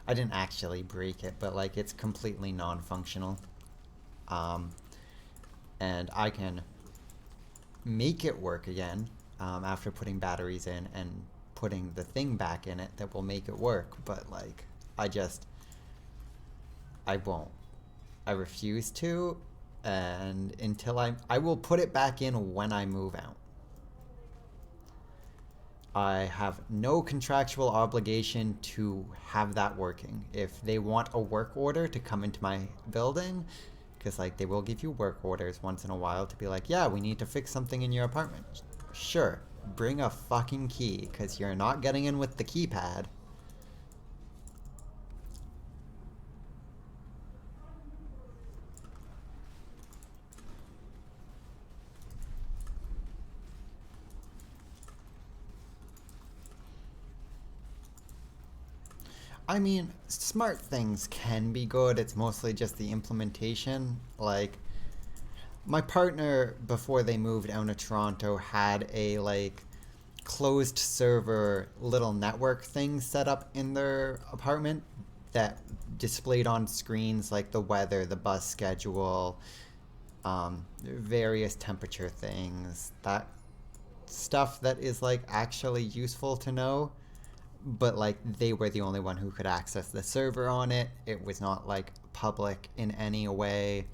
I didn't actually break it, but like it's completely non-functional. And I can make it work again after putting batteries in and putting the thing back in it that will make it work. But like, I won't. I refuse to, and until I will put it back in when I move out. I have no contractual obligation to have that working. If they want a work order to come into my building, because like they will give you work orders once in a while to be like, yeah, we need to fix something in your apartment. Sure, bring a fucking key, because you're not getting in with the keypad. I mean, smart things can be good. It's mostly just the implementation. Like, my partner, before they moved out of Toronto, had a, like, closed server little network thing set up in their apartment that displayed on screens, like, the weather, the bus schedule, various temperature things. That stuff that is, like, actually useful to know. But like they were the only one who could access the server on it. It was not like public in any way.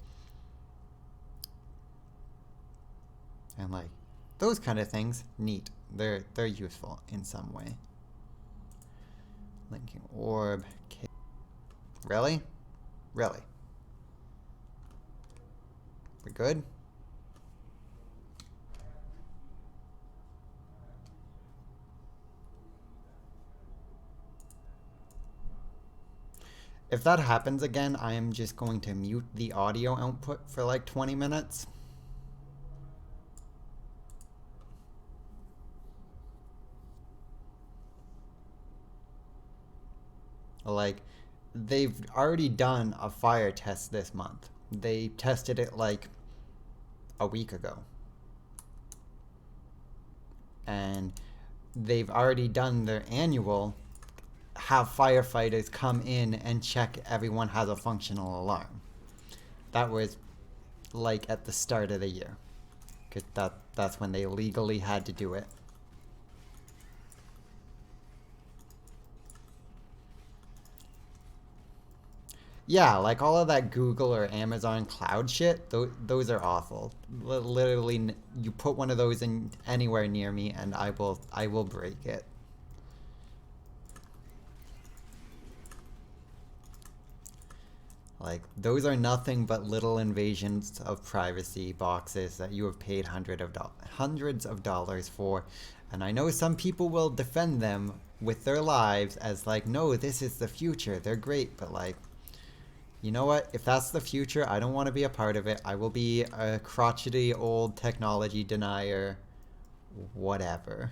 And like those kind of things, neat. They're useful in some way. Linking orb. Really? Really? We're good? If that happens again, I am just going to mute the audio output for like 20 minutes. Like, they've already done a fire test this month. They tested it like a week ago. And they've already done their annual, have firefighters come in and check everyone has a functional alarm. That was like at the start of the year, because that's when they legally had to do it. Yeah, like all of that Google or Amazon cloud shit, those are awful. Literally, you put one of those in anywhere near me and I will break it. Like, those are nothing but little invasions of privacy boxes that you have paid hundreds of dollars for. And I know some people will defend them with their lives as like, no, this is the future. They're great. But like, you know what? If that's the future, I don't want to be a part of it. I will be a crotchety old technology denier. Whatever.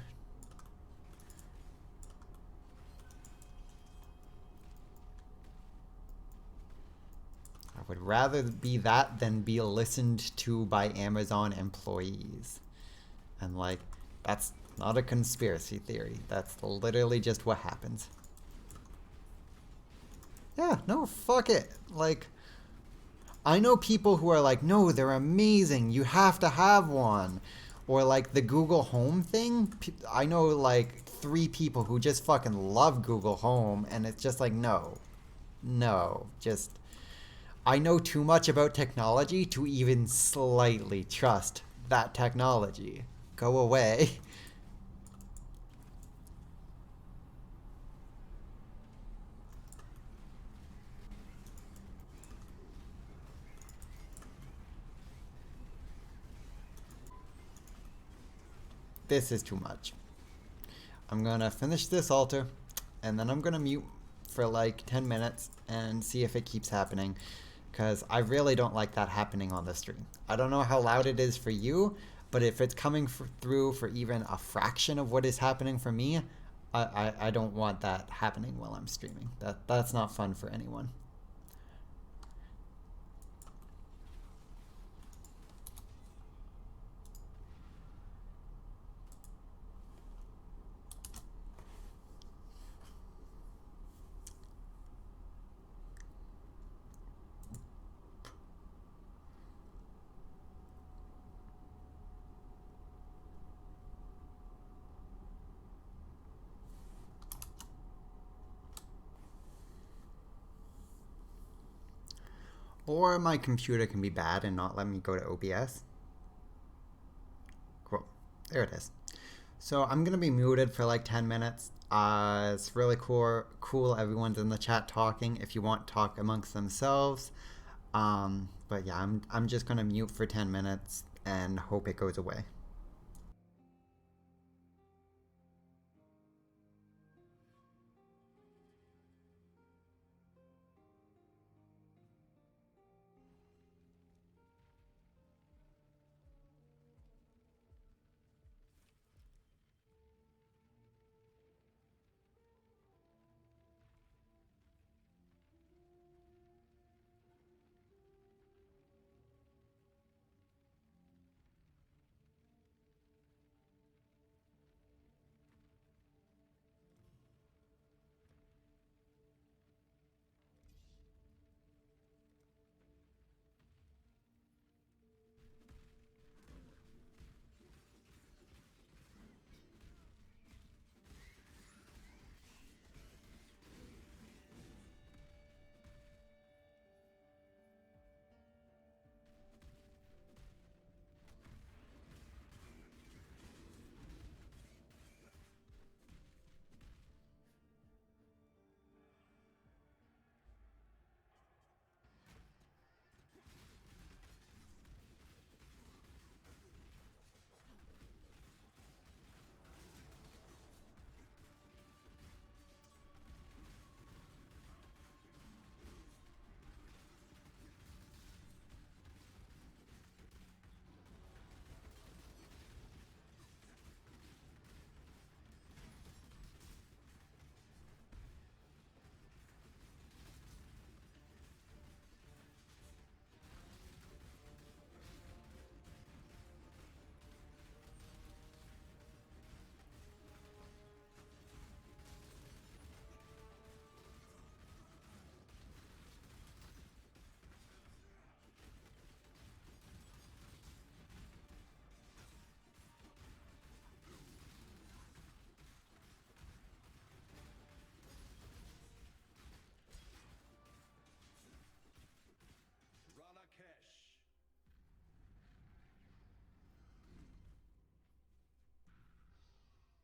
I would rather be that than be listened to by Amazon employees. And like, that's not a conspiracy theory. That's literally just what happens. Yeah, no, fuck it. Like, I know people who are like, no, they're amazing. You have to have one. Or like the Google Home thing. I know like 3 people who just fucking love Google Home. And it's just like, no. No. Just, I know too much about technology to even slightly trust that technology. Go away. this is too much. I'm gonna finish this altar, and then I'm gonna mute for like 10 minutes and see if it keeps happening, because I really don't like that happening on the stream. I don't know how loud it is for you, but if it's coming through for even a fraction of what is happening for me, I don't want that happening while I'm streaming. That's not fun for anyone. Or my computer can be bad and not let me go to OBS. Cool. There it is. So I'm gonna be muted for like 10 minutes. It's really cool. Everyone's in the chat talking. If you want, talk amongst themselves. But yeah, I'm just gonna mute for 10 minutes and hope it goes away.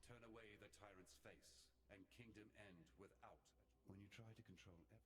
Turn away the tyrant's face, and kingdom end without. When you try to control everything.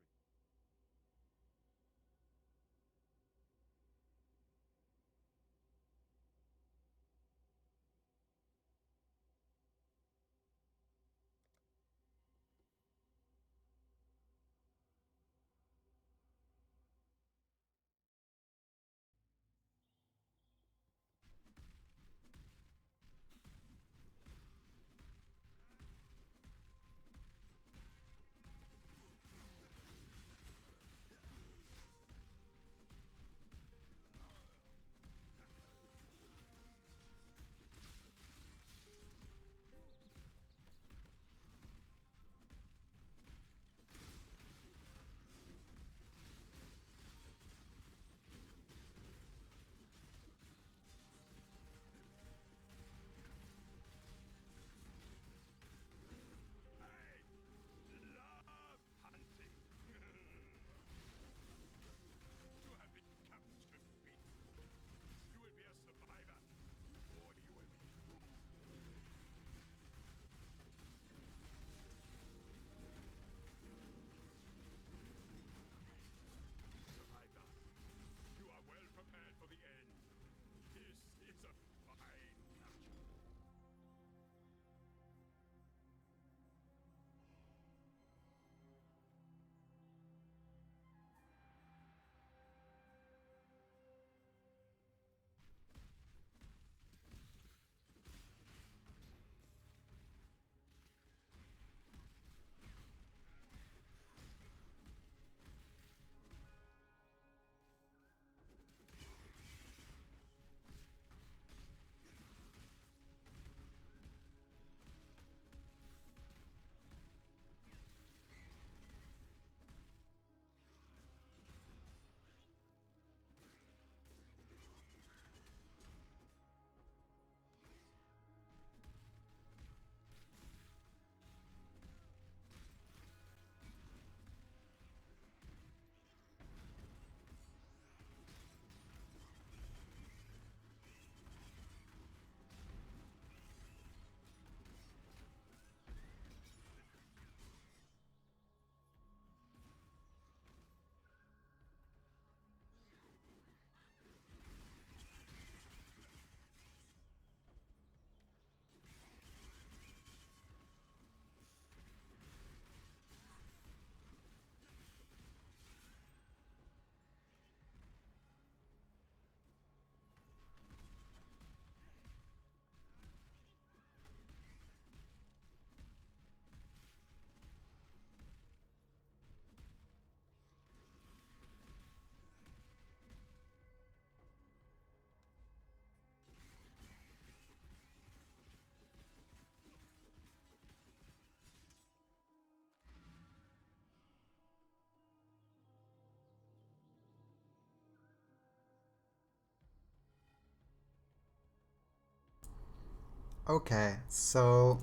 Okay, so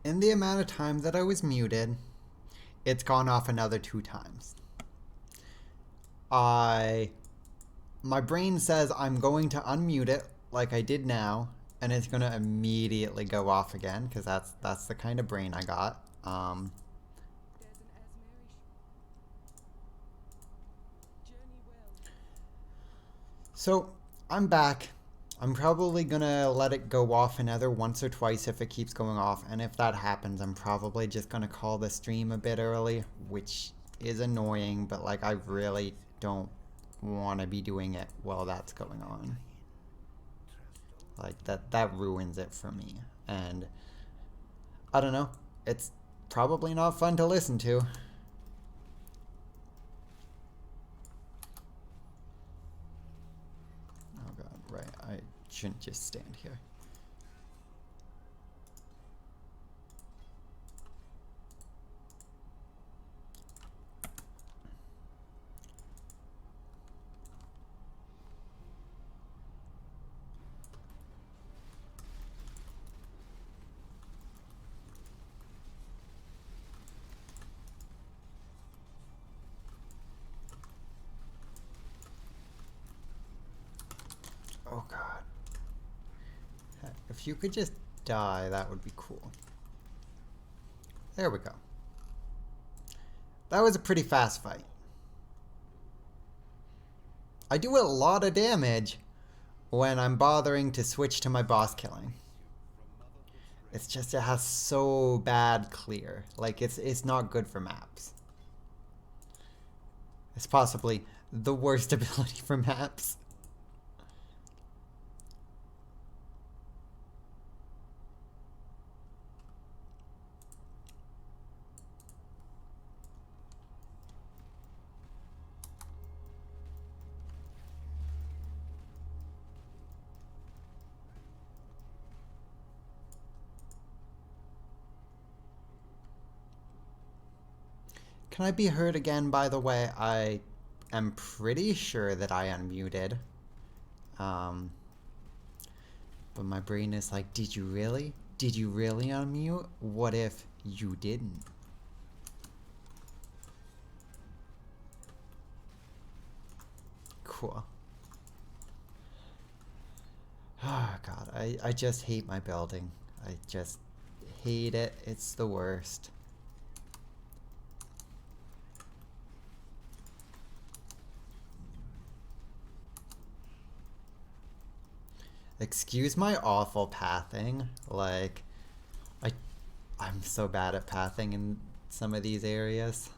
in the amount of time that I was muted, it's gone off another 2 times. I My brain says I'm going to unmute it like I did now, and it's gonna immediately go off again because that's the kind of brain I got. There's an Asmeri journey well. So I'm back. I'm probably gonna let it go off another once or twice if it keeps going off, and if that happens, I'm probably just gonna call the stream a bit early, which is annoying, but like I really don't want to be doing it while that's going on. Like that ruins it for me. And I don't know. It's probably not fun to listen to. Oh god, right. I shouldn't just stand here. Oh god. If you could just die, that would be cool. There we go. That was a pretty fast fight. I do a lot of damage when I'm bothering to switch to my boss killing. It's just it has so bad clear. Like it's not good for maps. It's possibly the worst ability for maps. Can I be heard again, by the way? I am pretty sure that I unmuted. But my brain is like, did you really? Did you really unmute? What if you didn't? Cool. Oh god, I just hate my building. I just hate it. It's the worst. Excuse my awful pathing. Like, I'm so bad at pathing in some of these areas.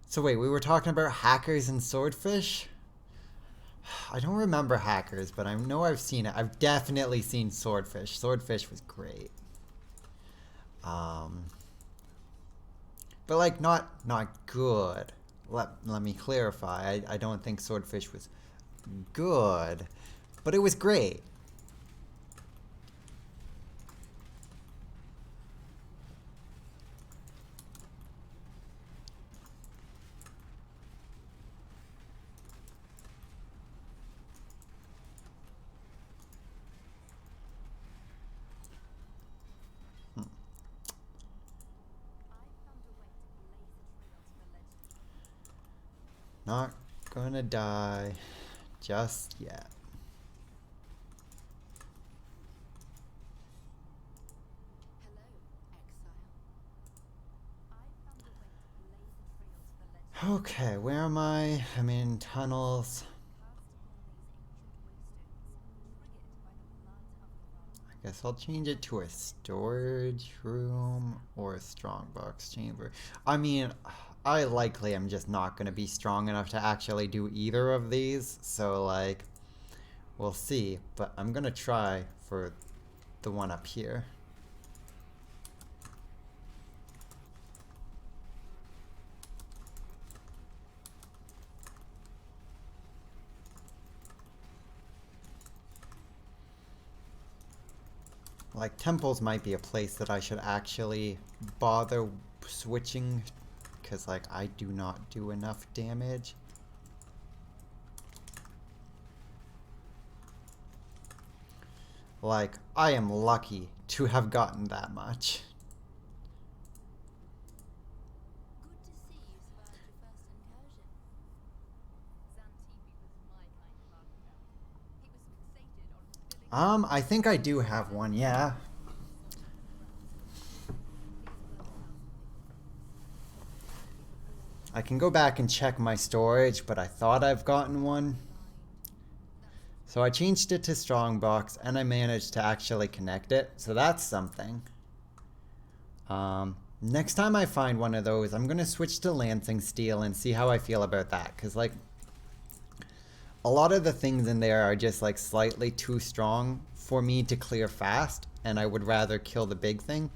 So wait, we were talking about hackers and swordfish? I don't remember hackers, but I know I've seen it. I've definitely seen swordfish. Swordfish was great. But like not good. Let me clarify. I don't think swordfish was good, but it was great. Not gonna die just yet. Okay, where am I? I'm in tunnels. I guess I'll change it to a storage room or a strongbox chamber. I mean, I likely am just not going to be strong enough to actually do either of these, so like, we'll see. But I'm going to try for the one up here. Like, temples might be a place that I should actually bother switching, because, like, I do not do enough damage. Like, I am lucky to have gotten that much. Good to see you survived your first incursion. Xantippe was my kind of architect. He was fixated on filling I think I do have one, yeah. I can go back and check my storage, but I thought I've gotten one. So I changed it to Strongbox, and I managed to actually connect it, so that's something. Next time I find one of those, I'm going to switch to Lancing Steel and see how I feel about that, because, like, a lot of the things in there are just, like, slightly too strong for me to clear fast, and I would rather kill the big thing.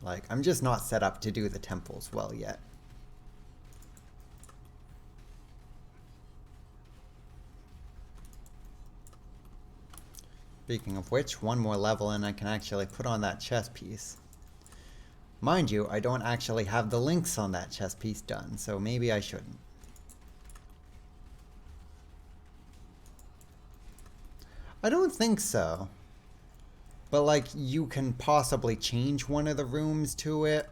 Like, I'm just not set up to do the temples well yet. Speaking of which, one more level and I can actually put on that chess piece. Mind you, I don't actually have the links on that chess piece done, so maybe I shouldn't. I don't think so. But, like, you can possibly change one of the rooms to it.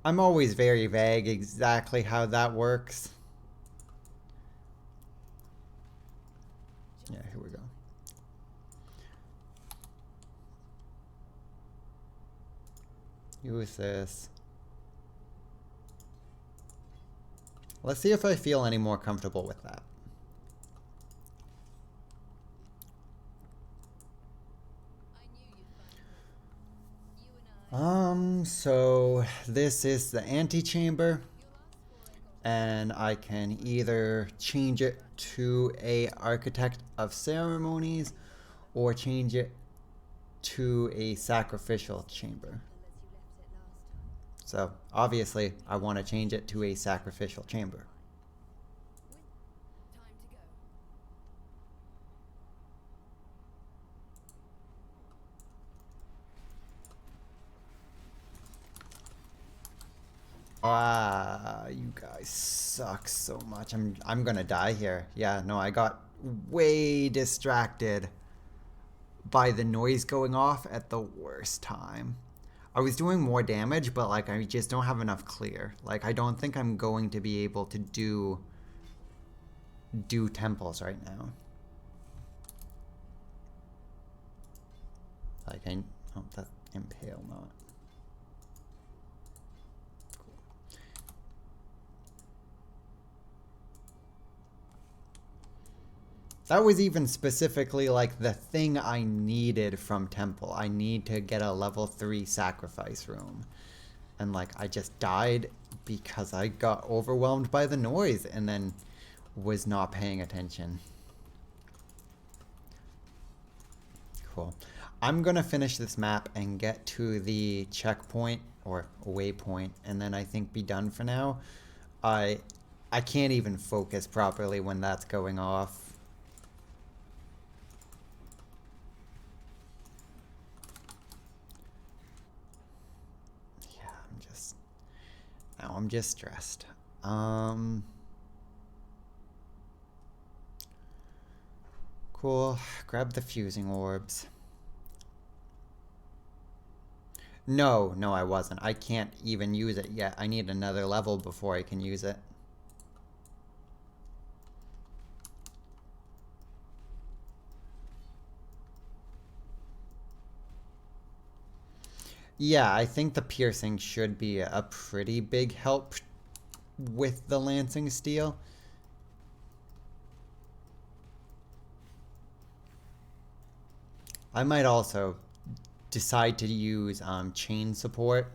I'm always very vague exactly how that works. Yeah, here we go. Use this. Let's see if I feel any more comfortable with that. I knew you'd find it. You and I. So this is the antechamber, Your last foray got and I can either change it to a architect of ceremonies or change it to a sacrificial chamber. As you left it last time. So obviously I want to change it to a sacrificial chamber. time to go. Ah, you guys suck so much. I'm gonna die here. Yeah, no, I got way distracted by the noise going off at the worst time. I was doing more damage, but, like, I just don't have enough clear. Like, I don't think I'm going to be able to do temples right now. Like, oh, that's impale, not. That was even specifically, like, the thing I needed from Temple. I need to get a level 3 sacrifice room. And, like, I just died because I got overwhelmed by the noise and then was not paying attention. Cool. I'm gonna finish this map and get to the checkpoint or waypoint and then I think be done for now. I can't even focus properly when that's going off. Now I'm just stressed. Cool. Grab the fusing orbs. No, I wasn't. I can't even use it yet. I need another level before I can use it. Yeah, I think the piercing should be a pretty big help with the lancing steel. I might also decide to use chain support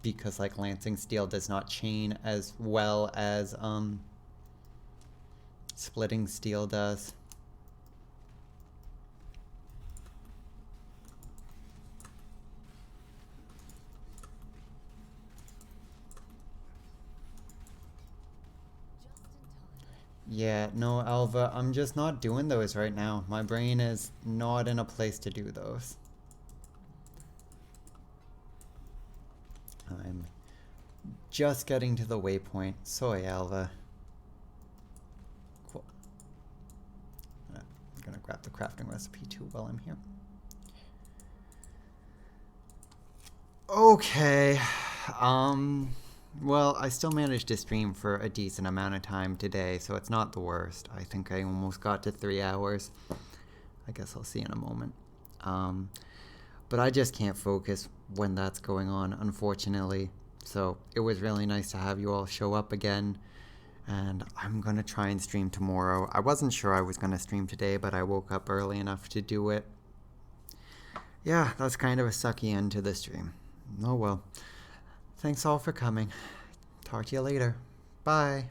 because, like, lancing steel does not chain as well as splitting steel does. Yeah, no, Alva, I'm just not doing those right now. My brain is not in a place to do those. I'm just getting to the waypoint. Sorry, Alva. Cool. I'm gonna grab the crafting recipe too while I'm here. Okay. Well, I still managed to stream for a decent amount of time today, so it's not the worst. I think I almost got to 3 hours. I guess I'll see in a moment. But I just can't focus when that's going on, unfortunately. So it was really nice to have you all show up again. And I'm going to try and stream tomorrow. I wasn't sure I was going to stream today, but I woke up early enough to do it. Yeah, that's kind of a sucky end to the stream. Oh well. Thanks all for coming. Talk to you later. Bye.